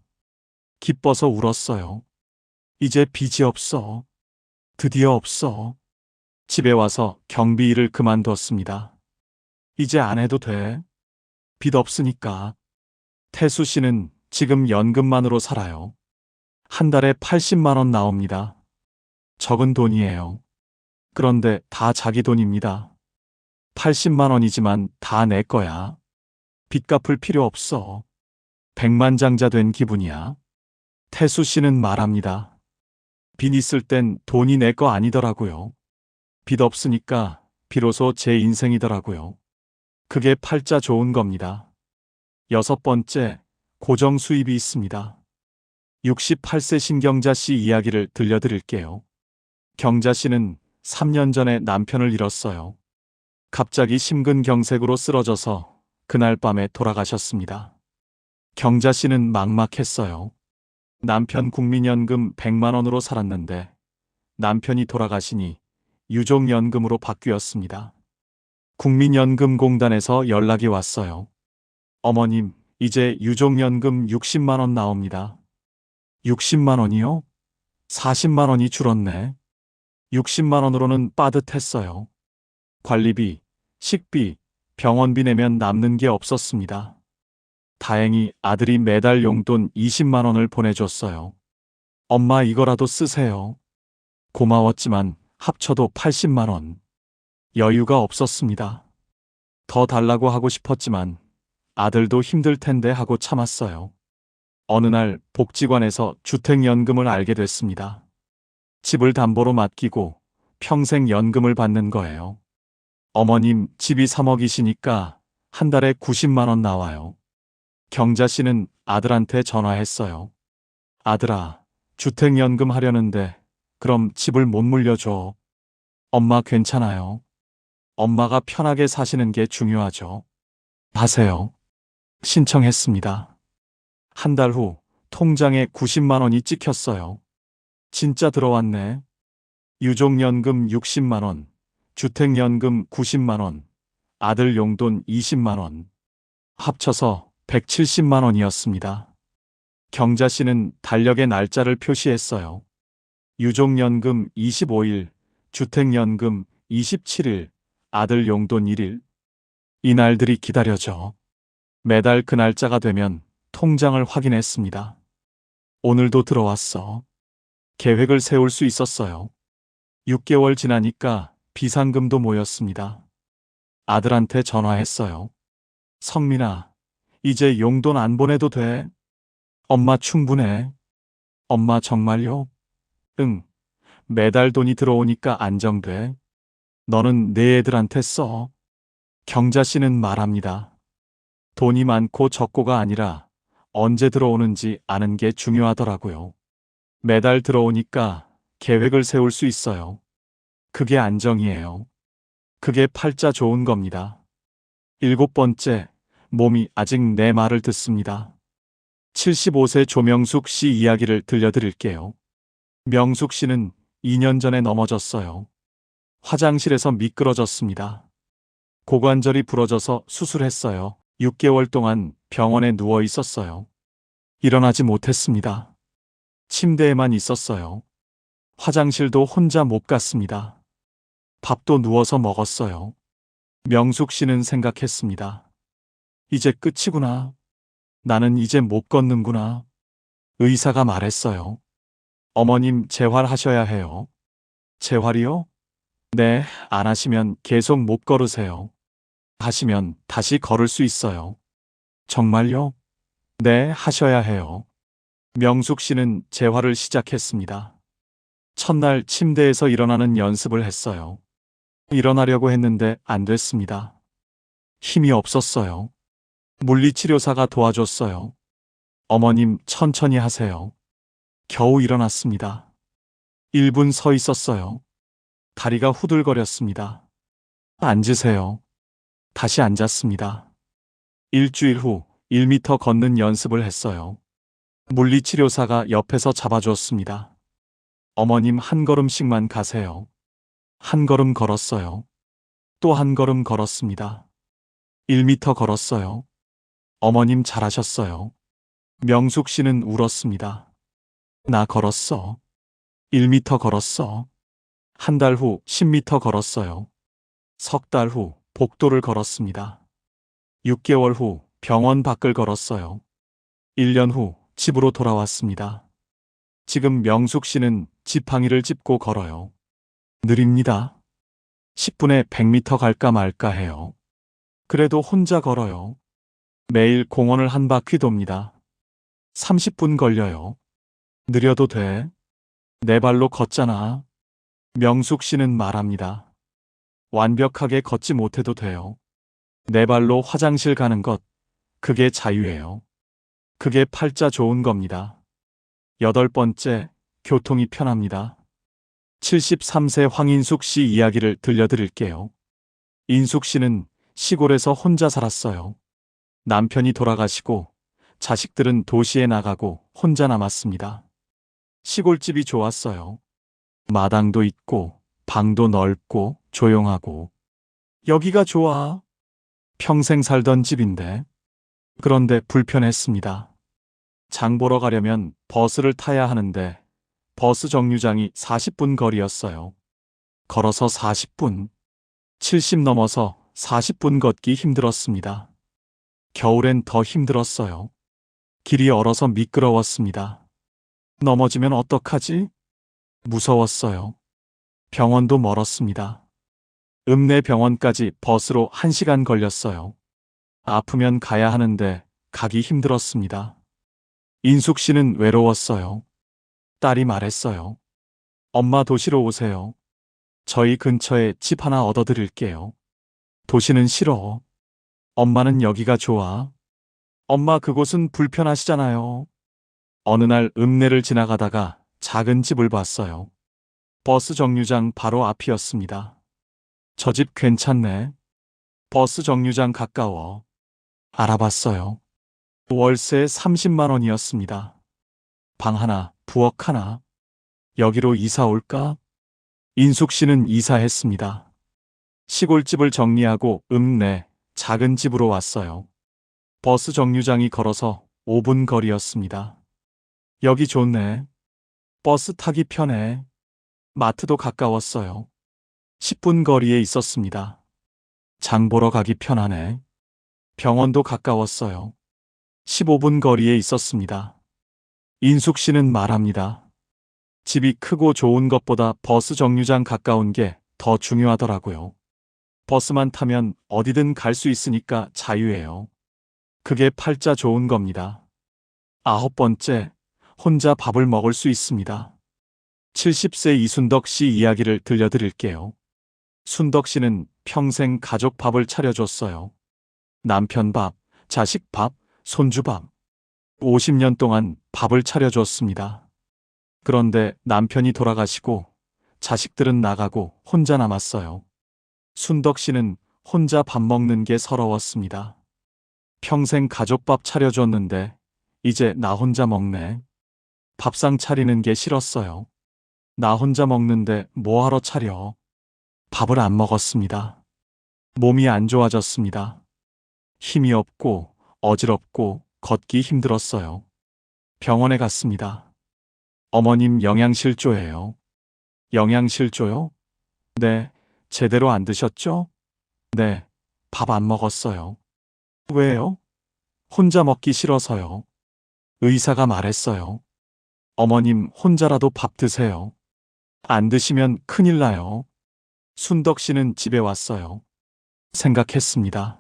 기뻐서 울었어요. 이제 빚이 없어. 드디어 없어. 집에 와서 경비 일을 그만뒀습니다. 이제 안 해도 돼. 빚 없으니까. 태수 씨는 지금 연금만으로 살아요. 한 달에 80만 원 나옵니다. 적은 돈이에요. 그런데 다 자기 돈입니다. 80만 원이지만 다 내 거야. 빚 갚을 필요 없어. 백만장자 된 기분이야. 태수 씨는 말합니다. 빚 있을 땐 돈이 내 거 아니더라고요. 빚 없으니까 비로소 제 인생이더라고요. 그게 팔자 좋은 겁니다. 6번째, 고정 수입이 있습니다. 68세 신경자 씨 이야기를 들려드릴게요. 경자 씨는 3년 전에 남편을 잃었어요. 갑자기 심근경색으로 쓰러져서 그날 밤에 돌아가셨습니다. 경자 씨는 막막했어요. 남편 국민연금 100만 원으로 살았는데 남편이 돌아가시니 유족연금으로 바뀌었습니다. 국민연금공단에서 연락이 왔어요. 어머님, 이제 유족연금 60만 원 나옵니다. 60만 원이요? 40만 원이 줄었네. 60만 원으로는 빠듯했어요. 관리비, 식비, 병원비 내면 남는 게 없었습니다. 다행히 아들이 매달 용돈 20만 원을 보내줬어요. 엄마 이거라도 쓰세요. 고마웠지만 합쳐도 80만 원. 여유가 없었습니다. 더 달라고 하고 싶었지만 아들도 힘들 텐데 하고 참았어요. 어느 날 복지관에서 주택연금을 알게 됐습니다. 집을 담보로 맡기고 평생 연금을 받는 거예요. 어머님 집이 3억이시니까 한 달에 90만 원 나와요. 경자 씨는 아들한테 전화했어요. 아들아, 주택연금 하려는데 그럼 집을 못 물려줘. 엄마 괜찮아요. 엄마가 편하게 사시는 게 중요하죠. 하세요. 신청했습니다. 한 달 후 통장에 90만 원이 찍혔어요. 진짜 들어왔네. 유족연금 60만 원, 주택연금 90만 원, 아들 용돈 20만 원. 합쳐서 170만 원이었습니다. 경자 씨는 달력에 날짜를 표시했어요. 유족연금 25일, 주택연금 27일, 아들 용돈 1일. 이 날들이 기다려져. 매달 그 날짜가 되면 통장을 확인했습니다. 오늘도 들어왔어. 계획을 세울 수 있었어요. 6개월 지나니까 비상금도 모였습니다. 아들한테 전화했어요. 성민아, 이제 용돈 안 보내도 돼. 엄마 충분해. 엄마 정말요? 응. 매달 돈이 들어오니까 안정돼. 너는 내 애들한테 써. 경자 씨는 말합니다. 돈이 많고 적고가 아니라 언제 들어오는지 아는 게 중요하더라고요. 매달 들어오니까 계획을 세울 수 있어요. 그게 안정이에요. 그게 팔자 좋은 겁니다. 7번째, 몸이 아직 내 말을 듣습니다. 75세 조명숙 씨 이야기를 들려드릴게요. 명숙 씨는 2년 전에 넘어졌어요. 화장실에서 미끄러졌습니다. 고관절이 부러져서 수술했어요. 6개월 동안 병원에 누워 있었어요. 일어나지 못했습니다. 침대에만 있었어요. 화장실도 혼자 못 갔습니다. 밥도 누워서 먹었어요. 명숙 씨는 생각했습니다. 이제 끝이구나. 나는 이제 못 걷는구나. 의사가 말했어요. 어머님 재활하셔야 해요. 재활이요? 네, 안 하시면 계속 못 걸으세요. 하시면 다시 걸을 수 있어요. 정말요? 네, 하셔야 해요. 명숙 씨는 재활을 시작했습니다. 첫날 침대에서 일어나는 연습을 했어요. 일어나려고 했는데 안 됐습니다. 힘이 없었어요. 물리치료사가 도와줬어요. 어머님 천천히 하세요. 겨우 일어났습니다. 1분 서 있었어요. 다리가 후들거렸습니다. 앉으세요. 다시 앉았습니다. 일주일 후 1미터 걷는 연습을 했어요. 물리치료사가 옆에서 잡아줬습니다. 어머님 한 걸음씩만 가세요. 한 걸음 걸었어요. 또 한 걸음 걸었습니다. 1미터 걸었어요. 어머님 잘하셨어요. 명숙 씨는 울었습니다. 나 걸었어. 1미터 걸었어. 한 달 후 10미터 걸었어요. 석 달 후 복도를 걸었습니다. 6개월 후 병원 밖을 걸었어요. 1년 후 집으로 돌아왔습니다. 지금 명숙 씨는 지팡이를 짚고 걸어요. 느립니다. 10분에 100미터 갈까 말까 해요. 그래도 혼자 걸어요. 매일 공원을 한 바퀴 돕니다. 30분 걸려요. 느려도 돼. 내 발로 걷잖아. 명숙 씨는 말합니다. 완벽하게 걷지 못해도 돼요. 내 발로 화장실 가는 것, 그게 자유예요. 그게 팔자 좋은 겁니다. 8번째, 교통이 편합니다. 73세 황인숙 씨 이야기를 들려드릴게요. 인숙 씨는 시골에서 혼자 살았어요. 남편이 돌아가시고 자식들은 도시에 나가고 혼자 남았습니다. 시골집이 좋았어요. 마당도 있고 방도 넓고 조용하고. 여기가 좋아. 평생 살던 집인데. 그런데 불편했습니다. 장 보러 가려면 버스를 타야 하는데 버스 정류장이 40분 거리였어요. 걸어서 40분. 70 넘어서 40분 걷기 힘들었습니다. 겨울엔 더 힘들었어요. 길이 얼어서 미끄러웠습니다. 넘어지면 어떡하지? 무서웠어요. 병원도 멀었습니다. 읍내 병원까지 버스로 1시간 걸렸어요. 아프면 가야 하는데 가기 힘들었습니다. 인숙 씨는 외로웠어요. 딸이 말했어요. 엄마 도시로 오세요. 저희 근처에 집 하나 얻어드릴게요. 도시는 싫어. 엄마는 여기가 좋아. 엄마 그곳은 불편하시잖아요. 어느 날 읍내를 지나가다가 작은 집을 봤어요. 버스 정류장 바로 앞이었습니다. 저 집 괜찮네. 버스 정류장 가까워. 알아봤어요. 월세 30만 원이었습니다. 방 하나, 부엌 하나. 여기로 이사 올까? 인숙 씨는 이사했습니다. 시골집을 정리하고 읍내 작은 집으로 왔어요. 버스 정류장이 걸어서 5분 거리였습니다. 여기 좋네. 버스 타기 편해. 마트도 가까웠어요. 10분 거리에 있었습니다. 장 보러 가기 편하네. 병원도 가까웠어요. 15분 거리에 있었습니다. 인숙 씨는 말합니다. 집이 크고 좋은 것보다 버스 정류장 가까운 게 더 중요하더라고요. 버스만 타면 어디든 갈 수 있으니까 자유예요. 그게 팔자 좋은 겁니다. 9번째, 혼자 밥을 먹을 수 있습니다. 70세 이순덕 씨 이야기를 들려드릴게요. 순덕 씨는 평생 가족 밥을 차려줬어요. 남편 밥, 자식 밥, 손주 밥. 50년 동안 밥을 차려줬습니다. 그런데 남편이 돌아가시고 자식들은 나가고 혼자 남았어요. 순덕 씨는 혼자 밥 먹는 게 서러웠습니다. 평생 가족밥 차려줬는데 이제 나 혼자 먹네. 밥상 차리는 게 싫었어요. 나 혼자 먹는데 뭐하러 차려. 밥을 안 먹었습니다. 몸이 안 좋아졌습니다. 힘이 없고 어지럽고 걷기 힘들었어요. 병원에 갔습니다. 어머님 영양실조예요. 영양실조요? 네. 제대로 안 드셨죠? 네. 밥 안 먹었어요. 왜요? 혼자 먹기 싫어서요. 의사가 말했어요. 어머님 혼자라도 밥 드세요. 안 드시면 큰일 나요. 순덕 씨는 집에 왔어요. 생각했습니다.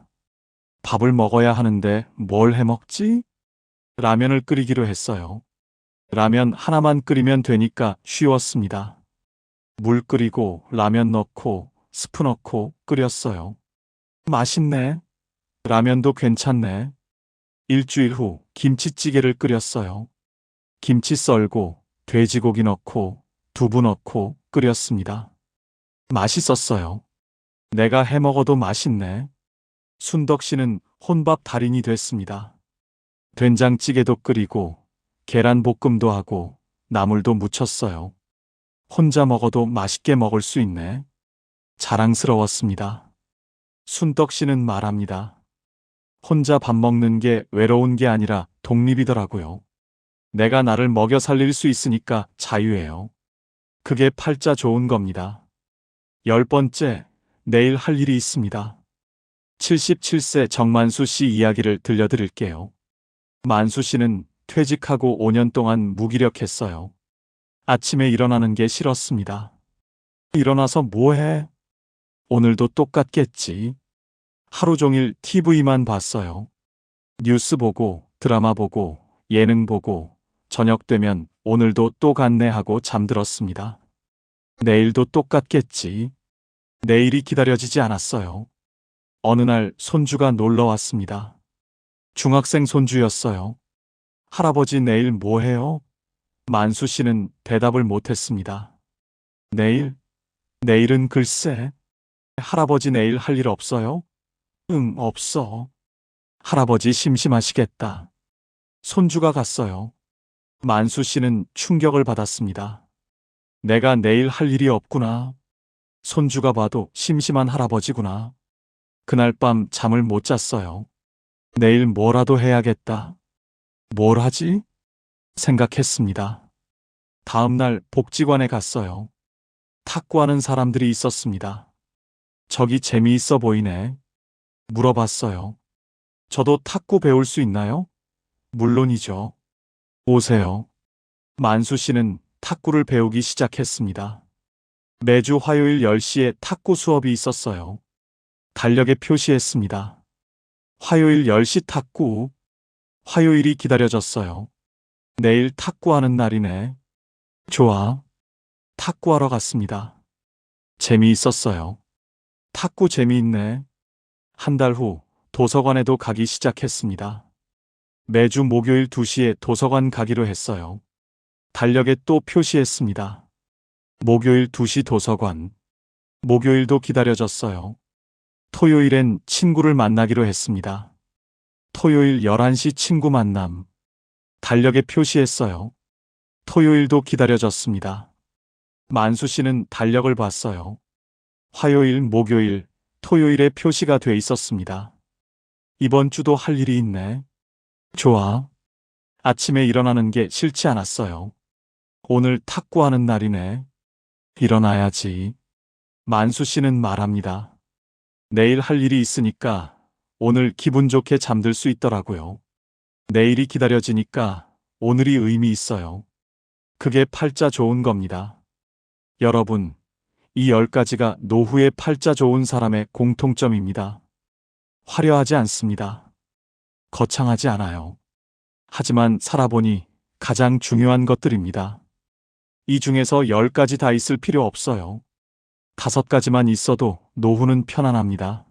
밥을 먹어야 하는데 뭘 해 먹지? 라면을 끓이기로 했어요. 라면 하나만 끓이면 되니까 쉬웠습니다. 물 끓이고 라면 넣고 스프 넣고 끓였어요. 맛있네. 라면도 괜찮네. 일주일 후 김치찌개를 끓였어요. 김치 썰고 돼지고기 넣고 두부 넣고 끓였습니다. 맛있었어요. 내가 해 먹어도 맛있네. 순덕 씨는 혼밥 달인이 됐습니다. 된장찌개도 끓이고 계란볶음도 하고 나물도 무쳤어요. 혼자 먹어도 맛있게 먹을 수 있네. 자랑스러웠습니다. 순덕 씨는 말합니다. 혼자 밥 먹는 게 외로운 게 아니라 독립이더라고요. 내가 나를 먹여 살릴 수 있으니까 자유예요. 그게 팔자 좋은 겁니다. 10번째, 내일 할 일이 있습니다. 77세 정만수 씨 이야기를 들려드릴게요. 만수 씨는 퇴직하고 5년 동안 무기력했어요. 아침에 일어나는 게 싫었습니다. 일어나서 뭐해? 오늘도 똑같겠지. 하루 종일 TV만 봤어요. 뉴스 보고, 드라마 보고, 예능 보고, 저녁 되면 오늘도 또 갔네 하고 잠들었습니다. 내일도 똑같겠지. 내일이 기다려지지 않았어요. 어느 날 손주가 놀러 왔습니다. 중학생 손주였어요. 할아버지 내일 뭐 해요? 만수 씨는 대답을 못했습니다. 내일은 글쎄. 할아버지 내일 할 일 없어요? 응, 없어. 할아버지 심심하시겠다. 손주가 갔어요. 만수 씨는 충격을 받았습니다. 내가 내일 할 일이 없구나. 손주가 봐도 심심한 할아버지구나. 그날 밤 잠을 못 잤어요. 내일 뭐라도 해야겠다. 뭘 하지? 생각했습니다. 다음 날 복지관에 갔어요. 탁구하는 사람들이 있었습니다. 저기 재미있어 보이네. 물어봤어요. 저도 탁구 배울 수 있나요? 물론이죠. 오세요. 만수 씨는 탁구를 배우기 시작했습니다. 매주 화요일 10시에 탁구 수업이 있었어요. 달력에 표시했습니다. 화요일 10시 탁구. 화요일이 기다려졌어요. 내일 탁구하는 날이네. 좋아. 탁구하러 갔습니다. 재미있었어요. 탁구 재미있네. 한 달 후 도서관에도 가기 시작했습니다. 매주 목요일 2시에 도서관 가기로 했어요. 달력에 또 표시했습니다. 목요일 2시 도서관. 목요일도 기다려졌어요. 토요일엔 친구를 만나기로 했습니다. 토요일 11시 친구 만남. 달력에 표시했어요. 토요일도 기다려졌습니다. 만수 씨는 달력을 봤어요. 화요일, 목요일, 토요일에 표시가 돼 있었습니다. 이번 주도 할 일이 있네. 좋아. 아침에 일어나는 게 싫지 않았어요. 오늘 탁구하는 날이네. 일어나야지. 만수 씨는 말합니다. 내일 할 일이 있으니까 오늘 기분 좋게 잠들 수 있더라고요. 내일이 기다려지니까 오늘이 의미 있어요. 그게 팔자 좋은 겁니다. 여러분, 이 10가지가 노후에 팔자 좋은 사람의 공통점입니다. 화려하지 않습니다. 거창하지 않아요. 하지만 살아보니 가장 중요한 것들입니다. 이 중에서 10가지 다 있을 필요 없어요. 5가지만 있어도 노후는 편안합니다.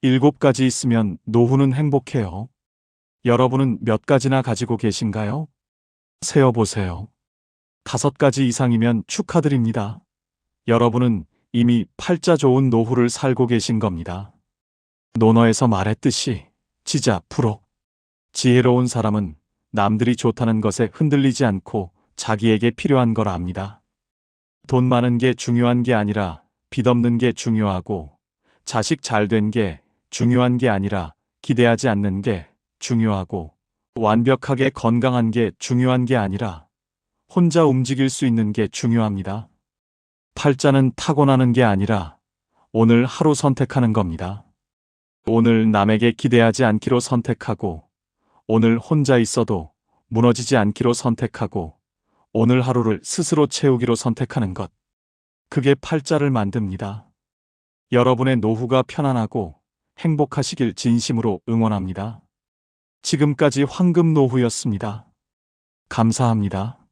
7가지 있으면 노후는 행복해요. 여러분은 몇 가지나 가지고 계신가요? 세어보세요. 5가지 이상이면 축하드립니다. 여러분은 이미 팔자 좋은 노후를 살고 계신 겁니다. 논어에서 말했듯이 지자, 불어. 지혜로운 사람은 남들이 좋다는 것에 흔들리지 않고 자기에게 필요한 걸 압니다. 돈 많은 게 중요한 게 아니라 빚 없는 게 중요하고, 자식 잘 된 게 중요한 게 아니라 기대하지 않는 게 중요하고, 완벽하게 건강한 게 중요한 게 아니라 혼자 움직일 수 있는 게 중요합니다. 팔자는 타고나는 게 아니라 오늘 하루 선택하는 겁니다. 오늘 남에게 기대하지 않기로 선택하고, 오늘 혼자 있어도 무너지지 않기로 선택하고, 오늘 하루를 스스로 채우기로 선택하는 것. 그게 팔자를 만듭니다. 여러분의 노후가 편안하고 행복하시길 진심으로 응원합니다. 지금까지 황금 노후였습니다. 감사합니다.